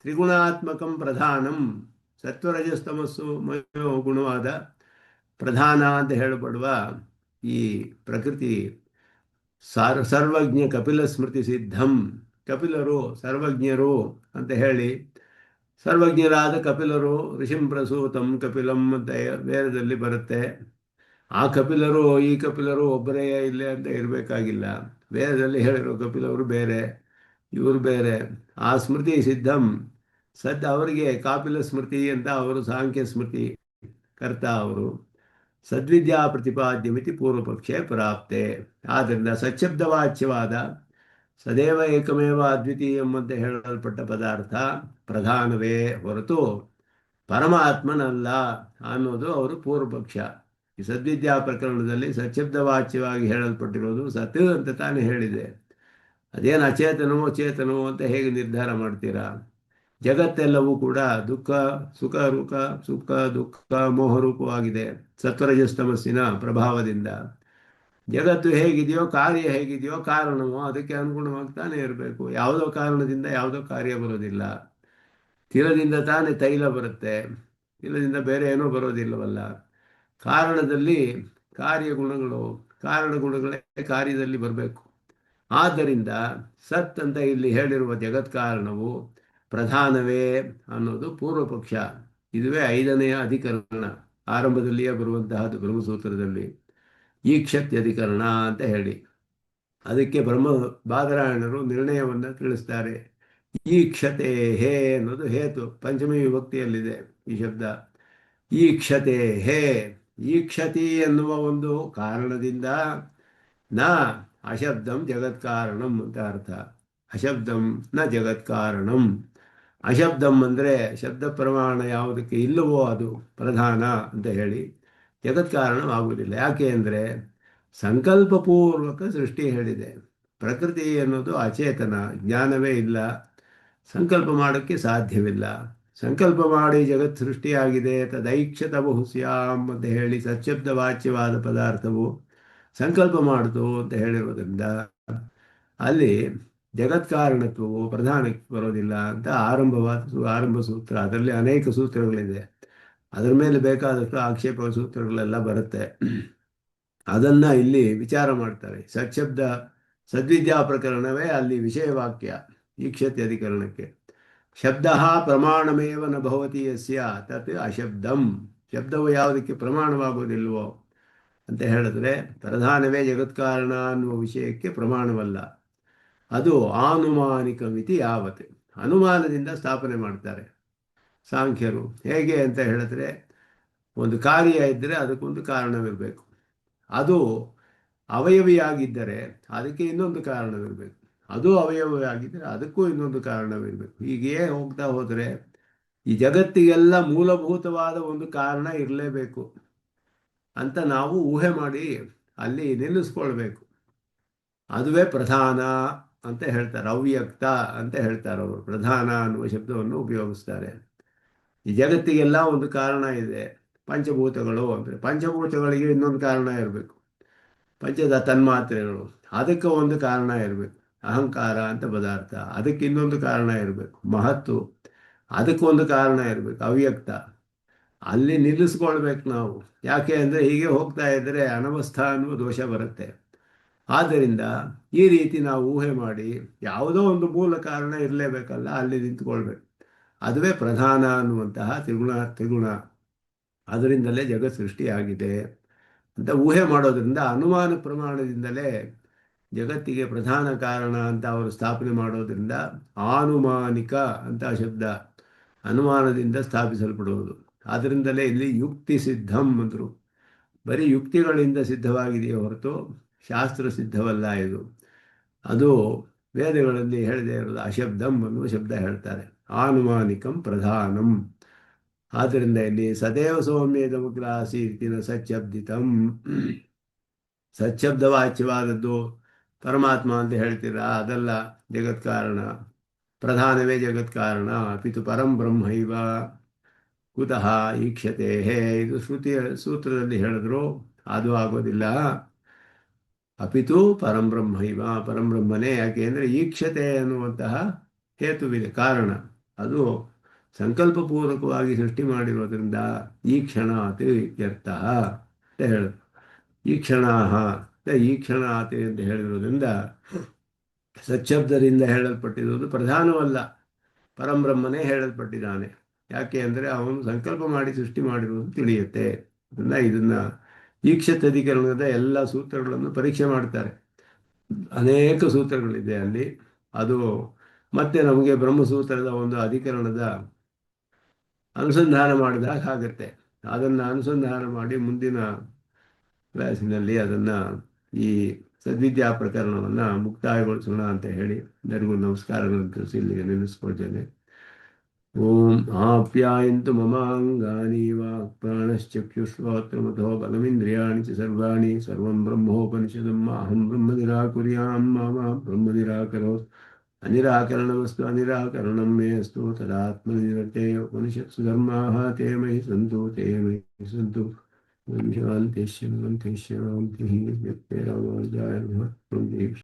ತ್ರಿಗುಣಾತ್ಮಕಂ ಪ್ರಧಾನಂ, ಸತ್ವರಜಸ್ತಮಸ್ಸು ಮಯೋ ಗುಣವಾದ ಪ್ರಧಾನ ಅಂತ ಹೇಳಲ್ಪಡುವ ಈ ಪ್ರಕೃತಿ ಸರ್ವಜ್ಞ ಕಪಿಲ ಸ್ಮೃತಿ ಸಿದ್ಧಂ, ಕಪಿಲರು ಸರ್ವಜ್ಞರು ಅಂತ ಹೇಳಿ, ಸರ್ವಜ್ಞರಾದ ಕಪಿಲರು ಋಷಿಂ ಪ್ರಸೂತಂ ಕಪಿಲಂ ಅಂತ ವೇದದಲ್ಲಿ ಬರುತ್ತೆ. ಆ ಕಪಿಲರು ಈ ಕಪಿಲರು ಒಬ್ಬರೇ ಇಲ್ಲೇ ಅಂತ ಇರಬೇಕಾಗಿಲ್ಲ. ವೇದದಲ್ಲಿ ಹೇಳಿರೋ ಕಪಿಲವರು ಬೇರೆ, ಇವರು ಬೇರೆ. ಆ ಸ್ಮೃತಿ ಸಿದ್ಧಂ ಸದ್ ಅವರಿಗೆ ಕಾಪಿಲ ಸ್ಮೃತಿ ಅಂತ, ಅವರು ಸಾಂಖ್ಯ ಸ್ಮೃತಿ ಕರ್ತ. ಅವರು ಸದ್ವಿದ್ಯಾ ಪ್ರತಿಪಾದ್ಯಮಿತಿ ಪೂರ್ವಪಕ್ಷೆ ಪ್ರಾಪ್ತೆ. ಆದ್ದರಿಂದ ಸಚ್ಛಬ್ದವಾಚ್ಯವಾದ ಸದೇವ ಏಕಮೇವ ಅದ್ವಿತೀಯಂ ಅಂತ ಹೇಳಲ್ಪಟ್ಟ ಪದಾರ್ಥ ಪ್ರಧಾನವೇ ಹೊರತು ಪರಮಾತ್ಮನಲ್ಲ ಅನ್ನೋದು ಅವರು ಪೂರ್ವಪಕ್ಷ. ಈ ಸದ್ವಿದ್ಯಾ ಪ್ರಕರಣದಲ್ಲಿ ಸಚ್ಛಬ್ದವಾಚ್ಯವಾಗಿ ಹೇಳಲ್ಪಟ್ಟಿರೋದು ಸತ್ ಅಂತ ತಾನೇ ಹೇಳಿದೆ. ಅದೇನು ಅಚೇತನವೋ ಚೇತನವೋ ಅಂತ ಹೇಗೆ ನಿರ್ಧಾರ ಮಾಡ್ತೀರಾ? ಜಗತ್ತೆಲ್ಲವೂ ಕೂಡ ದುಃಖ ಸುಖ ದುಃಖ ಮೋಹರೂಪವಾಗಿದೆ ಸತ್ವರಜಸ್ತಮಸ್ಸಿನ ಪ್ರಭಾವದಿಂದ. ಜಗತ್ತು ಹೇಗಿದೆಯೋ, ಕಾರ್ಯ ಹೇಗಿದೆಯೋ, ಕಾರಣವೋ ಅದಕ್ಕೆ ಅನುಗುಣವಾಗ್ತಾನೆ ಇರಬೇಕು. ಯಾವುದೋ ಕಾರಣದಿಂದ ಯಾವುದೋ ಕಾರ್ಯ ಬರೋದಿಲ್ಲ. ತಿಲದಿಂದ ತಾನೇ ತೈಲ ಬರುತ್ತೆ, ತಿಲದಿಂದ ಬೇರೆ ಏನೋ ಬರೋದಿಲ್ಲವಲ್ಲ. ಕಾರಣದಲ್ಲಿ ಕಾರ್ಯಗುಣಗಳು, ಕಾರಣ ಗುಣಗಳೇ ಕಾರ್ಯದಲ್ಲಿ ಬರಬೇಕು. ಆದ್ದರಿಂದ ಸತ್ ಅಂತ ಇಲ್ಲಿ ಹೇಳಿರುವ ಜಗತ್ಕಾರಣವು ಪ್ರಧಾನವೇ ಅನ್ನೋದು ಪೂರ್ವಪಕ್ಷ. ಇದುವೇ 5ನೆಯ ಅಧಿಕರಣ, ಆರಂಭದಲ್ಲಿಯೇ ಬರುವಂತಹದ್ದು ಬ್ರಹ್ಮಸೂತ್ರದಲ್ಲಿ, ಈಕ್ಷತ್ಯಧಿಕರಣ ಅಂತ ಹೇಳಿ. ಅದಕ್ಕೆ ಬಾದರಾಯಣರು ನಿರ್ಣಯವನ್ನು ತಿಳಿಸ್ತಾರೆ. ಈಕ್ಷತೆ ಹೇ ಅನ್ನೋದು ಹೇತು, ಪಂಚಮಿ ವಿಭಕ್ತಿಯಲ್ಲಿದೆ ಈ ಶಬ್ದ. ಈಕ್ಷತೆ ಹೇ, ಈಕ್ಷತಿ ಎನ್ನುವ ಒಂದು ಕಾರಣದಿಂದ ನ ಅಶಬ್ದಂ ಜಗತ್ಕಾರಣಂ ಅಂತ ಅರ್ಥ. ಅಶಬ್ದಂ ನ ಜಗತ್ಕಾರಣಂ. ಅಶಬ್ದಂ ಅಂದರೆ ಶಬ್ದ ಪ್ರಮಾಣ ಯಾವುದಕ್ಕೆ ಇಲ್ಲವೋ ಅದು ಪ್ರಧಾನ ಅಂತ ಹೇಳಿ ಜಗತ್ಕಾರಣವಾಗುವುದಿಲ್ಲ. ಯಾಕೆ ಅಂದರೆ ಸಂಕಲ್ಪಪೂರ್ವಕ ಸೃಷ್ಟಿ ಹೇಳಿದೆ. ಪ್ರಕೃತಿ ಅನ್ನೋದು ಅಚೇತನ, ಜ್ಞಾನವೇ ಇಲ್ಲ, ಸಂಕಲ್ಪ ಮಾಡೋಕ್ಕೆ ಸಾಧ್ಯವಿಲ್ಲ. ಸಂಕಲ್ಪ ಮಾಡಿ ಜಗತ್ ಸೃಷ್ಟಿಯಾಗಿದೆ. ತದೈಕ್ಷತ ಬಹುಸ್ಯಾಂ ಅಂತ ಹೇಳಿ ಸಚ್ಛಬ್ದ ವಾಚ್ಯವಾದ ಪದಾರ್ಥವು ಸಂಕಲ್ಪ ಮಾಡಿತು ಅಂತ ಹೇಳಿರೋದ್ರಿಂದ ಅಲ್ಲಿ ಜಗತ್ಕಾರಣತ್ವವು ಪ್ರಧಾನಕ್ಕೆ ಬರೋದಿಲ್ಲ ಅಂತ ಆರಂಭ ಸೂತ್ರ. ಅದರಲ್ಲಿ ಅನೇಕ ಸೂತ್ರಗಳಿದೆ, ಅದರ ಮೇಲೆ ಬೇಕಾದಷ್ಟು ಆಕ್ಷೇಪ ಸೂತ್ರಗಳೆಲ್ಲ ಬರುತ್ತೆ. ಅದನ್ನ ಇಲ್ಲಿ ವಿಚಾರ ಮಾಡ್ತಾರೆ. ಸದ್ವಿದ್ಯಾ ಪ್ರಕರಣವೇ ಅಲ್ಲಿ ವಿಷಯವಾಕ್ಯ ಈಕ್ಷತೆ ಅಧಿಕರಣಕ್ಕೆ. ಶಬ್ದ ಪ್ರಮಾಣಮೇವ ನ ಭವತಿ ಯಸ್ಯ ತತ್ ಅಶಬ್ದಂ. ಶಬ್ದವು ಯಾವುದಕ್ಕೆ ಪ್ರಮಾಣವಾಗುವುದಿಲ್ವೋ ಅಂತ ಹೇಳಿದ್ರೆ ಪ್ರಧಾನವೇ ಜಗತ್ಕಾರಣ ಅನ್ನುವ ವಿಷಯಕ್ಕೆ ಪ್ರಮಾಣವಲ್ಲ. ಅದು ಆನುಮಾನಿಕ ಮಿತಿ ಯಾವತ್ತು, ಅನುಮಾನದಿಂದ ಸ್ಥಾಪನೆ ಮಾಡ್ತಾರೆ ಸಾಂಖ್ಯರು. ಹೇಗೆ ಅಂತ ಹೇಳಿದ್ರೆ, ಒಂದು ಕಾರ್ಯ ಇದ್ದರೆ ಅದಕ್ಕೊಂದು ಕಾರಣವಿರಬೇಕು. ಅದು ಅವಯವಿಯಾಗಿದ್ದರೆ ಅದಕ್ಕೆ ಇನ್ನೊಂದು ಕಾರಣವಿರಬೇಕು. ಅದು ಅವಯವಿಯಾಗಿದ್ದರೆ ಅದಕ್ಕೂ ಇನ್ನೊಂದು ಕಾರಣವಿರಬೇಕು. ಹೀಗೆಯೇ ಹೋಗ್ತಾ ಹೋದರೆ ಈ ಜಗತ್ತಿಗೆಲ್ಲ ಮೂಲಭೂತವಾದ ಒಂದು ಕಾರಣ ಇರಲೇಬೇಕು ಅಂತ ನಾವು ಊಹೆ ಮಾಡಿ ಅಲ್ಲಿ ನಿಲ್ಲಿಸ್ಕೊಳ್ಬೇಕು. ಅದುವೇ ಪ್ರಧಾನ ಅಂತ ಹೇಳ್ತಾರೆ, ಅವ್ಯಕ್ತ ಅಂತ ಹೇಳ್ತಾರೆ ಅವರು. ಪ್ರಧಾನ ಅನ್ನುವ ಶಬ್ದವನ್ನು ಉಪಯೋಗಿಸ್ತಾರೆ. ಈ ಜಗತ್ತಿಗೆಲ್ಲ ಒಂದು ಕಾರಣ ಇದೆ, ಪಂಚಭೂತಗಳು ಅಂದರೆ ಪಂಚಭೂತಗಳಿಗೆ ಇನ್ನೊಂದು ಕಾರಣ ಇರಬೇಕು. ಪಂಚದ ತನ್ಮಾತ್ರೆಗಳು, ಅದಕ್ಕೆ ಒಂದು ಕಾರಣ ಇರಬೇಕು. ಅಹಂಕಾರ ಅಂತ ಪದಾರ್ಥ, ಅದಕ್ಕೆ ಇನ್ನೊಂದು ಕಾರಣ ಇರಬೇಕು. ಮಹತ್ತು, ಅದಕ್ಕೊಂದು ಕಾರಣ ಇರಬೇಕು. ಅವ್ಯಕ್ತ, ಅಲ್ಲಿ ನಿಲ್ಲಿಸ್ಕೊಳ್ಬೇಕು ನಾವು. ಯಾಕೆ ಅಂದರೆ ಹೀಗೆ ಹೋಗ್ತಾ ಇದ್ದರೆ ಅನವಸ್ಥಾ ಅನ್ನುವ ದೋಷ ಬರುತ್ತೆ. ಆದ್ದರಿಂದ ಈ ರೀತಿ ನಾವು ಊಹೆ ಮಾಡಿ ಯಾವುದೋ ಒಂದು ಮೂಲ ಕಾರಣ ಇರಲೇಬೇಕಲ್ಲ, ಅಲ್ಲಿ ನಿಂತ್ಕೊಳ್ಬೇಕು. ಅದುವೇ ಪ್ರಧಾನ ಅನ್ನುವಂತಹ ತ್ರಿಗುಣ. ಅದರಿಂದಲೇ ಜಗತ್ ಸೃಷ್ಟಿಯಾಗಿದೆ ಅಂತ ಊಹೆ ಮಾಡೋದ್ರಿಂದ ಅನುಮಾನ ಪ್ರಮಾಣದಿಂದಲೇ ಜಗತ್ತಿಗೆ ಪ್ರಧಾನ ಕಾರಣ ಅಂತ ಅವರು ಸ್ಥಾಪನೆ ಮಾಡೋದ್ರಿಂದ ಆನುಮಾನಿಕ ಅಂತ ಶಬ್ದ, ಅನುಮಾನದಿಂದ ಸ್ಥಾಪಿಸಲ್ಪಡುವುದು. ಆದ್ದರಿಂದಲೇ ಇಲ್ಲಿ ಯುಕ್ತಿ ಸಿದ್ಧಂ ಅಂದರು. ಬರೀ ಯುಕ್ತಿಗಳಿಂದ ಸಿದ್ಧವಾಗಿದೆಯೇ ಹೊರತು ಶಾಸ್ತ್ರ ಸಿದ್ಧವಲ್ಲ ಇದು. ಅದು ವೇದಗಳಲ್ಲಿ ಹೇಳದೇ ಇರೋದು ಅಶಬ್ದಂ ಅನ್ನುವ ಶಬ್ದ ಹೇಳ್ತಾರೆ. ಆನುಮಾನಿಕಂ ಪ್ರಧಾನಂ. ಆದ್ದರಿಂದ ಇಲ್ಲಿ ಸದೇವ ಸೌಮ್ಯೇದಮಗ್ರ ಆಸೀತಿನ ಸಚ್ಛಬ್ದಿತಂ. ಸಚ್ಛಬ್ದವಾಚ್ಯವಾದದ್ದು ಪರಮಾತ್ಮ ಅಂತ ಹೇಳ್ತೀರಾ, ಅದಲ್ಲ ಜಗತ್ ಕಾರಣ. ಪ್ರಧಾನವೇ ಜಗತ್ ಕಾರಣ. ಅಪಿತು ಪರಂ ಬ್ರಹ್ಮೈವ ಕುತಃ ಈಕ್ಷತೆ. ಇದು ಶ್ರುತಿಯ ಸೂತ್ರದಲ್ಲಿ ಹೇಳಿದ್ರು, ಅದು ಆಗೋದಿಲ್ಲ. ಅಪಿತು ಪರಂಬ್ರಹ್ಮೈವ, ಪರಂಬ್ರಹ್ಮನೇ. ಯಾಕೆ ಅಂದರೆ ಈಕ್ಷತೆ ಅನ್ನುವಂತಹ ಹೇತುವಿದೆ, ಕಾರಣ. ಅದು ಸಂಕಲ್ಪಪೂರ್ವಕವಾಗಿ ಸೃಷ್ಟಿ ಮಾಡಿರೋದ್ರಿಂದ ಈ ಕ್ಷಣಾತ್ ಇತ್ಯರ್ಥ ಅಂತ ಹೇಳಿದ್ರು. ಈ ಕ್ಷಣಾಹ ಈ ಕ್ಷಣಾತ್ ಅಂತ ಹೇಳಿರೋದ್ರಿಂದ ಸಚ್ಛಬ್ದದಿಂದ ಹೇಳಲ್ಪಟ್ಟಿರುವುದು ಪ್ರಧಾನವಲ್ಲ, ಪರಂಬ್ರಹ್ಮನೇ ಹೇಳಲ್ಪಟ್ಟಿದ್ದಾನೆ. ಯಾಕೆ ಅಂದರೆ ಅವನು ಸಂಕಲ್ಪ ಮಾಡಿ ಸೃಷ್ಟಿ ಮಾಡಿರುವುದು ತಿಳಿಯುತ್ತೆ. ಇದನ್ನ ಈಕ್ಷತಧಿಕರಣದ ಎಲ್ಲ ಸೂತ್ರಗಳನ್ನು ಪರೀಕ್ಷೆ ಮಾಡ್ತಾರೆ. ಅನೇಕ ಸೂತ್ರಗಳಿದೆ ಅಲ್ಲಿ. ಅದು ಮತ್ತೆ ನಮಗೆ ಬ್ರಹ್ಮಸೂತ್ರದ ಒಂದು ಅಧಿಕರಣದ ಅನುಸಂಧಾನ ಮಾಡಿದಾಗ ಆಗುತ್ತೆ. ಅದನ್ನು ಅನುಸಂಧಾನ ಮಾಡಿ ಮುಂದಿನ ಕ್ಲಾಸಿನಲ್ಲಿ ಅದನ್ನು, ಈ ಸದ್ವಿದ್ಯಾ ಪ್ರಕರಣವನ್ನು ಮುಕ್ತಾಯಗೊಳಿಸೋಣ ಅಂತ ಹೇಳಿ ಎಲ್ಲರಿಗೂ ನಮಸ್ಕಾರಗಳನ್ನು ತಿಳಿಸಿ ಇಲ್ಲಿಗೆ ನಿಲ್ಲಿಸ್ಕೊಳ್ತೇನೆ. ಓಂ ಆಪ್ಯಾಯಂತು ಮಮಾಂಗಾನಿ ವಾಕ್ಪ್ರಾಣಶ್ಚಕ್ಷುಶ್ರೋತ್ರಮಥೋ ಬಲಮಿಂದ್ರಿಯಾಣಿ ಚ ಸರ್ವಾಣಿ ಸರ್ವಂ ಬ್ರಹ್ಮೋಪನಿಷದಂ ಅಹಂ ಬ್ರಹ್ಮ ನಿರಾಕುರ್ಯಾಂ ಮಮ ಬ್ರಹ್ಮ ನಿರಾಕರೋತ್. ಅನಿರಾಕರಣಮಸ್ತು ಅನಿರಾಕರಣಂ ಮೇ ಅಸ್ತು ತದಾತ್ಮನಿರತೆ. ಉಪನಿಷತ್ಸು ಧರ್ಮಾಃ ತೇ ಮಯಿ ಸಂತು ತೇ ಮಯಿ ಸಂತು. ಶಾಂತಿ ಶಾಂತಿ ಶಾಂತಿ. ರಾಮಾನುಜಾಯ ನಮಃ.